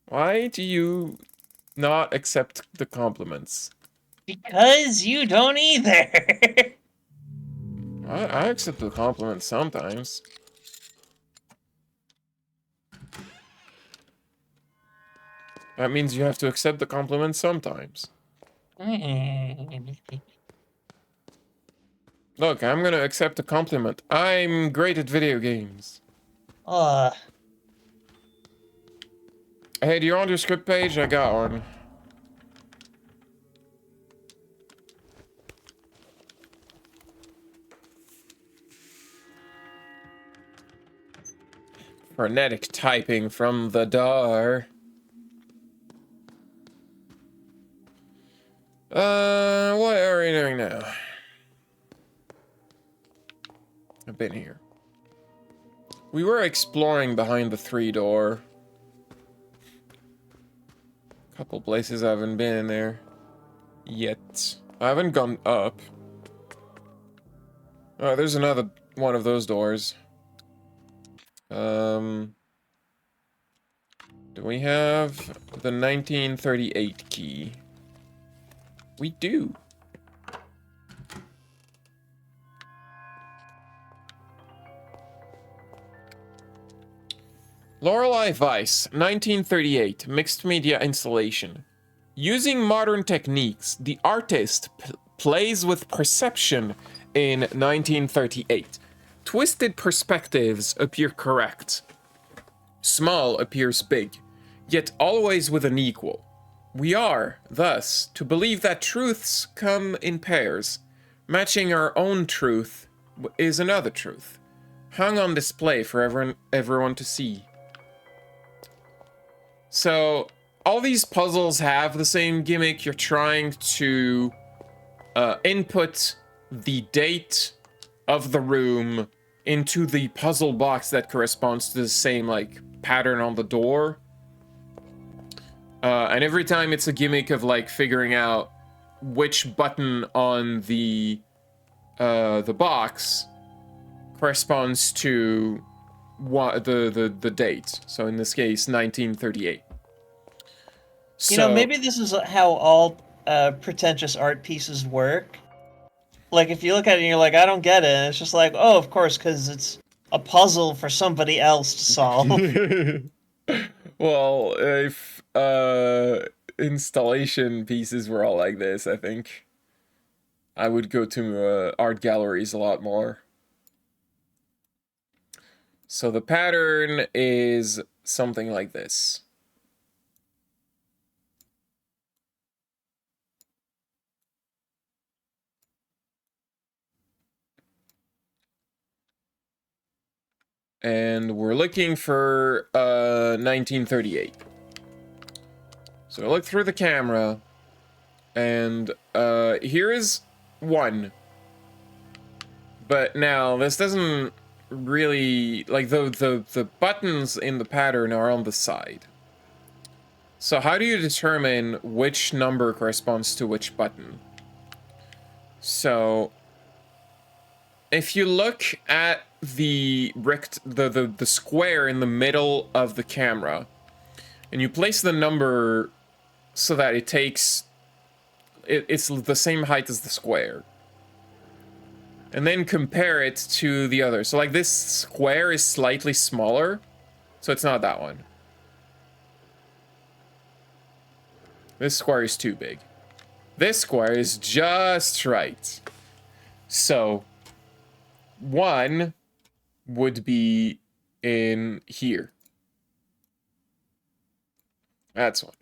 Why do you not accept the compliments? because you don't either. I accept the compliments sometimes. That means you have to accept the compliments sometimes. Look, I'm gonna accept a compliment. I'm great at video games. Hey, do you want your script page? I got one. Frenetic typing from the door. What are we doing now? I've been here. We were exploring behind the 3-door. Couple places I haven't been in there yet. I haven't gone up. Oh, there's another one of those doors. Do we have the 1938 key? We do. Lorelei Weiss, 1938, mixed media installation. Using modern techniques, the artist plays with perception in 1938. Twisted perspectives appear correct. Small appears big, yet always with an equal. We are, thus, to believe that truths come in pairs. Matching our own truth is another truth, hung on display for everyone to see. So, all these puzzles have the same gimmick. You're trying to input the date of the room into the puzzle box that corresponds to the same, like, pattern on the door. And every time it's a gimmick of, like, figuring out which button on the box corresponds to what the date. So in this case, 1938. So, You know, maybe this is how all pretentious art pieces work. Like, if you look at it and you're like, I don't get it, and it's just like, oh, of course, because it's a puzzle for somebody else to solve. well, if installation pieces were all like this, I think I would go to art galleries a lot more. So the pattern is something like this. And we're looking for 1938. So I look through the camera, and here is one. But now this doesn't really, like, the buttons in the pattern are on the side. So how do you determine which number corresponds to which button? So if you look at the square in the middle of the camera, and you place the number so that it takes it's the same height as the square, and then compare it to the other. So like this square is slightly smaller, so it's not that one. This square is too big. This square is just right. So one would be in here. That's one.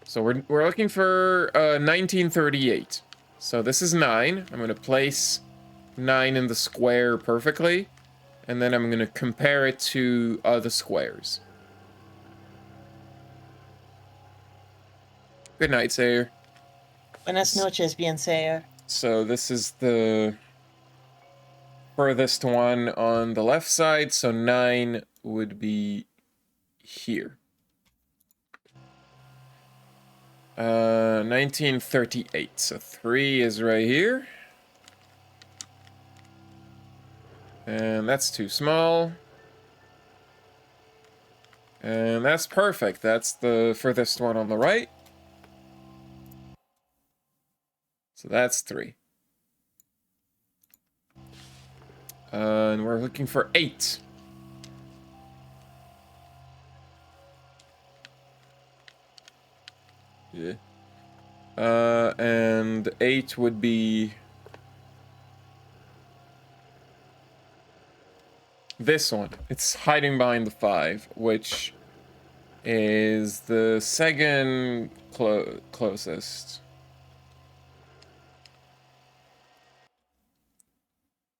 So we're looking for 1938. So this is 9. I'm going to place 9 in the square perfectly, and then I'm going to compare it to other squares. Good night, Sayer. Buenas noches, bien Sayer. So this is the furthest one on the left side, so 9 would be here. 1938, so 3 is right here. And that's too small. And that's perfect. That's the furthest one on the right. So that's 3. And we're looking for 8. Yeah. And 8 would be this one. It's hiding behind the 5, which is the second closest.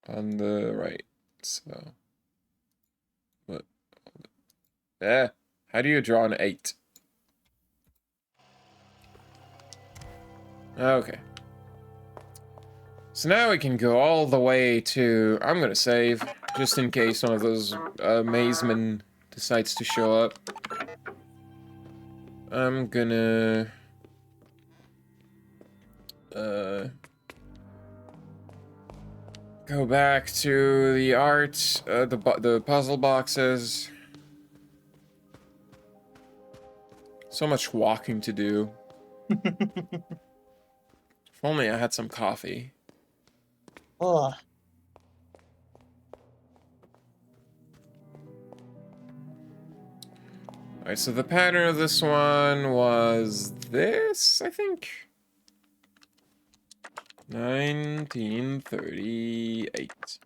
On the right. So, what? How do you draw an 8? Okay. So now we can go all the way to... I'm gonna save, just in case one of those mazemen decides to show up. I'm gonna... go back to the art, the puzzle boxes. So much walking to do. If only I had some coffee. Ugh. Alright, so the pattern of this one was this, I think. 1938.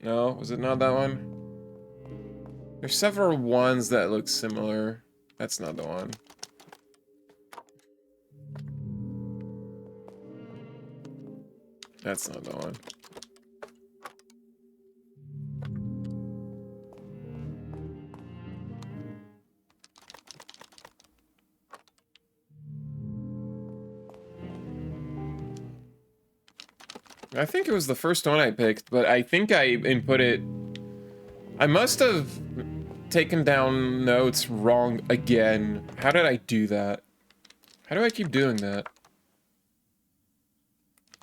No, was it not that one? There's several ones that look similar. That's not the one. That's not the one. I think it was the first one I picked, but I think I input it... I must have taken down notes wrong again. How did I do that? How do I keep doing that?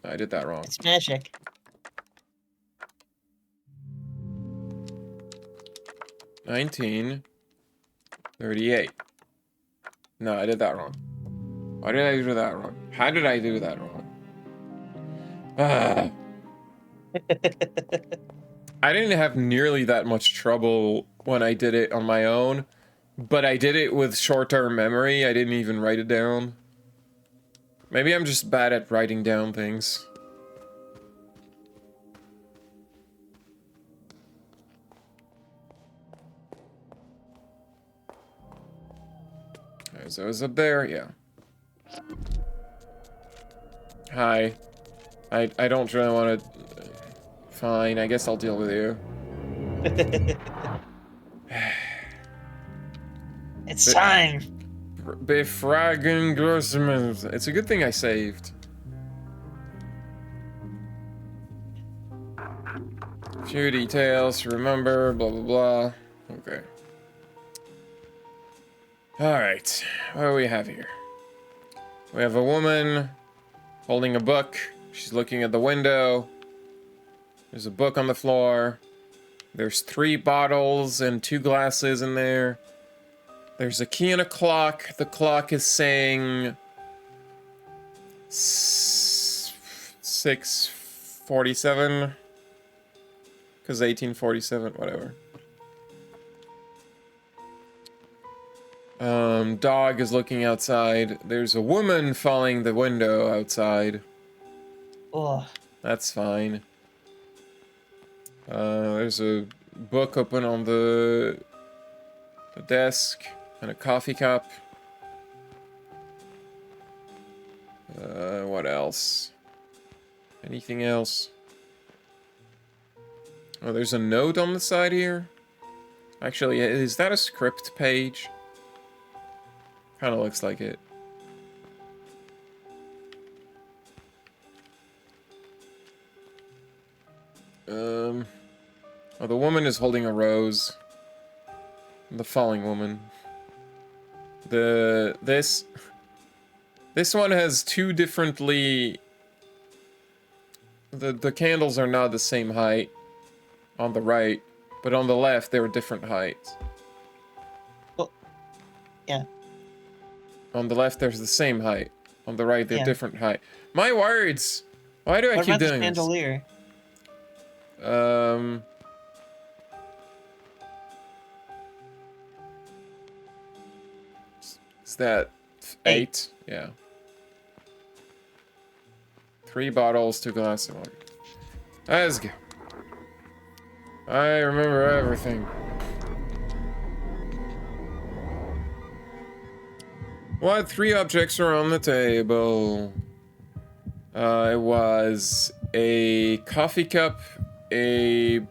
I did that wrong. It's magic. $19.38. No, I did that wrong. Why did I do that wrong? How did I do that wrong? Ah. I didn't have nearly that much trouble when I did it on my own, but I did it with short-term memory. I didn't even write it down. Maybe I'm just bad at writing down things. There's those up there, yeah. Hi. I don't really want to... Fine, I guess I'll deal with you. It's time. Befragen Grossman. It's a good thing I saved. Few details to remember, blah, blah, blah. Okay. Alright, what do we have here? We have a woman holding a book. She's looking at the window. There's a book on the floor. There's 3 bottles and 2 glasses in there. There's a key and a clock. The clock is saying 6:47. Because 1847, whatever. Dog is looking outside. There's a woman following the window outside. Oh. That's fine. There's a book open on the desk and a coffee cup. What else? Anything else? Oh, there's a note on the side here. Actually, is that a script page? Kind of looks like it. Oh, the woman is holding a rose. The falling woman. This one has 2 differently... The candles are not the same height on the right, but on the left they're different heights. Well, yeah. On the left there's the same height. On the right they're Yeah. different height. My words! Why do I What keep about the doing this? chandelier? Is that 8? Yeah. 3 bottles, 2 glasses of water. Let's go. I remember everything. What 3 objects are on the table? It was a coffee cup, well,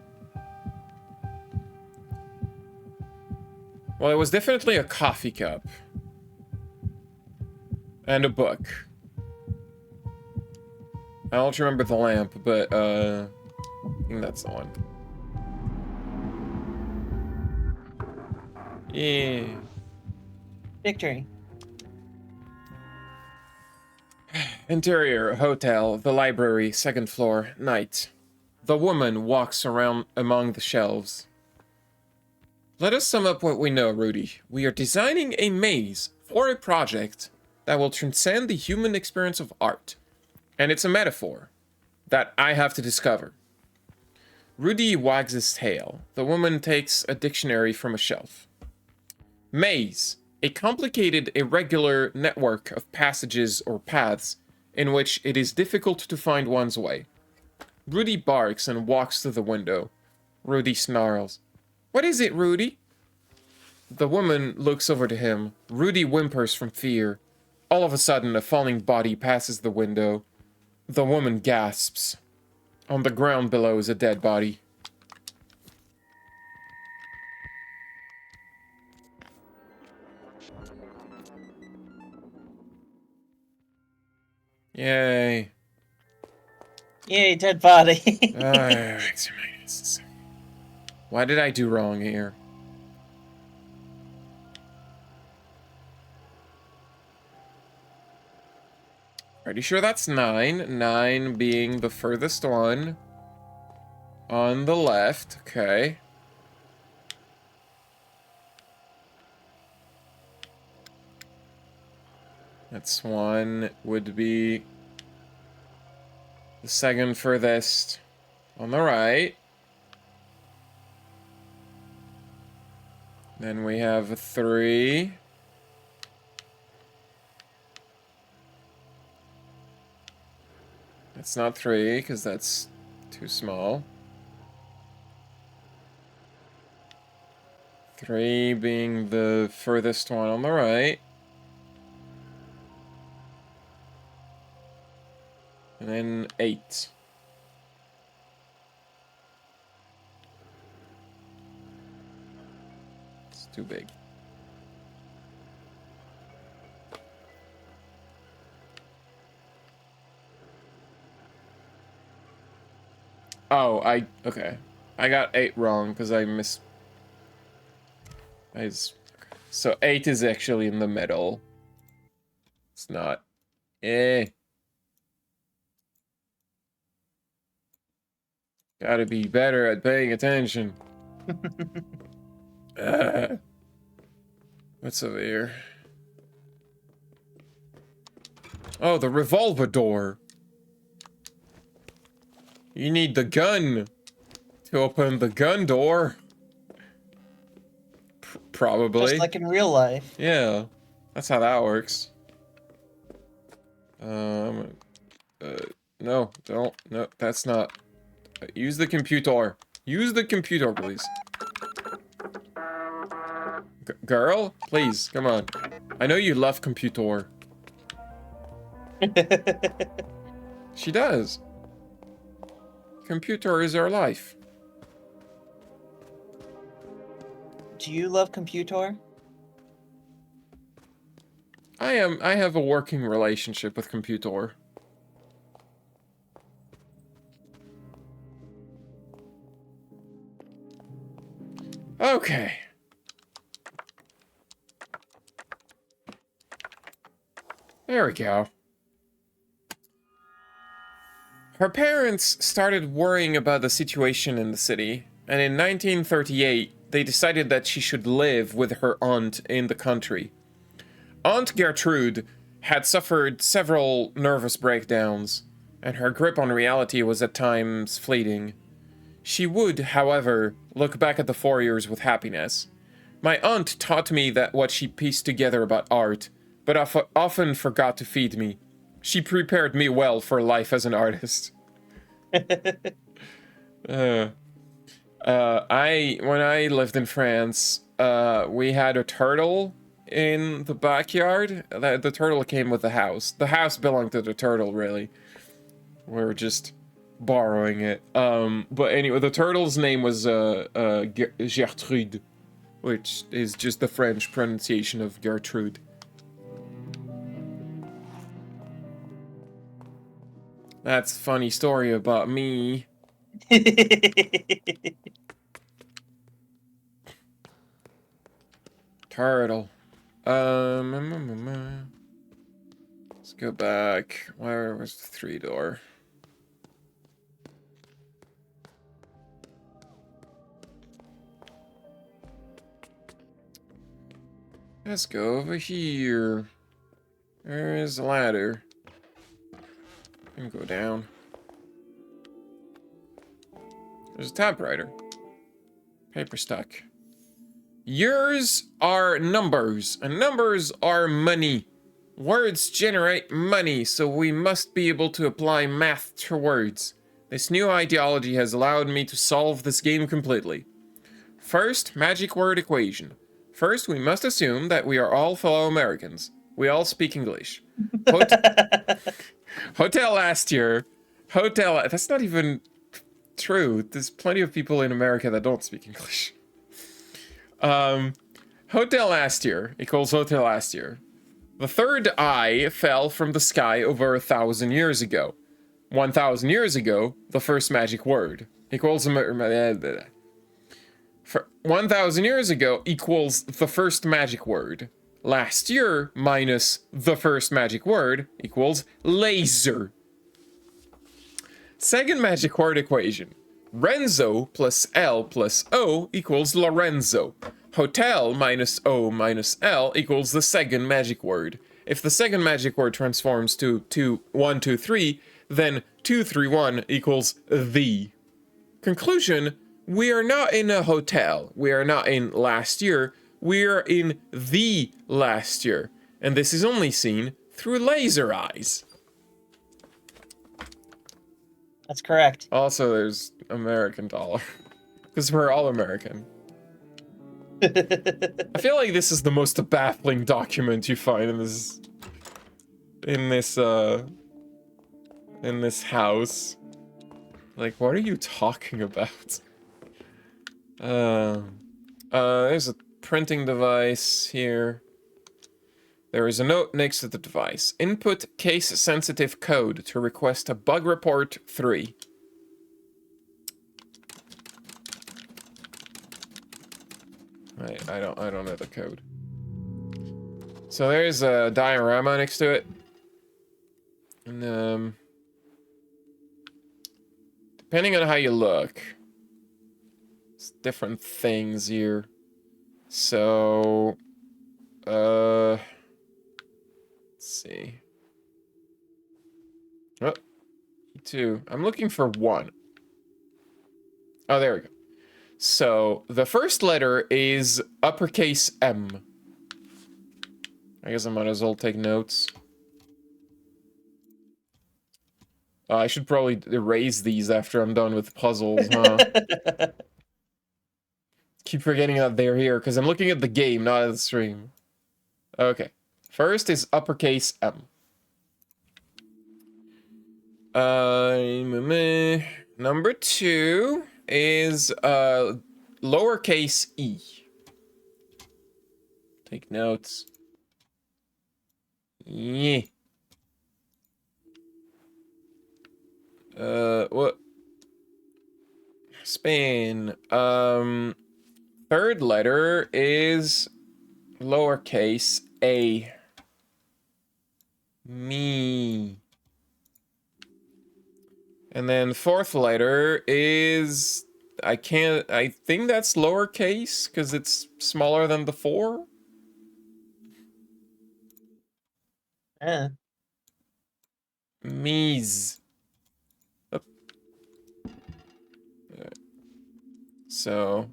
it was definitely a coffee cup. And a book. I don't remember the lamp, but, I think that's the one. Yeah. Victory. Interior, hotel, the library, 2nd floor, night. The woman walks around among the shelves. Let us sum up what we know, Rudy. We are designing a maze for a project that will transcend the human experience of art. And it's a metaphor that I have to discover. Rudy wags his tail. The woman takes a dictionary from a shelf. Maze. A complicated, irregular network of passages or paths in which it is difficult to find one's way. Rudy barks and walks to the window. Rudy snarls. What is it, Rudy? The woman looks over to him. Rudy whimpers from fear. All of a sudden, a falling body passes the window. The woman gasps. On the ground below is a dead body. Yay. Yay, dead body. Why did I do wrong here? Pretty sure that's 9. 9 being the furthest one. On the left, okay. That's 1 would be the second furthest on the right. Then we have a 3. That's not 3, because that's too small. 3 being the furthest one on the right. And then 8. It's too big. Oh, okay. I got 8 wrong because so 8 is actually in the middle. It's not. Gotta be better at paying attention. What's over here? Oh, the revolver door. You need the gun to open the gun door. Probably. Just like in real life. Yeah, that's how that works. No, don't. No, that's not. Use the computer. Use the computer, please. Girl, please, come on. I know you love computer. She does. Computer is her life. Do you love computer? I have a working relationship with computer. Okay. There we go. Her parents started worrying about the situation in the city, and in 1938, they decided that she should live with her aunt in the country. Aunt Gertrude had suffered several nervous breakdowns, and her grip on reality was at times fleeting. She would, however, look back at the 4 years with happiness. My aunt taught me that what she pieced together about art, but often forgot to feed me. She prepared me well for life as an artist. When I lived in France, we had a turtle in the backyard. The turtle came with the house. The house belonged to the turtle, really. We were just borrowing it. But anyway, the turtle's name was Gertrude, which is just the French pronunciation of Gertrude. That's a funny story about me. Turtle. Let's go back. Where was the 3 door? Let's go over here. There is a ladder. And go down. There's a typewriter. Paper stuck. Years are numbers, and numbers are money. Words generate money, so we must be able to apply math to words. This new ideology has allowed me to solve this game completely. First, magic word equation. First, we must assume that we are all fellow Americans. We all speak English. Hotel last year. Hotel. That's not even True, there's plenty of people in America that don't speak English. Hotel last year equals hotel last year. The third eye fell from the sky over 1,000 years ago. 1,000 years ago, the first magic word equals... For 1,000 years ago equals the first magic word. Last year minus the first magic word equals laser. Second magic word equation. Renzo plus L plus O equals Lorenzo. Hotel minus O minus L equals the second magic word. If the second magic word transforms to 1, 2, 3, then 2, 3, 1 equals the. Conclusion, we are not in a hotel. We are not in last year. We are in the last year. And this is only seen through laser eyes. That's correct. Also, there's American dollar. Because we're all American. I feel like this is the most baffling document you find in this house. Like, what are you talking about? There's a printing device here. There is a note next to the device. Input case-sensitive code to request a bug report 3. I don't know the code. So there's a diorama next to it. And depending on how you look, it's different things here. So let's see. Oh, 2. I'm looking for 1. Oh, there we go. So the first letter is uppercase M. I guess I might as well take notes. I should probably erase these after I'm done with puzzles, huh? Keep forgetting that they're here because I'm looking at the game, not at the stream. Okay. First is uppercase M. Number 2 is lowercase e. Take notes. Yeah. What? Spain. Third letter is lowercase a. Me. And then fourth letter is, I think that's lowercase because it's smaller than the 4. Yeah. Mees. So,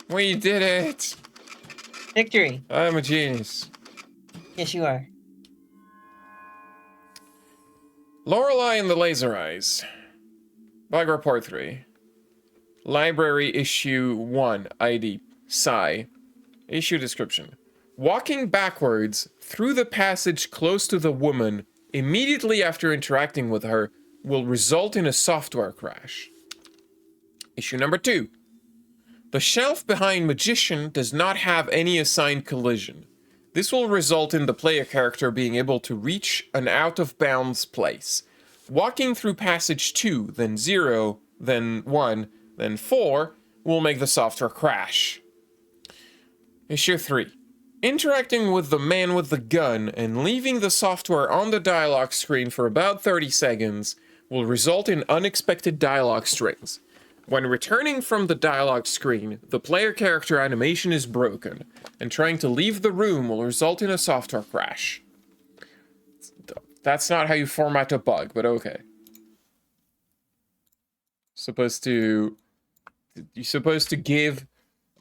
we did it! Victory. I'm a genius. Yes, you are. Lorelei and the Laser Eyes. Bug Report 3. Library Issue 1, ID, Psi. Issue description. Walking backwards through the passage close to the woman immediately after interacting with her will result in a software crash. Issue number 2. The shelf behind Magician does not have any assigned collision. This will result in the player character being able to reach an out-of-bounds place. Walking through passage 2, then 0, then 1, then 4 will make the software crash. Issue 3. Interacting with the man with the gun and leaving the software on the dialogue screen for about 30 seconds will result in unexpected dialogue strings. When returning from the dialogue screen, the player character animation is broken, and trying to leave the room will result in a software crash. That's not how you format a bug, but okay. You're supposed to give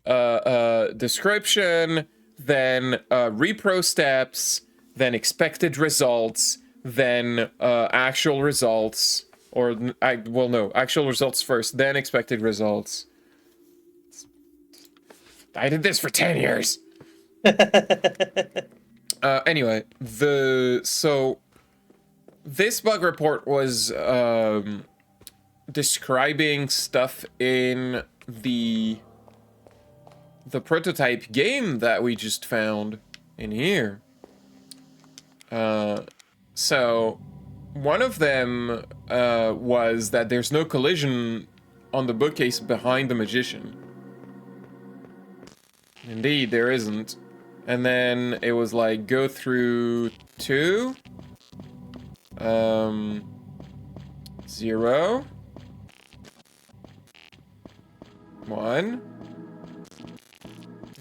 a description, then repro steps, then expected results, then actual results, or actual results first, then expected results. I did this for 10 years. Anyway, so this bug report was describing stuff in the prototype game that we just found in here. So one of them was that there's no collision on the bookcase behind the magician. Indeed, there isn't. And then it was like, go through 2, 0, 1,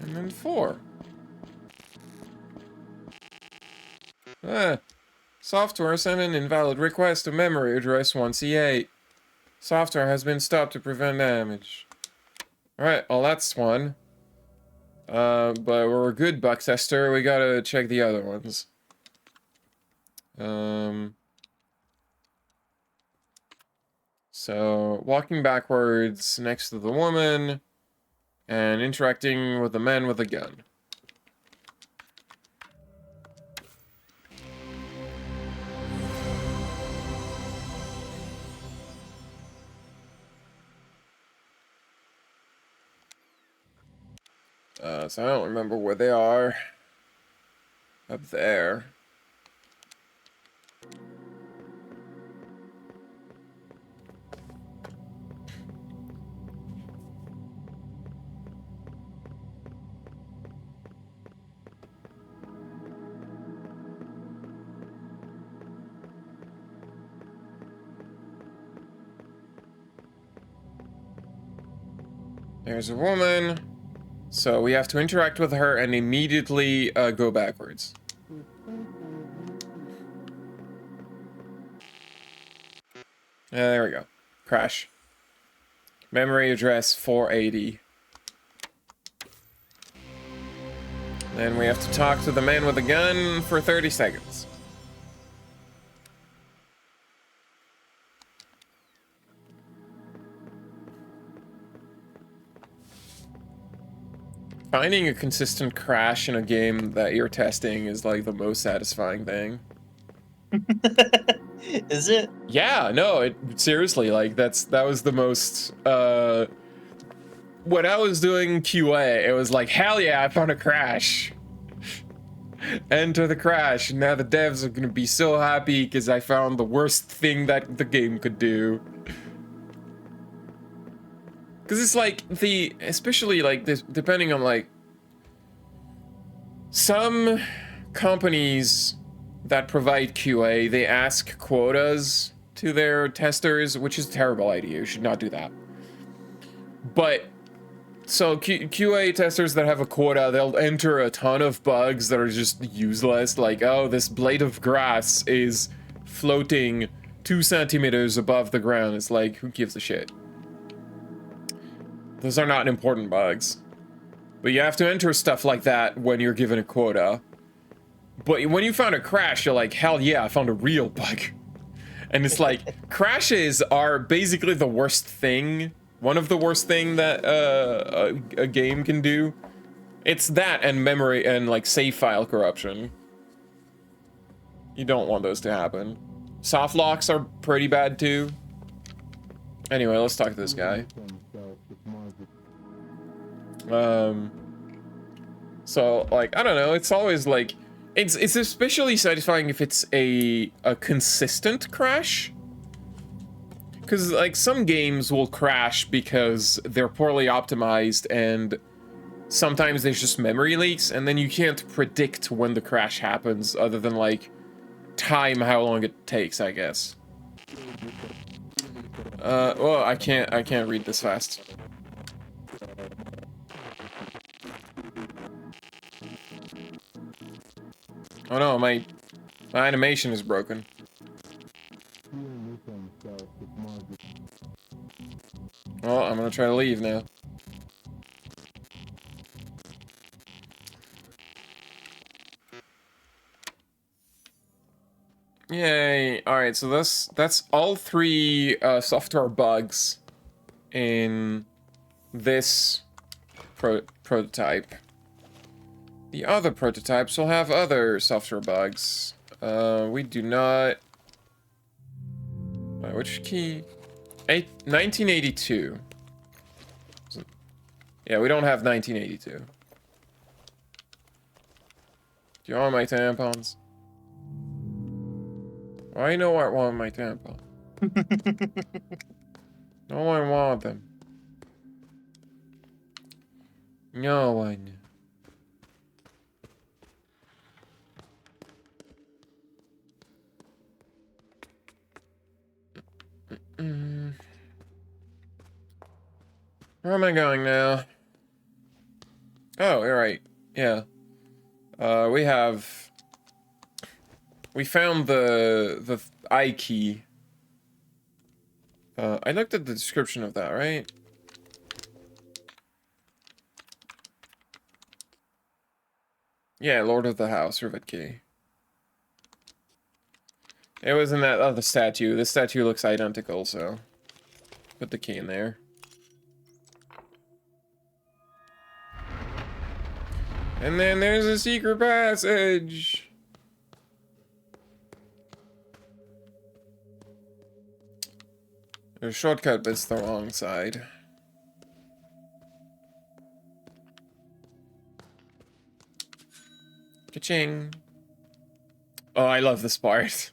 and then 4. Software sent an invalid request to memory address 1C8. Software has been stopped to prevent damage. Alright, well that's one. But we're a good bug tester, we gotta check the other ones. So, walking backwards next to the woman, and interacting with the man with a gun. So I don't remember where they are. Up there. There's a woman. So we have to interact with her and immediately go backwards. There we go. Crash. Memory address 480. Then we have to talk to the man with the gun for 30 seconds. Finding a consistent crash in a game that you're testing is like the most satisfying thing. Is it? Yeah, no, it seriously, like that was the most when I was doing QA, it was like, hell yeah, I found a crash. Enter the crash, and now the devs are gonna be so happy because I found the worst thing that the game could do. Because it's like especially like this, depending on like some companies that provide QA, they ask quotas to their testers, which is a terrible idea. You should not do that. But so QA testers that have a quota, they'll enter a ton of bugs that are just useless. Like, oh, this blade of grass is floating 2 centimeters above the ground. It's like, who gives a shit? Those are not important bugs. But you have to enter stuff like that when you're given a quota. But when you found a crash, you're like, hell yeah, I found a real bug. And it's like, crashes are basically the worst thing. One of the worst thing that a game can do. It's that and memory and like save file corruption. You don't want those to happen. Soft locks are pretty bad too. Anyway, let's talk to this guy. So like, I don't know, it's always like, it's especially satisfying if it's a consistent crash. Because like some games will crash because they're poorly optimized and sometimes there's just memory leaks and then you can't predict when the crash happens other than like time how long it takes, I guess. Well, I can't read this fast. Oh no, my animation is broken. Well, I'm gonna try to leave now. Yay! Alright, so that's all 3 software bugs in this prototype. The other prototypes will have other software bugs. We do not... Wait, which key? 1982. Yeah, we don't have 1982. Do you want my tampons? Why no one want my tampons? No one want them. No one. Where am I going now? Oh, you're right. Yeah. We found the I key. I looked at the description of that, right? Yeah, Lord of the House, Rivet Key. It was in that other statue. This statue looks identical, so put the key in there. And then there's a secret passage. There's a shortcut, but it's the wrong side. Ka-ching. Oh, I love this part.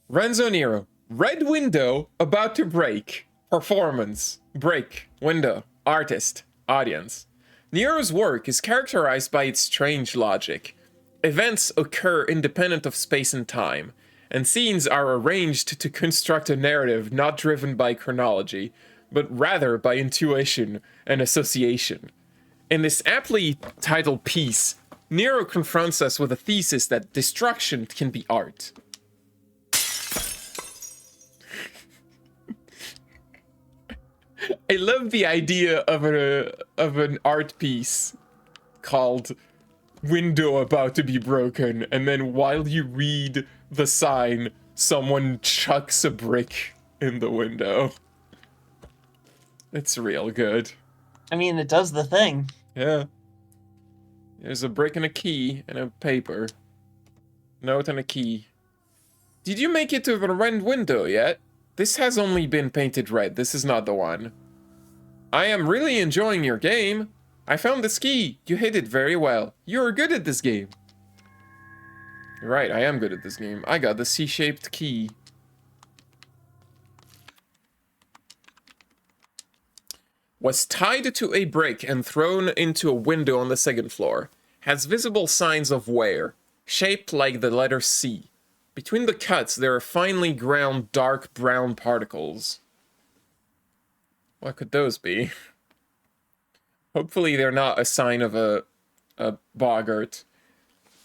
Renzo Nero. Red window about to break. Performance. Break. Window. Artist. Audience. Nero's work is characterized by its strange logic. Events occur independent of space and time, and scenes are arranged to construct a narrative not driven by chronology, but rather by intuition and association. In this aptly titled piece, Nero confronts us with a thesis that destruction can be art. I love the idea of an art piece called Window About to Be Broken, and then while you read the sign, someone chucks a brick in the window. It's real good. I mean, it does the thing. Yeah. There's a brick and a key and a paper. Note and a key. Did you make it to the red window yet? This has only been painted red. This is not the one. I am really enjoying your game. I found this key. You hit it very well. You're good at this game. You're right, I am good at this game. I got the C-shaped key. Was tied to a brick and thrown into a window on the second floor. Has visible signs of wear, shaped like the letter C. Between the cuts, there are finely ground dark brown particles. What could those be? Hopefully they're not a sign of a boggart.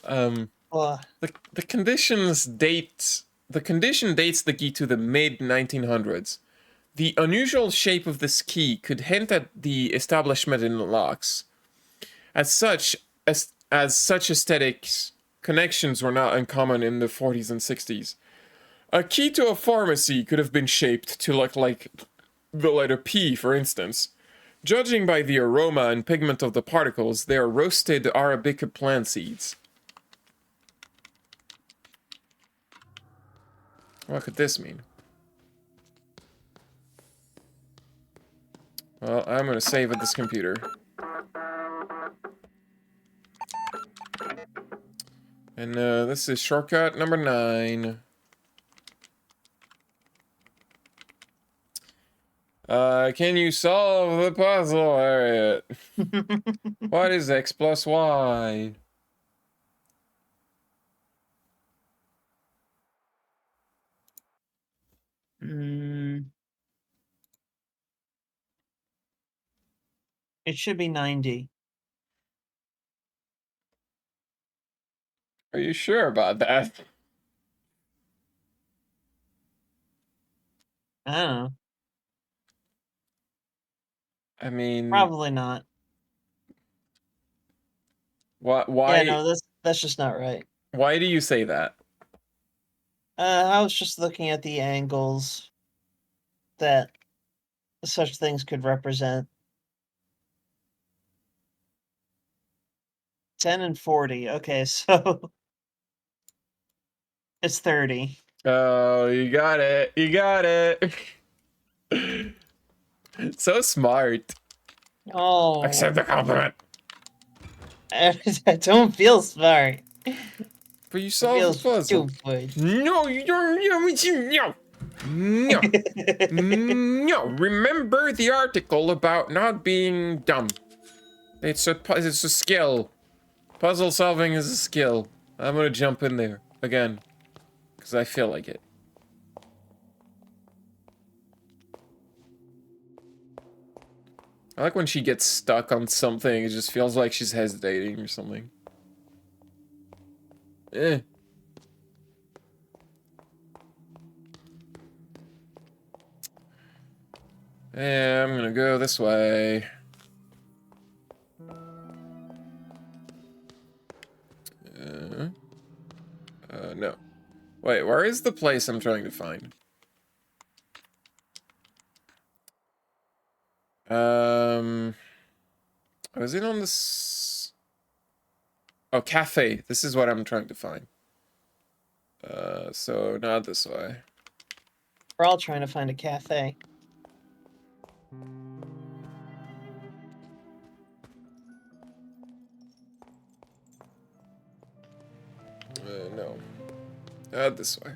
The condition dates the key to the mid-1900s. The unusual shape of this key could hint at the establishment in locks. As such aesthetics connections were not uncommon in the 40s and 60s. A key to a pharmacy could have been shaped to look like the letter P, for instance. Judging by the aroma and pigment of the particles, they are roasted Arabica plant seeds. What could this mean? Well, I'm gonna save at this computer. And this is shortcut number 9. Can you solve the puzzle, Harriet? What is X plus Y? It should be 90. Are you sure about that? I don't know. I mean, Probably not. why? Yeah, no, that's just not right. Why do you say that? I was just looking at the angles that such things could represent. 10 and 40. Okay, so it's 30. Oh, you got it. You got it. So smart. Oh, Accept the compliment. I don't feel smart. But you I solved feel the puzzle. stupid. No, you don't. No. No. No. Remember the article about not being dumb. It's a skill. Puzzle solving is a skill. I'm gonna jump in there again because I feel like it. I like when she gets stuck on something, it just feels like she's hesitating or something. Eh. Yeah, I'm gonna go this way. No. Wait, where is the place I'm trying to find? Was it on this? Oh, cafe. This is what I'm trying to find. So not this way. We're all trying to find a cafe. No. Not this way.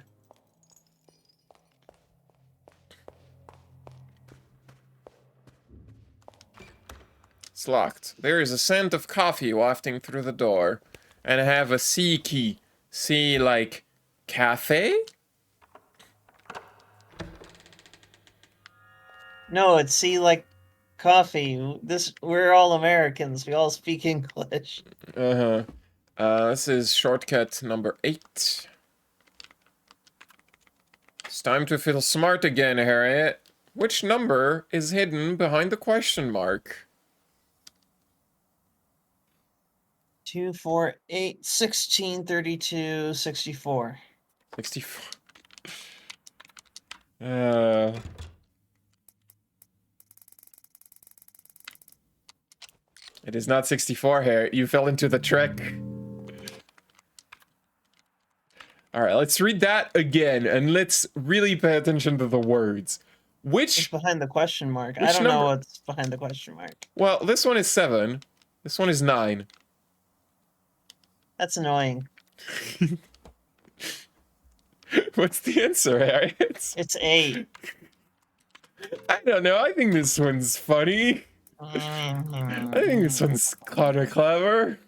It's locked. There is a scent of coffee wafting through the door. And I have a C key. C like cafe? No, it's C like coffee. We're all Americans. We all speak English. Uh-huh. This is shortcut number 8. It's time to feel smart again, Harriet. Which number is hidden behind the question mark? 2, 4, 8, 16, 32, 64. 64. It is not 64, Harriet. You fell into the trick. Alright, let's read that again, and let's really pay attention to the words. It's Which behind the question mark. I which don't know number? what's behind the question mark. Well, this one is 7. This one is 9. That's annoying. What's the answer, Harriet? It's 8. I don't know. I think this one's funny. I think this one's kind of clever.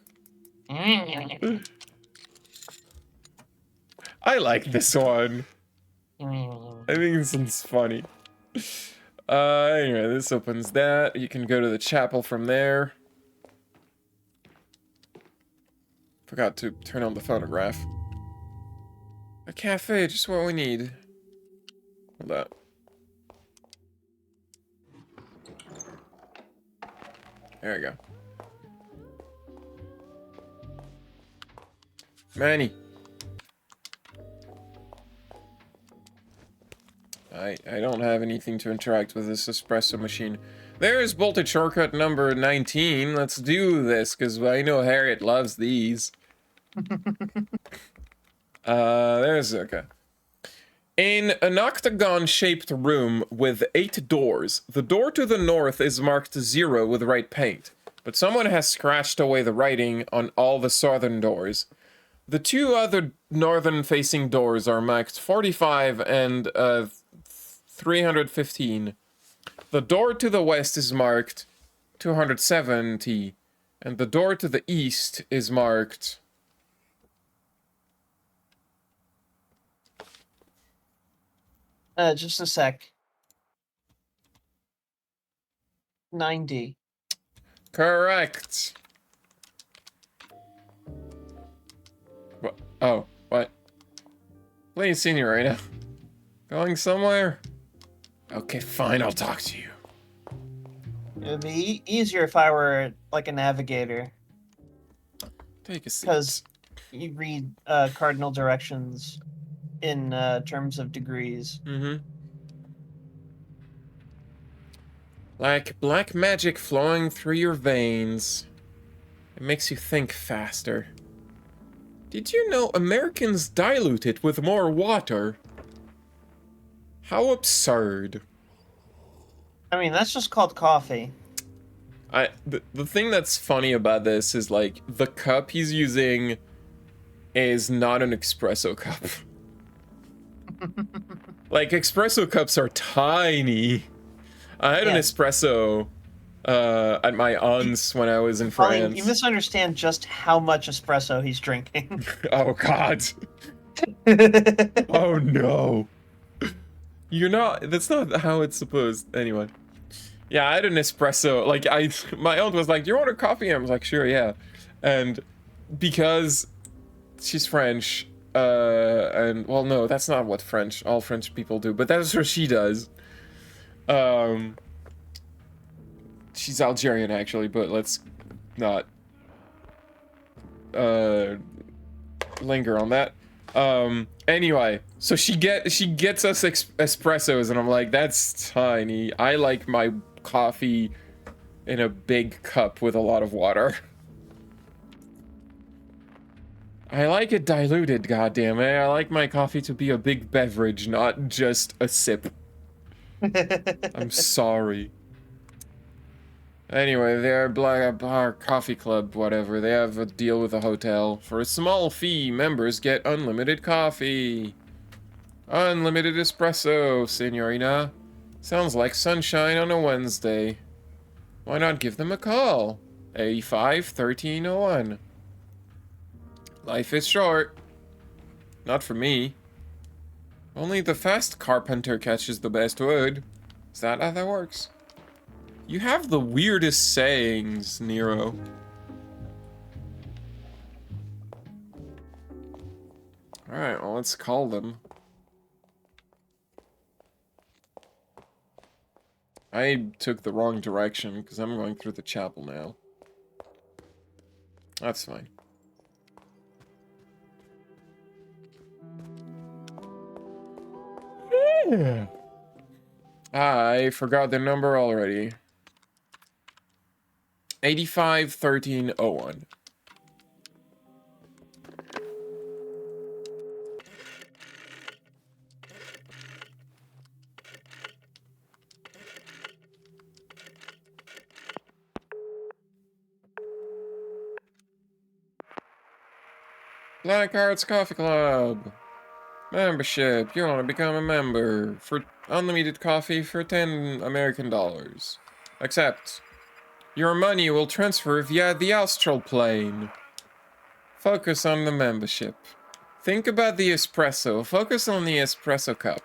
I like this one. I think this one's funny. Anyway, this opens that. You can go to the chapel from there. Forgot to turn on the photograph. A cafe, just what we need. Hold up. There we go. Manny. I don't have anything to interact with this espresso machine. There's bolted shortcut number 19. Let's do this, because I know Harriet loves these. Okay. In an octagon-shaped room with 8 doors, the door to the north is marked 0 with red paint, but someone has scratched away the writing on all the southern doors. The 2 other northern-facing doors are marked 45 and 315. The door to the west is marked 270, and the door to the east is marked... Just a sec. 90. Correct. What? Oh, what? Playing senior right now. Going somewhere? Okay, fine, I'll talk to you. It would be easier if I were like a navigator, Take a seat. because you read cardinal directions in terms of degrees. Mm-hmm. Like black magic flowing through your veins. It makes you think faster. Did you know Americans dilute it with more water? How absurd. I mean, that's just called coffee. The thing that's funny about this is, like, the cup he's using is not an espresso cup. Like, espresso cups are tiny. I had an espresso at my aunt's when I was in France. Colleen, you misunderstand just how much espresso he's drinking. Oh, God. Oh, no. You're not... That's not how it's supposed... Anyway. Yeah, I had an espresso. Like, my aunt was like, do you want a coffee? And I was like, sure, yeah. And because she's French, and, well, no, that's not what all French people do, but that's what she does. She's Algerian, actually, but let's not, linger on that. Anyway, so she gets us espressos, and I'm like, that's tiny. I like my coffee in a big cup with a lot of water. I like it diluted, goddammit. I like my coffee to be a big beverage, not just a sip. I'm sorry. Anyway, they're Black Bar Coffee Club, whatever. They have a deal with a hotel. For a small fee, members get unlimited coffee. Unlimited espresso, signorina. Sounds like sunshine on a Wednesday. Why not give them a call? 85-1301. Life is short. Not for me. Only the fast carpenter catches the best wood. Is that how that works? You have the weirdest sayings, Nero. Alright, well, let's call them. I took the wrong direction because I'm going through the chapel now. That's fine. Yeah. I forgot the number already. 85-1301. Black Arts Coffee Club. Membership. You want to become a member for unlimited coffee for 10 American dollars. Accept. Your money will transfer via the astral plane. Focus on the membership. Think about the espresso. Focus on the espresso cup.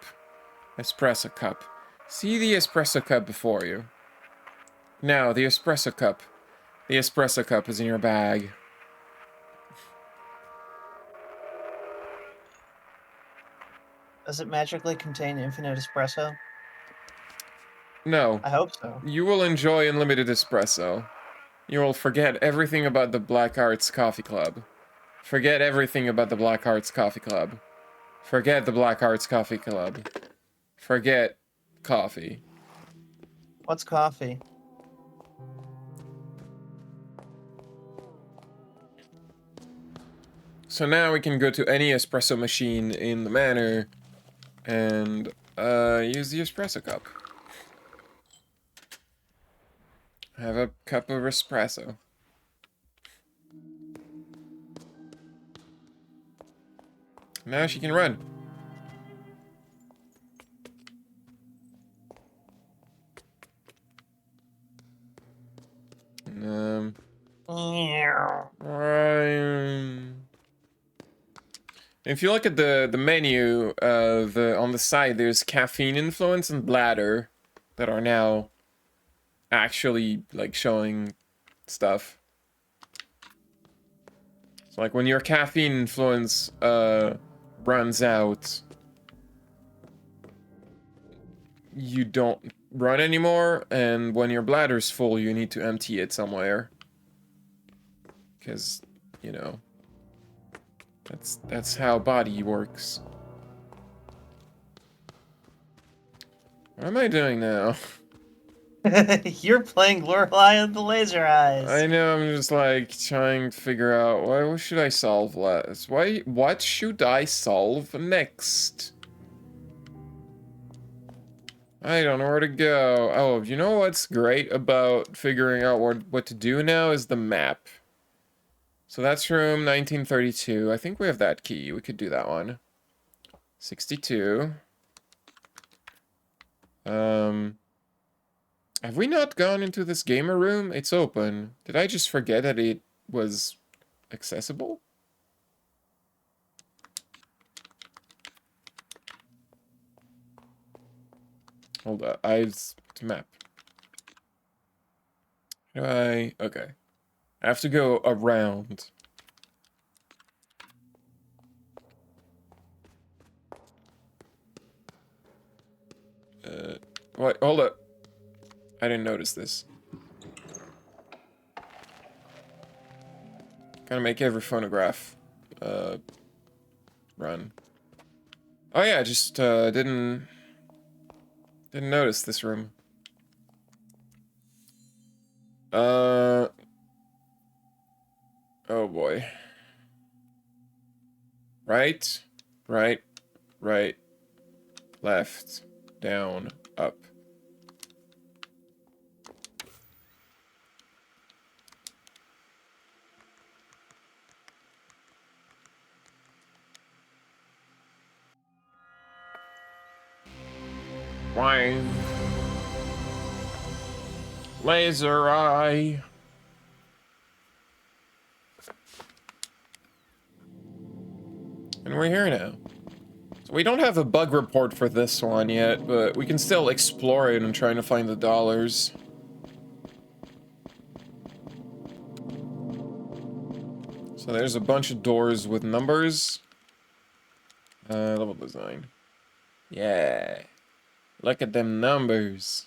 Espresso cup. See the espresso cup before you. Now, the espresso cup. The espresso cup is in your bag. Does it magically contain infinite espresso? No. I hope so. You will enjoy unlimited espresso. You will forget everything about the Black Arts Coffee Club. Forget everything about the Black Arts Coffee Club. Forget the Black Arts Coffee Club. Forget coffee. What's coffee? So now we can go to any espresso machine in the manor and use the espresso cup. Have a cup of espresso. Now she can run. If you look at the menu, on the side, there's caffeine influence and bladder that are now actually like showing stuff. So like when your caffeine influence runs out, you don't run anymore, and when your bladder's full, you need to empty it somewhere. Because, you know, that's how body works. What am I doing now? You're playing Lorelei and the Laser Eyes. I know, I'm just like trying to figure out what should I solve last? What should I solve next? I don't know where to go. Oh, you know what's great about figuring out what to do now is the map. So that's room 1932. I think we have that key. We could do that one. 62. Have we not gone into this gamer room? It's open. Did I just forget that it was accessible? Hold up. Map. Okay. I have to go around. What? Hold up. I didn't notice this. Gotta make every phonograph, run. Oh yeah, just, didn't notice this room. Oh boy. Right, left, down, up. Wang. Laser eye. And we're here now. So we don't have a bug report for this one yet, but we can still explore it and trying to find the dollars. So there's a bunch of doors with numbers. Level design. Yeah. Look at them numbers.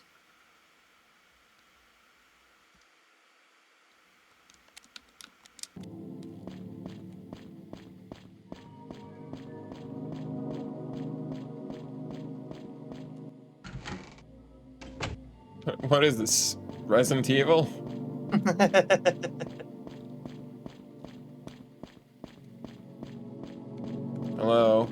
What is this? Resident Evil? Hello?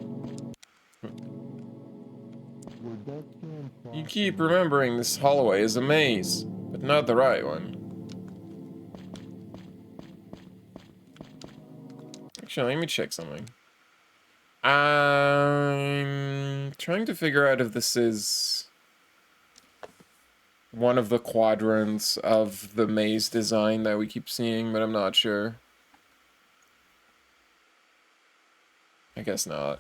You keep remembering this hallway is a maze, but not the right one. Actually, let me check something. I'm trying to figure out if this is one of the quadrants of the maze design that we keep seeing, but I'm not sure. I guess not.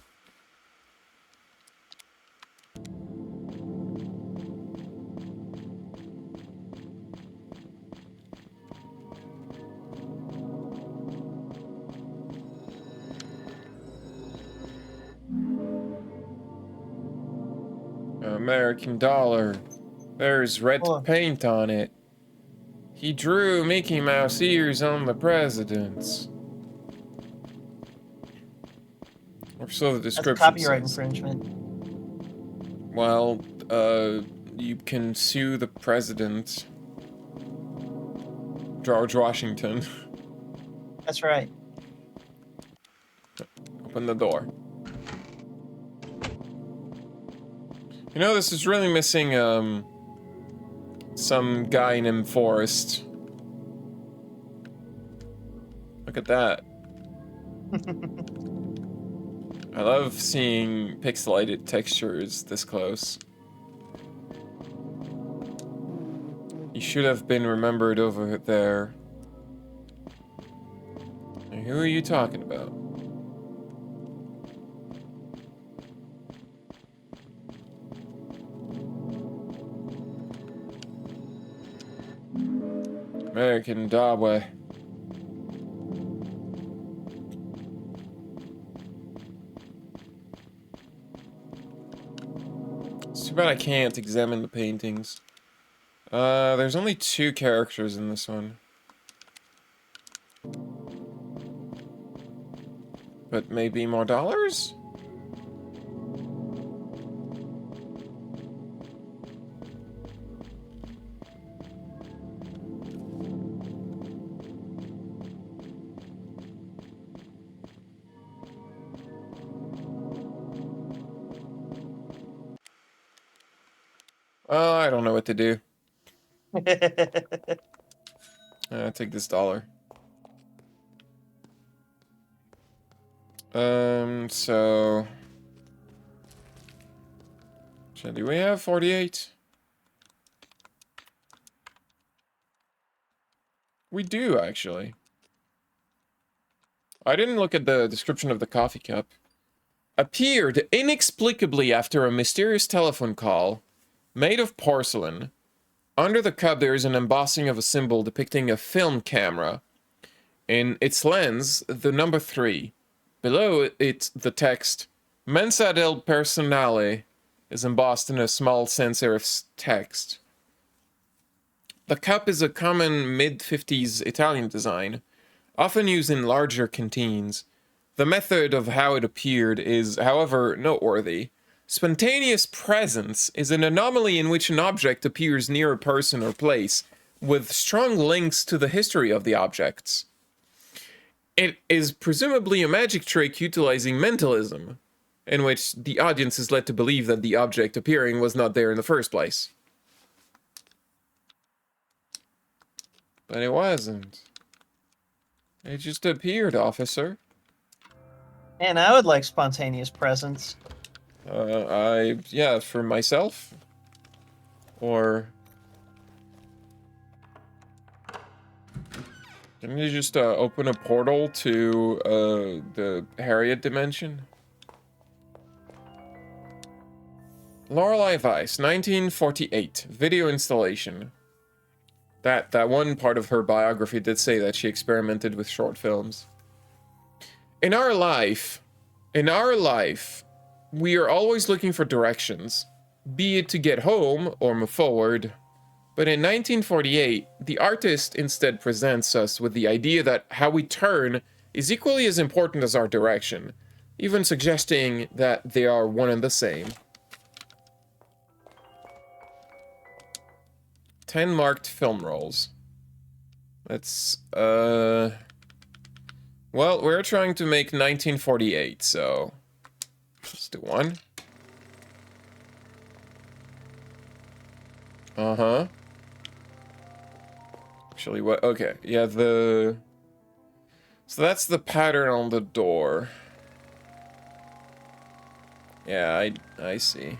American dollar. There's red paint on it. He drew Mickey Mouse ears on the presidents. Or so the description That's copyright says. infringement. Well, you can sue the president, George Washington. That's right. Open the door. You know, this is really missing, some guy named Forrest. Look at that. I love seeing pixelated textures this close. You should have been remembered over there. And who are you talking about? American Dawah. It's too bad I can't examine the paintings. There's only 2 characters in this one. But maybe more dollars? I don't know what to do. Take this dollar. So... do we have 48? We do, actually. I didn't look at the description of the coffee cup. Appeared inexplicably after a mysterious telephone call, made of porcelain. Under the cup there is an embossing of a symbol depicting a film camera. In its lens, the number 3. Below it, the text, Mensa del Personale, is embossed in a small sans serif text. The cup is a common mid-50s Italian design, often used in larger canteens. The method of how it appeared is, however, noteworthy. Spontaneous presence is an anomaly in which an object appears near a person or place, with strong links to the history of the objects. It is presumably a magic trick utilizing mentalism, in which the audience is led to believe that the object appearing was not there in the first place. But it wasn't. It just appeared, officer. And I would like spontaneous presence. Yeah, for myself? Or... Can you just open a portal to the Harriet dimension? Lorelei Weiss, 1948, video installation. That one part of her biography did say that she experimented with short films. In our life, we are always looking for directions, be it to get home or move forward. But in 1948, the artist instead presents us with the idea that how we turn is equally as important as our direction, even suggesting that they are one and the same. 10 marked film rolls. Let's, well, we're trying to make 1948, so let's do one. Uh-huh. Actually, what? Okay, yeah, so that's the pattern on the door. Yeah, I see.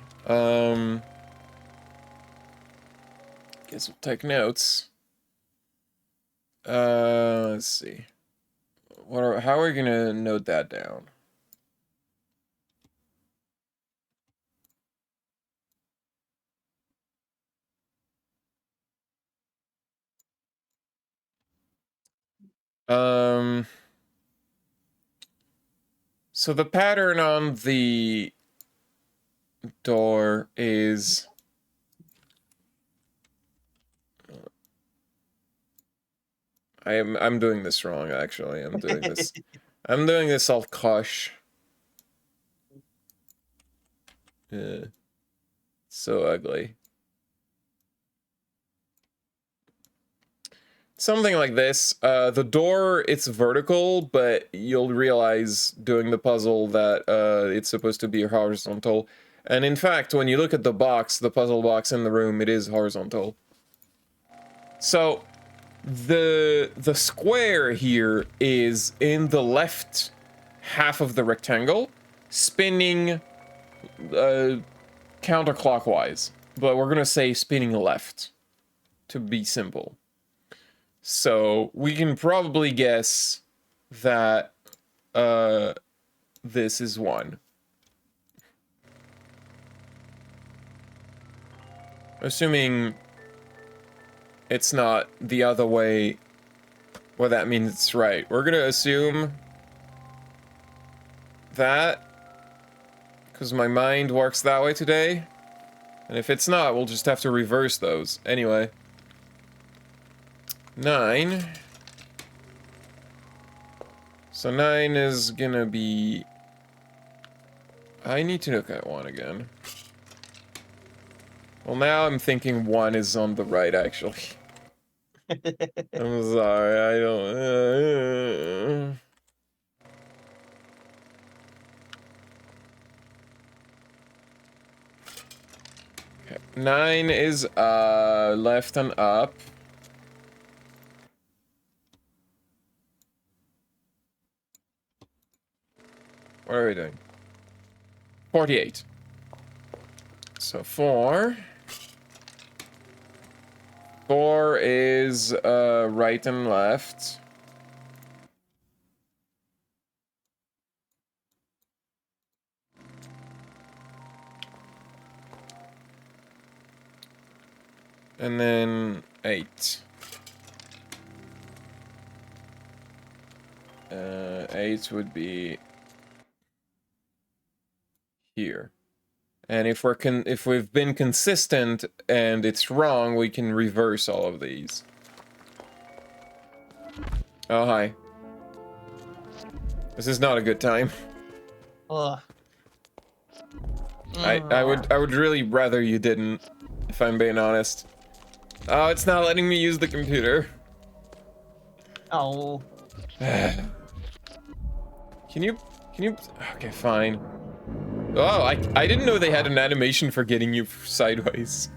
Guess we'll take notes. Let's see. How are we gonna note that down? So the pattern on the door is... I'm doing this wrong, actually. I'm doing this all kosh. Yeah. So ugly. Something like this. The door, it's vertical, but you'll realize doing the puzzle that it's supposed to be horizontal. And in fact, when you look at the box, the puzzle box in the room, it is horizontal. So the square here is in the left half of the rectangle, spinning counterclockwise. But we're gonna say spinning left to be simple. So we can probably guess that this is 1. Assuming it's not the other way, well, that means it's right. We're gonna assume that, because my mind works that way today. And if it's not, we'll just have to reverse those. Anyway. 9. So 9 is gonna be... I need to look at 1 again. Well, now I'm thinking 1 is on the right, actually. I'm sorry, I don't... Okay. 9 is left and up. What are we doing? 48. So 4. 4 is right and left. And then 8. 8 would be here. And if we've been consistent and it's wrong, we can reverse all of these. Oh, hi. This is not a good time. Ugh. I would really rather you didn't, if I'm being honest. Oh, it's not letting me use the computer. Oh. Can you okay, fine. Oh, I didn't know they had an animation for getting you sideways.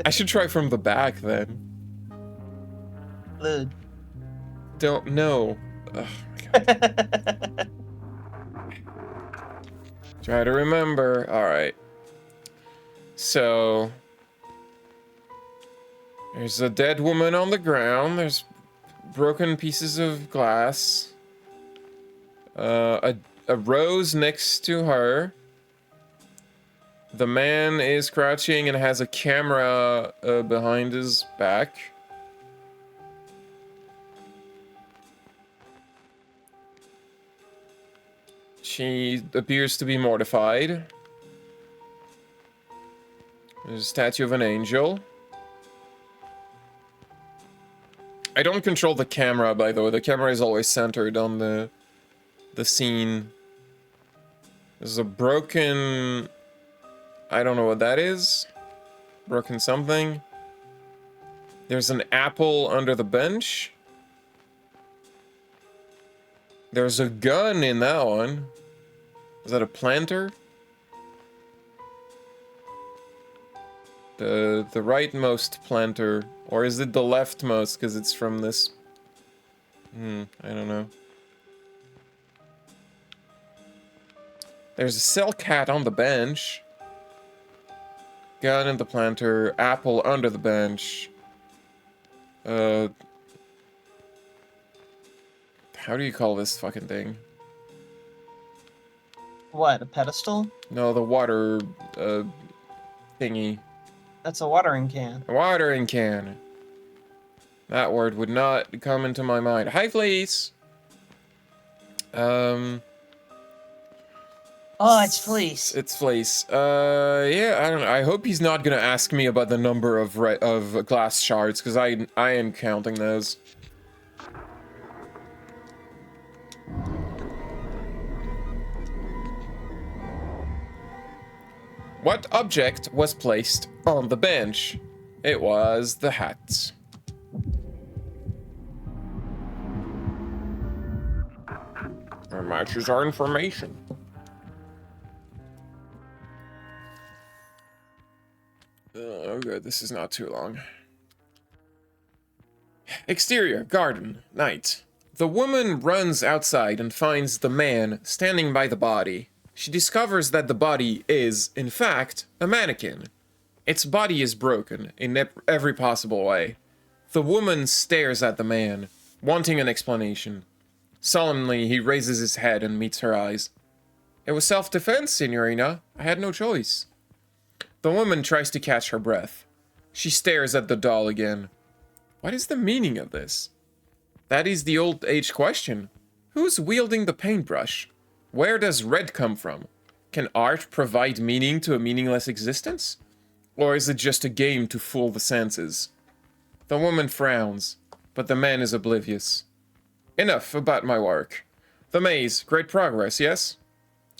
I should try from the back then. Ugh. Don't know. Oh my god. Try to remember. Alright. So there's a dead woman on the ground. There's broken pieces of glass. A rose next to her. The man is crouching and has a camera behind his back. She appears to be mortified. There's a statue of an angel. I don't control the camera, by the way. The camera is always centered on the scene. There's a broken... I don't know what that is. Broken something. There's an apple under the bench. There's a gun in that one. Is that a planter? The rightmost planter. Or is it the leftmost because it's from this... I don't know. There's a cell cat on the bench. Gun in the planter. Apple under the bench. How do you call this fucking thing? What, a pedestal? No, the water thingy. That's a watering can. A watering can. That word would not come into my mind. Hi, Fleece. Oh, it's fleece. It's Fleece. Yeah, I don't know. I hope he's not gonna ask me about the number of glass shards, because I am counting those. What object was placed on the bench? It was the hat. It matches our information. Oh, good. This is not too long. Exterior, garden, night. The woman runs outside and finds the man standing by the body. She discovers that the body is, in fact, a mannequin. Its body is broken in every possible way. The woman stares at the man, wanting an explanation. Solemnly, he raises his head and meets her eyes. It was self-defense, Signorina. I had no choice. The woman tries to catch her breath. She stares at the doll again. What is the meaning of this? That is the old age question. Who's wielding the paintbrush? Where does red come from? Can art provide meaning to a meaningless existence? Or is it just a game to fool the senses? The woman frowns, but the man is oblivious. Enough about my work. The maze, great progress, yes?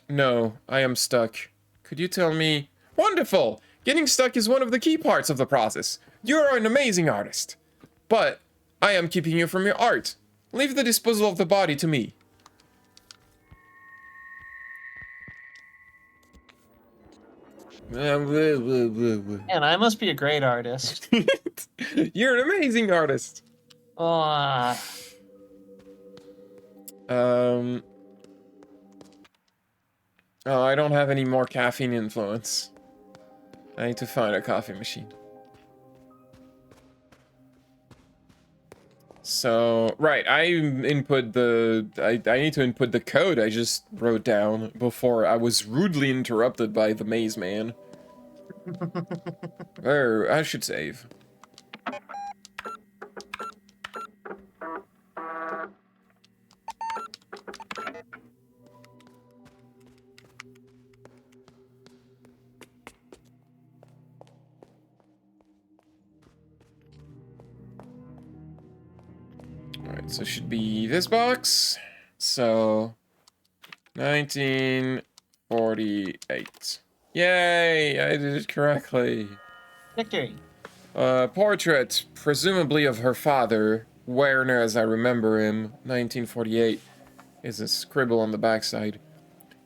No, I am stuck. Could you tell me... Wonderful! Getting stuck is one of the key parts of the process. You're an amazing artist. But I am keeping you from your art. Leave the disposal of the body to me. And I must be a great artist. You're an amazing artist. Oh, Oh, I don't have any more caffeine influence. I need to find a coffee machine. So, right, I need to input the code I just wrote down before I was rudely interrupted by the maze man. Or, I should save. Alright, so it should be this box. So, 1948. Yay! I did it correctly. victory. Portrait, presumably of her father, Werner as I remember him, 1948, is a scribble on the backside,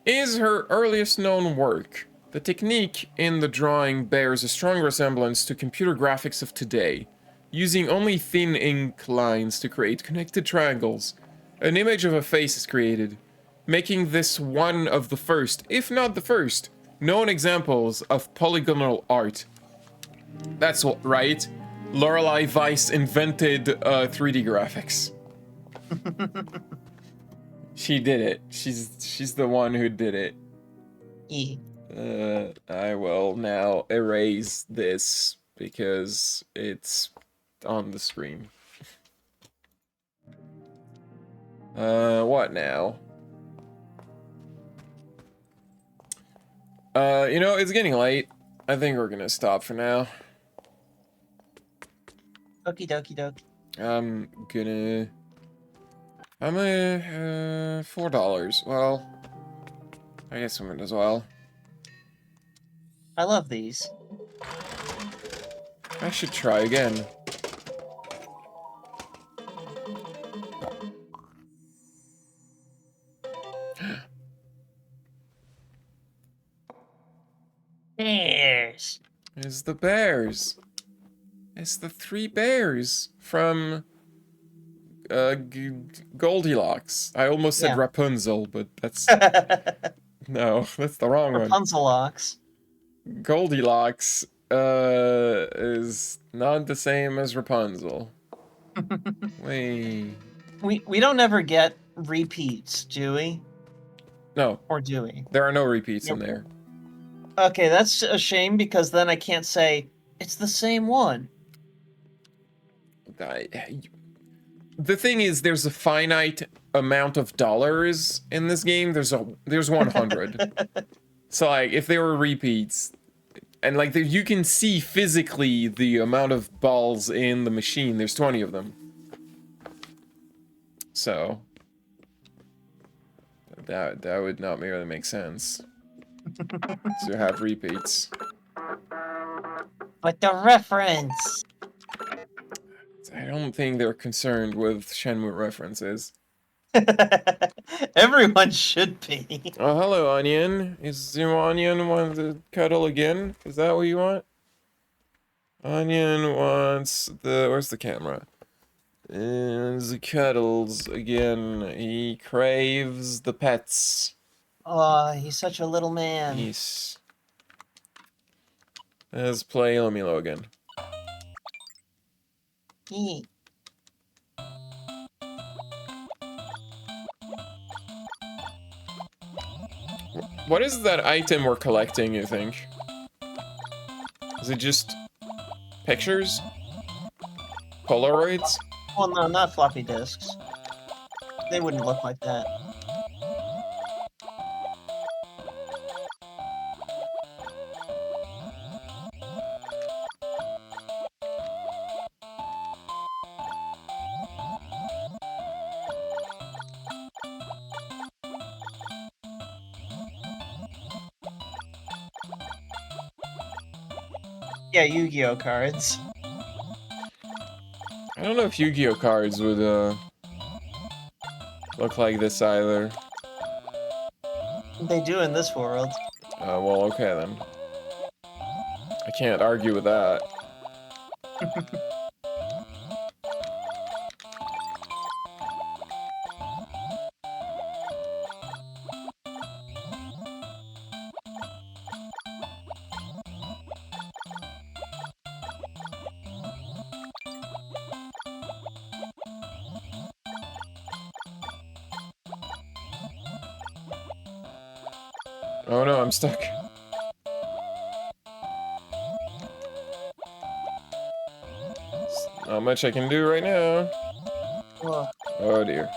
is her earliest known work. The technique in the drawing bears a strong resemblance to computer graphics of today, using only thin ink lines to create connected triangles. An image of a face is created, making this one of the first, if not the first, known examples of polygonal art. That's right. Lorelei Weiss invented 3D graphics. She did it. She's the one who did it. E. I will now erase this because it's on the screen. What now? You know, it's getting late. I think we're gonna stop for now. Okie dokie dokie. I'm gonna $4. Well, I guess I might as well. I love these. I should try again. Bears. It's the bears. It's the 3 bears from Goldilocks. I almost said Yeah. Rapunzel, but that's no, that's the wrong one. Rapunzelocks. Goldilocks is not the same as Rapunzel. Wait. We don't ever get repeats, do we? No, Or do we? there are no repeats Yep. in there. Okay, that's a shame because then I can't say it's the same one. The thing is, there's a finite amount of dollars in this game. There's 100. So like, if there were repeats, and like you can see physically the amount of balls in the machine. There's 20 of them. So that would not really make sense to have repeats. But the reference. I don't think they're concerned with Shenmue references. Everyone should be. Oh, hello, Onion. Is your Onion want to cuddle again? Is that what you want? Onion wants the... Where's the camera? The cuddles again. He craves the pets. Oh, he's such a little man. Yes. Let's play Lomilo again. He. What is that item we're collecting, you think? Is it just pictures? Polaroids? Well, no, not floppy disks. They wouldn't look like that. Yeah, Yu-Gi-Oh cards. I don't know if Yu-Gi-Oh cards would, look like this either. They do in this world. Well, okay then. I can't argue with that. Oh no, I'm stuck. Not much I can do right now. Ugh. Oh dear.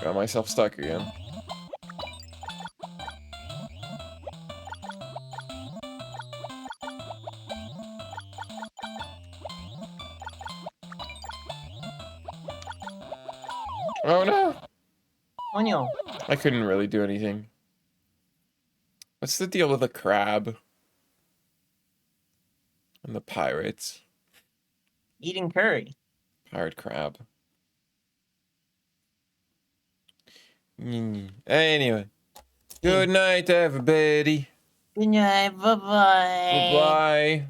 Got myself stuck again. Oh no! Oh no. I couldn't really do anything. What's the deal with the crab? And the pirates? Eating curry. Pirate crab. Anyway. Good night, everybody. Good night. Bye-bye. Bye-bye.